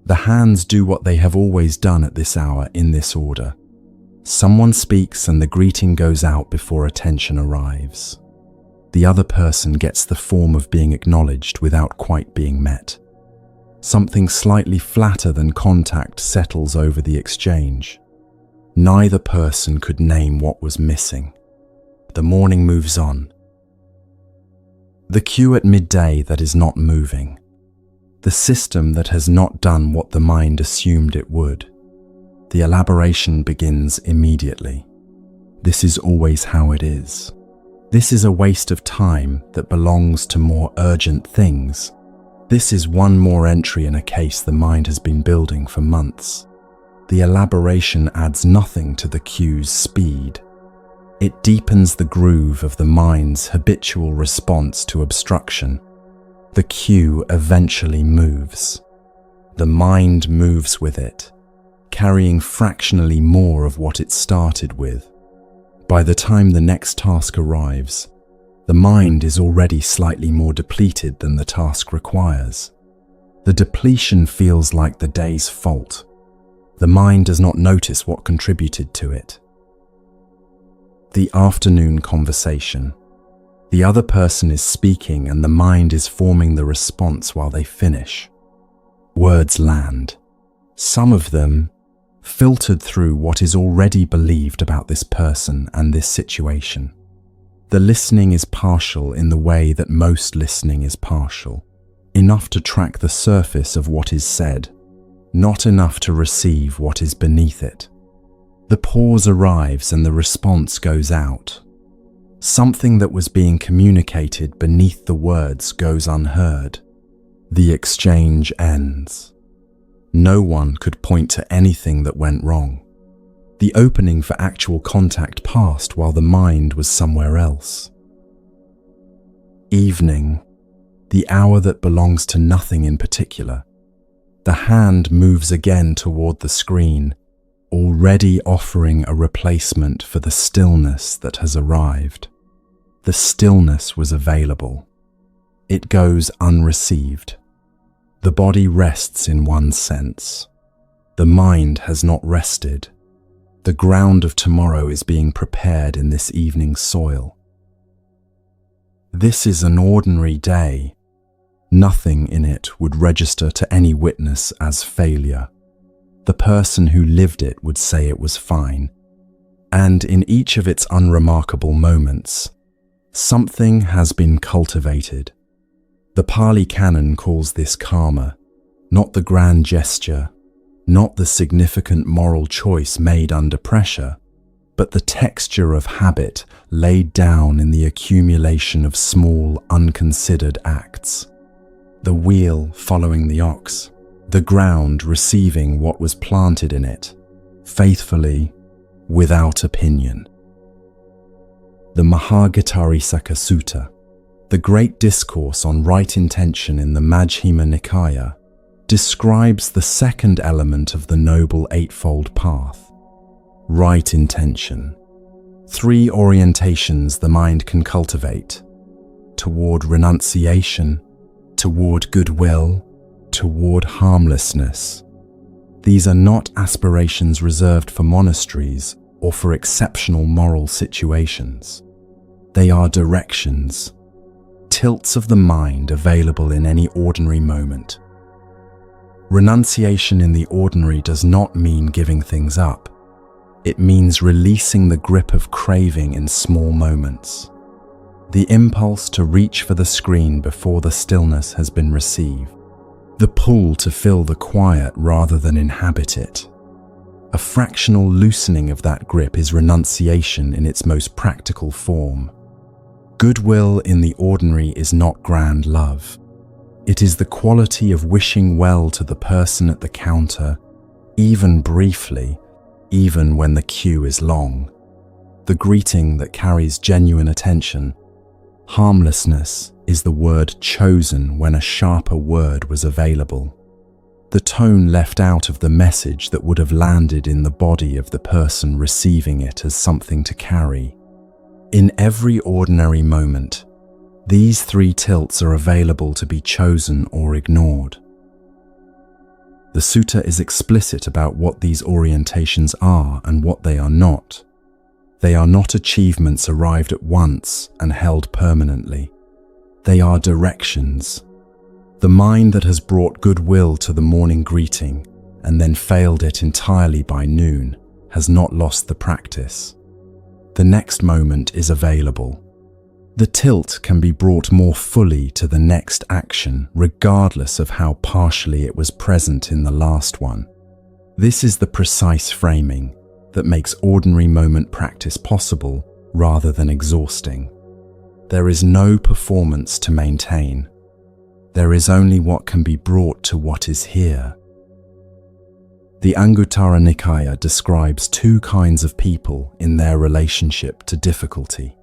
A: The hands do what they have always done at this hour in this order. Someone speaks and the greeting goes out before attention arrives. The other person gets the form of being acknowledged without quite being met. Something slightly flatter than contact settles over the exchange. Neither person could name what was missing. The morning moves on. The queue at midday that is not moving. The system that has not done what the mind assumed it would. The elaboration begins immediately. This is always how it is. This is a waste of time that belongs to more urgent things. This is one more entry in a case the mind has been building for months. The elaboration adds nothing to the queue's speed. It deepens the groove of the mind's habitual response to obstruction. The queue eventually moves. The mind moves with it, carrying fractionally more of what it started with. By the time the next task arrives, the mind is already slightly more depleted than the task requires. The depletion feels like the day's fault. The mind does not notice what contributed to it. The afternoon conversation. The other person is speaking and the mind is forming the response while they finish. Words land. Some of them filtered through what is already believed about this person and this situation. The listening is partial in the way that most listening is partial, enough to track the surface of what is said, not enough to receive what is beneath it. The pause arrives and the response goes out. Something that was being communicated beneath the words goes unheard. The exchange ends. No one could point to anything that went wrong. The opening for actual contact passed while the mind was somewhere else. Evening, the hour that belongs to nothing in particular. The hand moves again toward the screen, already offering a replacement for the stillness that has arrived. The stillness was available. It goes unreceived. The body rests in one sense. The mind has not rested. The ground of tomorrow is being prepared in this evening's soil. This is an ordinary day. Nothing in it would register to any witness as failure. The person who lived it would say it was fine. And in each of its unremarkable moments, something has been cultivated. The Pali Canon calls this karma, not the grand gesture, not the significant moral choice made under pressure, but the texture of habit laid down in the accumulation of small, unconsidered acts. The wheel following the ox, the ground receiving what was planted in it, faithfully, without opinion. The Mahagatarisaka Sutta, the great discourse on right intention in the Majjhima Nikaya, describes the second element of the Noble Eightfold Path, right intention. 3 orientations the mind can cultivate: toward renunciation, toward goodwill, toward harmlessness. These are not aspirations reserved for monasteries or for exceptional moral situations. They are directions, tilts of the mind available in any ordinary moment. Renunciation in the ordinary does not mean giving things up. It means releasing the grip of craving in small moments. The impulse to reach for the screen before the stillness has been received. The pull to fill the quiet rather than inhabit it. A fractional loosening of that grip is renunciation in its most practical form. Goodwill in the ordinary is not grand love. It is the quality of wishing well to the person at the counter, even briefly, even when the queue is long. The greeting that carries genuine attention. Harmlessness is the word chosen when a sharper word was available. The tone left out of the message that would have landed in the body of the person receiving it as something to carry. In every ordinary moment, these 3 tilts are available to be chosen or ignored. The sutta is explicit about what these orientations are and what they are not. They are not achievements arrived at once and held permanently. They are directions. The mind that has brought goodwill to the morning greeting and then failed it entirely by noon has not lost the practice. The next moment is available. The tilt can be brought more fully to the next action regardless of how partially it was present in the last one. This is the precise framing that makes ordinary moment practice possible rather than exhausting. There is no performance to maintain. There is only what can be brought to what is here. The Anguttara Nikaya describes 2 kinds of people in their relationship to difficulty.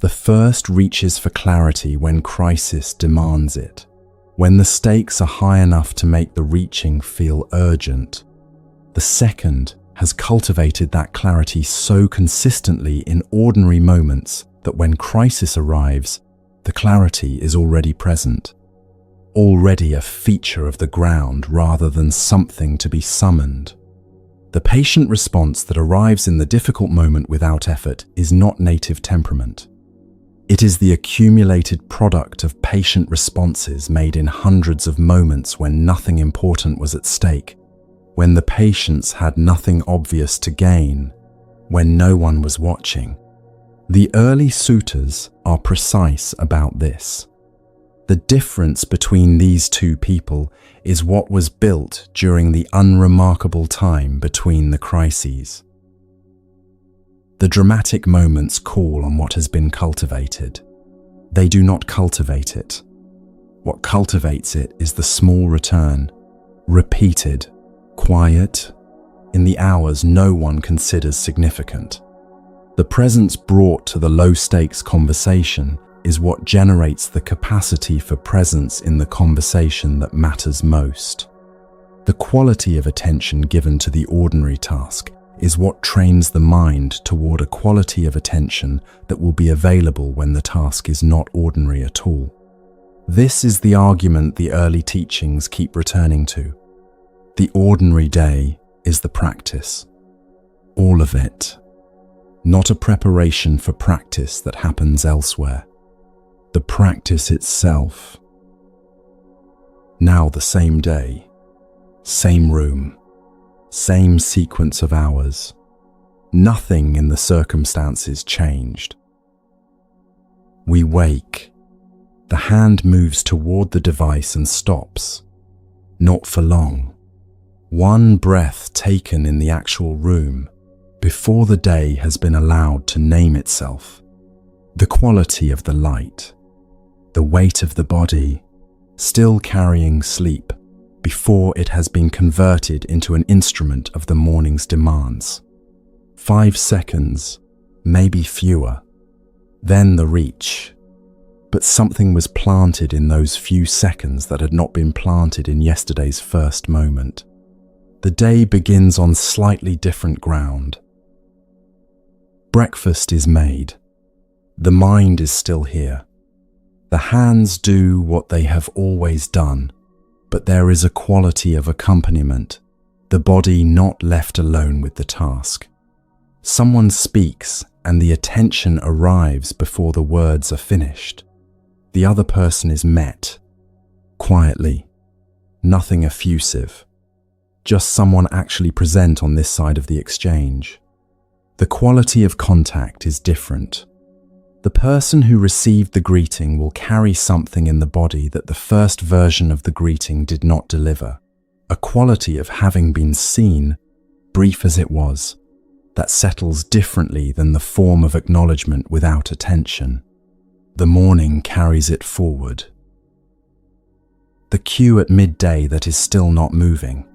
A: The first reaches for clarity when crisis demands it, when the stakes are high enough to make the reaching feel urgent. The second has cultivated that clarity so consistently in ordinary moments that when crisis arrives, the clarity is already present, already a feature of the ground rather than something to be summoned. The patient response that arrives in the difficult moment without effort is not native temperament. It is the accumulated product of patient responses made in hundreds of moments when nothing important was at stake, when the patients had nothing obvious to gain, when no one was watching. The early suttas are precise about this. The difference between these 2 people is what was built during the unremarkable time between the crises. The dramatic moments call on what has been cultivated. They do not cultivate it. What cultivates it is the small return, repeated, quiet, in the hours no one considers significant. The presence brought to the low-stakes conversation is what generates the capacity for presence in the conversation that matters most. The quality of attention given to the ordinary task is what trains the mind toward a quality of attention that will be available when the task is not ordinary at all. This is the argument the early teachings keep returning to. The ordinary day is the practice. All of it. Not a preparation for practice that happens elsewhere. The practice itself. Now the same day, same room, same sequence of hours. Nothing in the circumstances changed. We wake. The hand moves toward the device and stops. Not for long. One breath taken in the actual room before the day has been allowed to name itself. The quality of the light, the weight of the body, still carrying sleep before it has been converted into an instrument of the morning's demands. 5 seconds, maybe fewer, then the reach. But something was planted in those few seconds that had not been planted in yesterday's first moment. The day begins on slightly different ground. Breakfast is made. The mind is still here. The hands do what they have always done, but there is a quality of accompaniment, the body not left alone with the task. Someone speaks and the attention arrives before the words are finished. The other person is met, quietly, nothing effusive, just someone actually present on this side of the exchange. The quality of contact is different. The person who received the greeting will carry something in the body that the first version of the greeting did not deliver, a quality of having been seen, brief as it was, that settles differently than the form of acknowledgement without attention. The morning carries it forward. The cue at midday that is still not moving.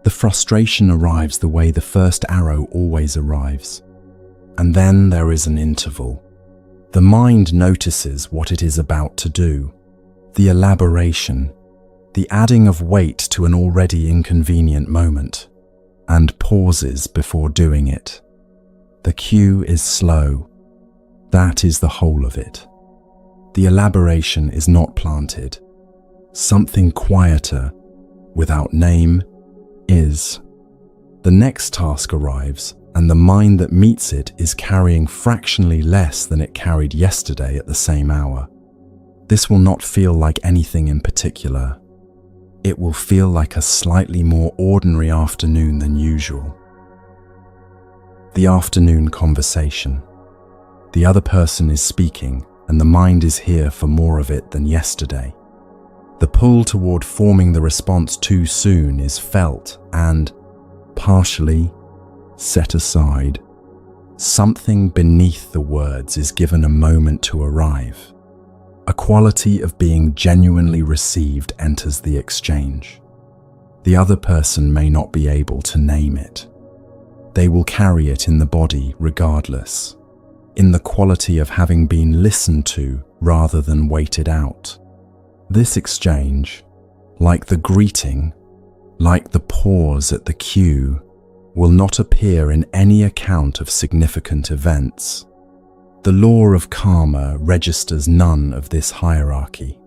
A: The frustration arrives the way the first arrow always arrives. And then there is an interval. The mind notices what it is about to do, the elaboration, the adding of weight to an already inconvenient moment, and pauses before doing it. The cue is slow. That is the whole of it. The elaboration is not planted. Something quieter, without name, is. The next task arrives, and the mind that meets it is carrying fractionally less than it carried yesterday at the same hour. This will not feel like anything in particular. It will feel like a slightly more ordinary afternoon than usual. The afternoon conversation. The other person is speaking, and the mind is here for more of it than yesterday. The pull toward forming the response too soon is felt and, partially, set aside. Something beneath the words is given a moment to arrive. A quality of being genuinely received enters the exchange. The other person may not be able to name it. They will carry it in the body regardless, in the quality of having been listened to rather than waited out. This exchange, like the greeting, like the pause at the cue, will not appear in any account of significant events. The law of karma registers none of this hierarchy.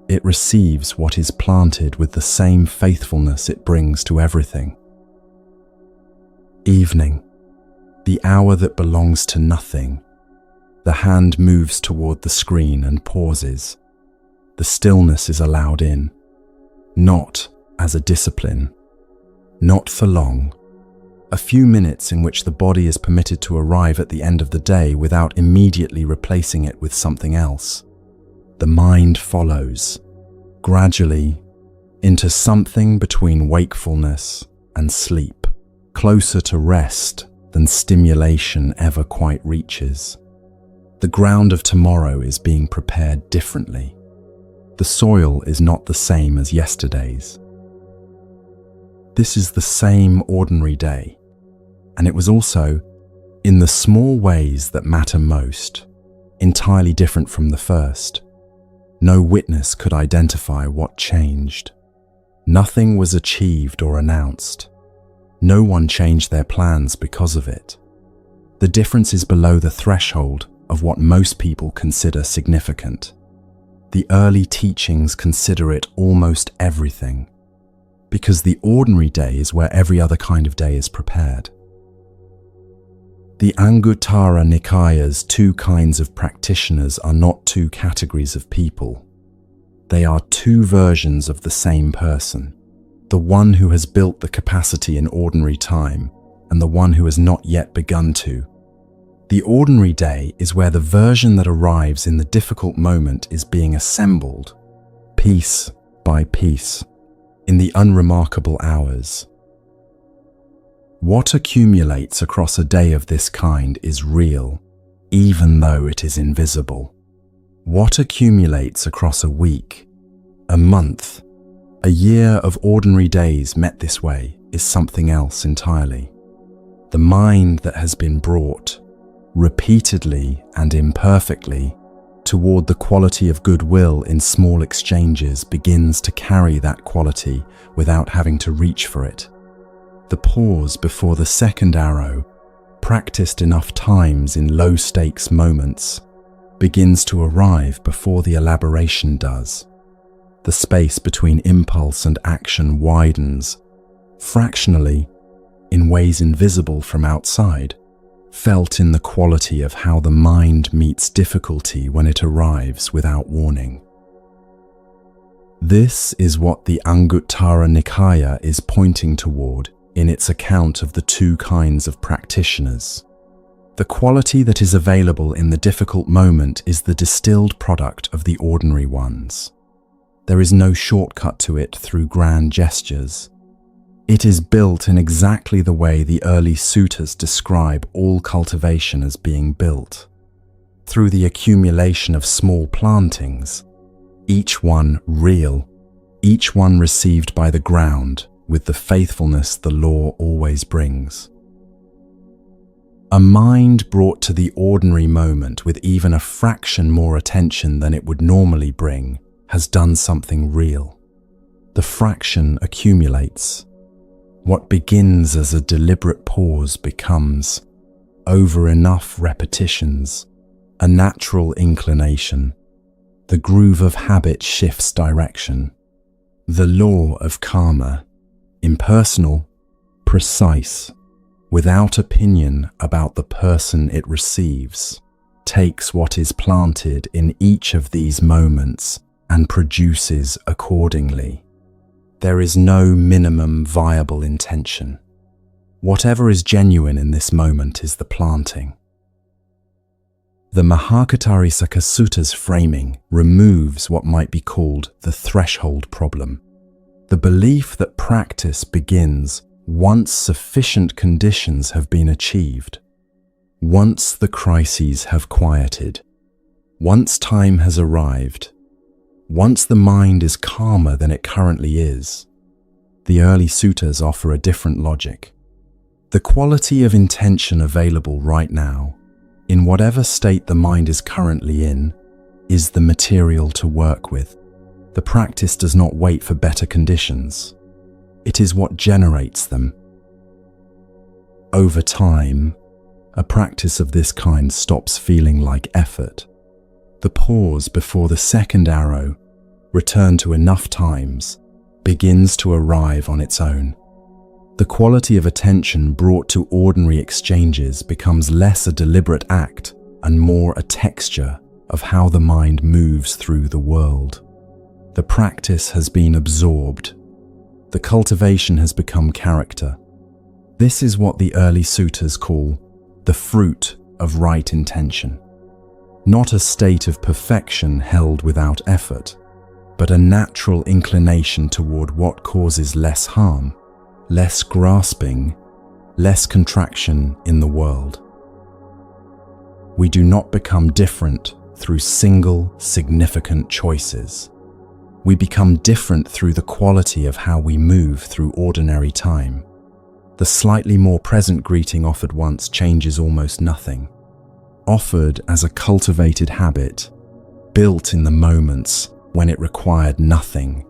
A: It receives what is planted with the same faithfulness it brings to everything. Evening, the hour that belongs to nothing. The hand moves toward the screen and pauses. The stillness is allowed in, not as a discipline, not for long. A few minutes in which the body is permitted to arrive at the end of the day without immediately replacing it with something else. The mind follows, gradually, into something between wakefulness and sleep, closer to rest than stimulation ever quite reaches. The ground of tomorrow is being prepared differently. The soil is not the same as yesterday's. This is the same ordinary day. And it was also, in the small ways that matter most, entirely different from the first. No witness could identify what changed. Nothing was achieved or announced. No one changed their plans because of it. The difference is below the threshold of what most people consider significant. The early teachings consider it almost everything, because the ordinary day is where every other kind of day is prepared. The Anguttara Nikaya's two kinds of practitioners are not two categories of people. They are two versions of the same person, the one who has built the capacity in ordinary time and the one who has not yet begun to. The ordinary day is where the version that arrives in the difficult moment is being assembled, piece by piece, in the unremarkable hours. What accumulates across a day of this kind is real, even though it is invisible. What accumulates across a week, a month, a year of ordinary days met this way is something else entirely. The mind that has been brought, repeatedly and imperfectly, toward the quality of goodwill in small exchanges begins to carry that quality without having to reach for it. The pause before the second arrow, practiced enough times in low-stakes moments, begins to arrive before the elaboration does. The space between impulse and action widens, fractionally, in ways invisible from outside, felt in the quality of how the mind meets difficulty when it arrives without warning. This is what the Anguttara Nikaya is pointing toward in its account of the two kinds of practitioners. The quality that is available in the difficult moment is the distilled product of the ordinary ones. There is no shortcut to it through grand gestures. It is built in exactly the way the early suttas describe all cultivation as being built, through the accumulation of small plantings, each one real, each one received by the ground with the faithfulness the law always brings. A mind brought to the ordinary moment with even a fraction more attention than it would normally bring has done something real. The fraction accumulates. What begins as a deliberate pause becomes, over enough repetitions, a natural inclination. The groove of habit shifts direction. The law of karma, impersonal, precise, without opinion about the person it receives, takes what is planted in each of these moments and produces accordingly. There is no minimum viable intention. Whatever is genuine in this moment is the planting. The Mahakatharissaka Suta's framing removes what might be called the threshold problem, the belief that practice begins once sufficient conditions have been achieved, once the crises have quieted, once time has arrived, once the mind is calmer than it currently is. The early suttas offer a different logic. The quality of intention available right now, in whatever state the mind is currently in, is the material to work with. The practice does not wait for better conditions. It is what generates them. Over time, a practice of this kind stops feeling like effort. The pause before the second arrow, returned to enough times, begins to arrive on its own. The quality of attention brought to ordinary exchanges becomes less a deliberate act and more a texture of how the mind moves through the world. The practice has been absorbed. The cultivation has become character. This is what the early suttas call the fruit of right intention. Not a state of perfection held without effort, but a natural inclination toward what causes less harm, less grasping, less contraction in the world. We do not become different through single, significant choices. We become different through the quality of how we move through ordinary time. The slightly more present greeting offered once changes almost nothing. Offered as a cultivated habit, built in the moments when it required nothing,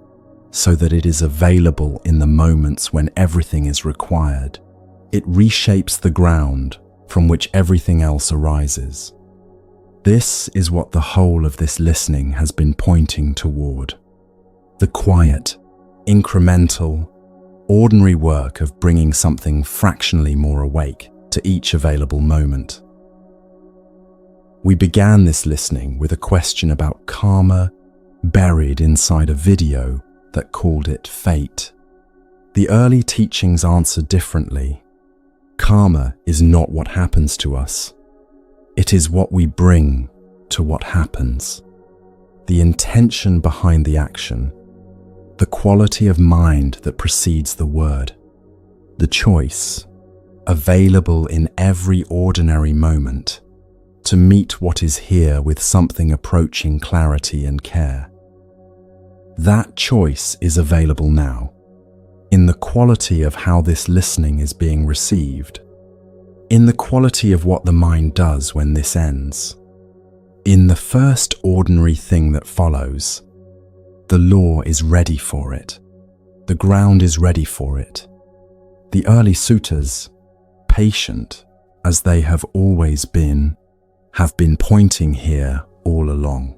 A: so that it is available in the moments when everything is required. It reshapes the ground from which everything else arises. This is what the whole of this listening has been pointing toward. The quiet, incremental, ordinary work of bringing something fractionally more awake to each available moment. We began this listening with a question about karma buried inside a video that called it fate. The early teachings answer differently. Karma is not what happens to us. It is what we bring to what happens. The intention behind the action, the quality of mind that precedes the word, the choice, available in every ordinary moment, to meet what is here with something approaching clarity and care. That choice is available now, in the quality of how this listening is being received, in the quality of what the mind does when this ends, in the first ordinary thing that follows. The law is ready for it. The ground is ready for it. The early suttas, patient as they have always been, have been pointing here all along.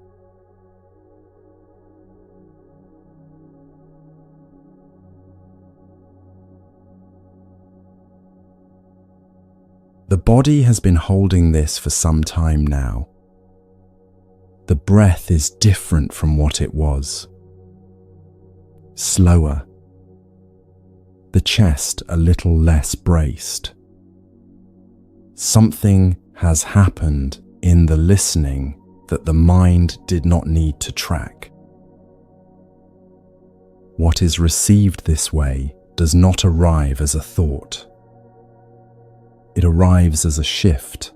A: The body has been holding this for some time now. The breath is different from what it was. Slower. The chest a little less braced. Something has happened in the listening that the mind did not need to track. What is received this way does not arrive as a thought. It arrives as a shift,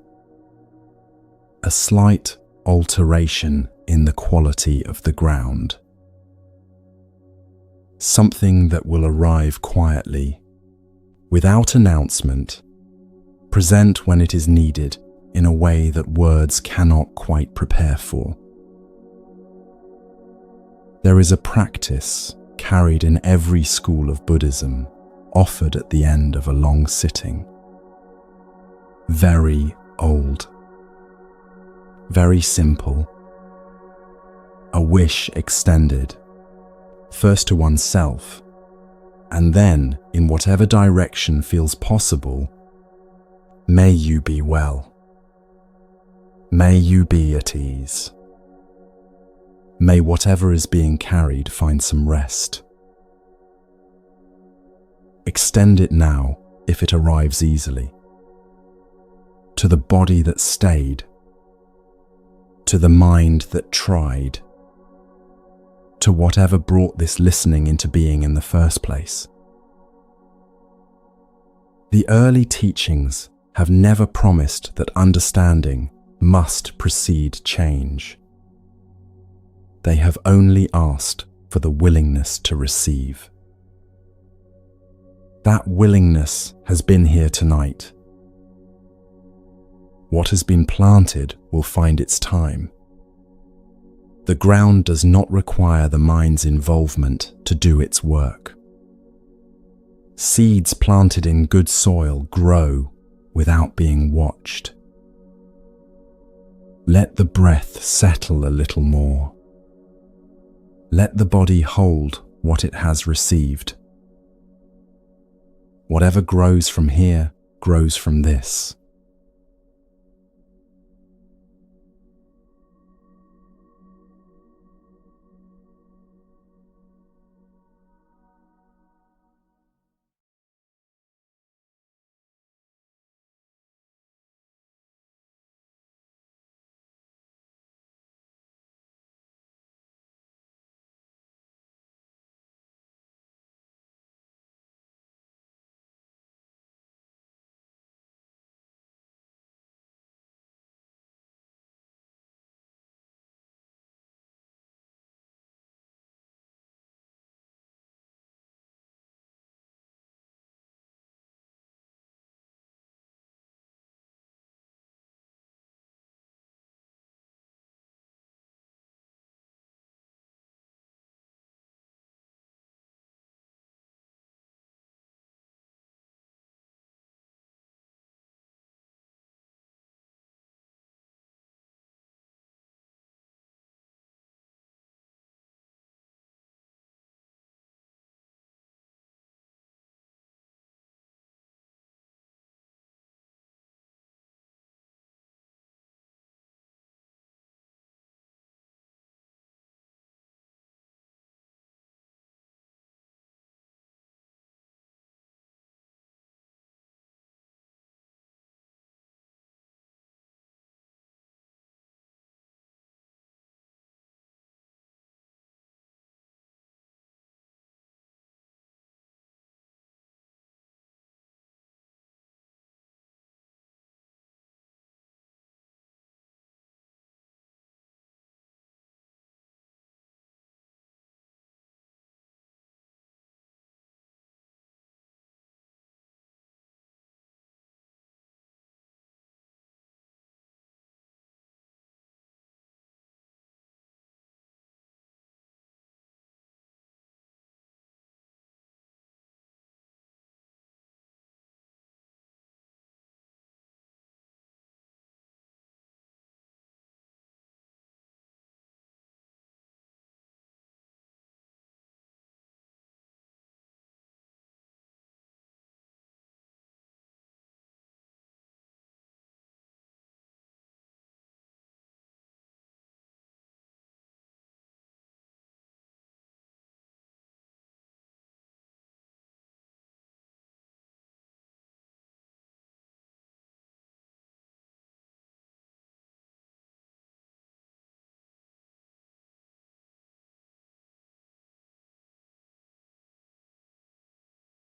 A: a slight alteration in the quality of the ground. Something that will arrive quietly, without announcement, present when it is needed in a way that words cannot quite prepare for. There is a practice carried in every school of Buddhism, offered at the end of a long sitting. Very old, very simple, a wish extended, first to oneself, and then, in whatever direction feels possible, may you be well. May you be at ease. May whatever is being carried find some rest. Extend it now if it arrives easily. To the body that stayed, to the mind that tried, to whatever brought this listening into being in the first place. The early teachings have never promised that understanding must precede change. They have only asked for the willingness to receive. That willingness has been here tonight. What has been planted will find its time. The ground does not require the mind's involvement to do its work. Seeds planted in good soil grow without being watched. Let the breath settle a little more. Let the body hold what it has received. Whatever grows from here grows from this.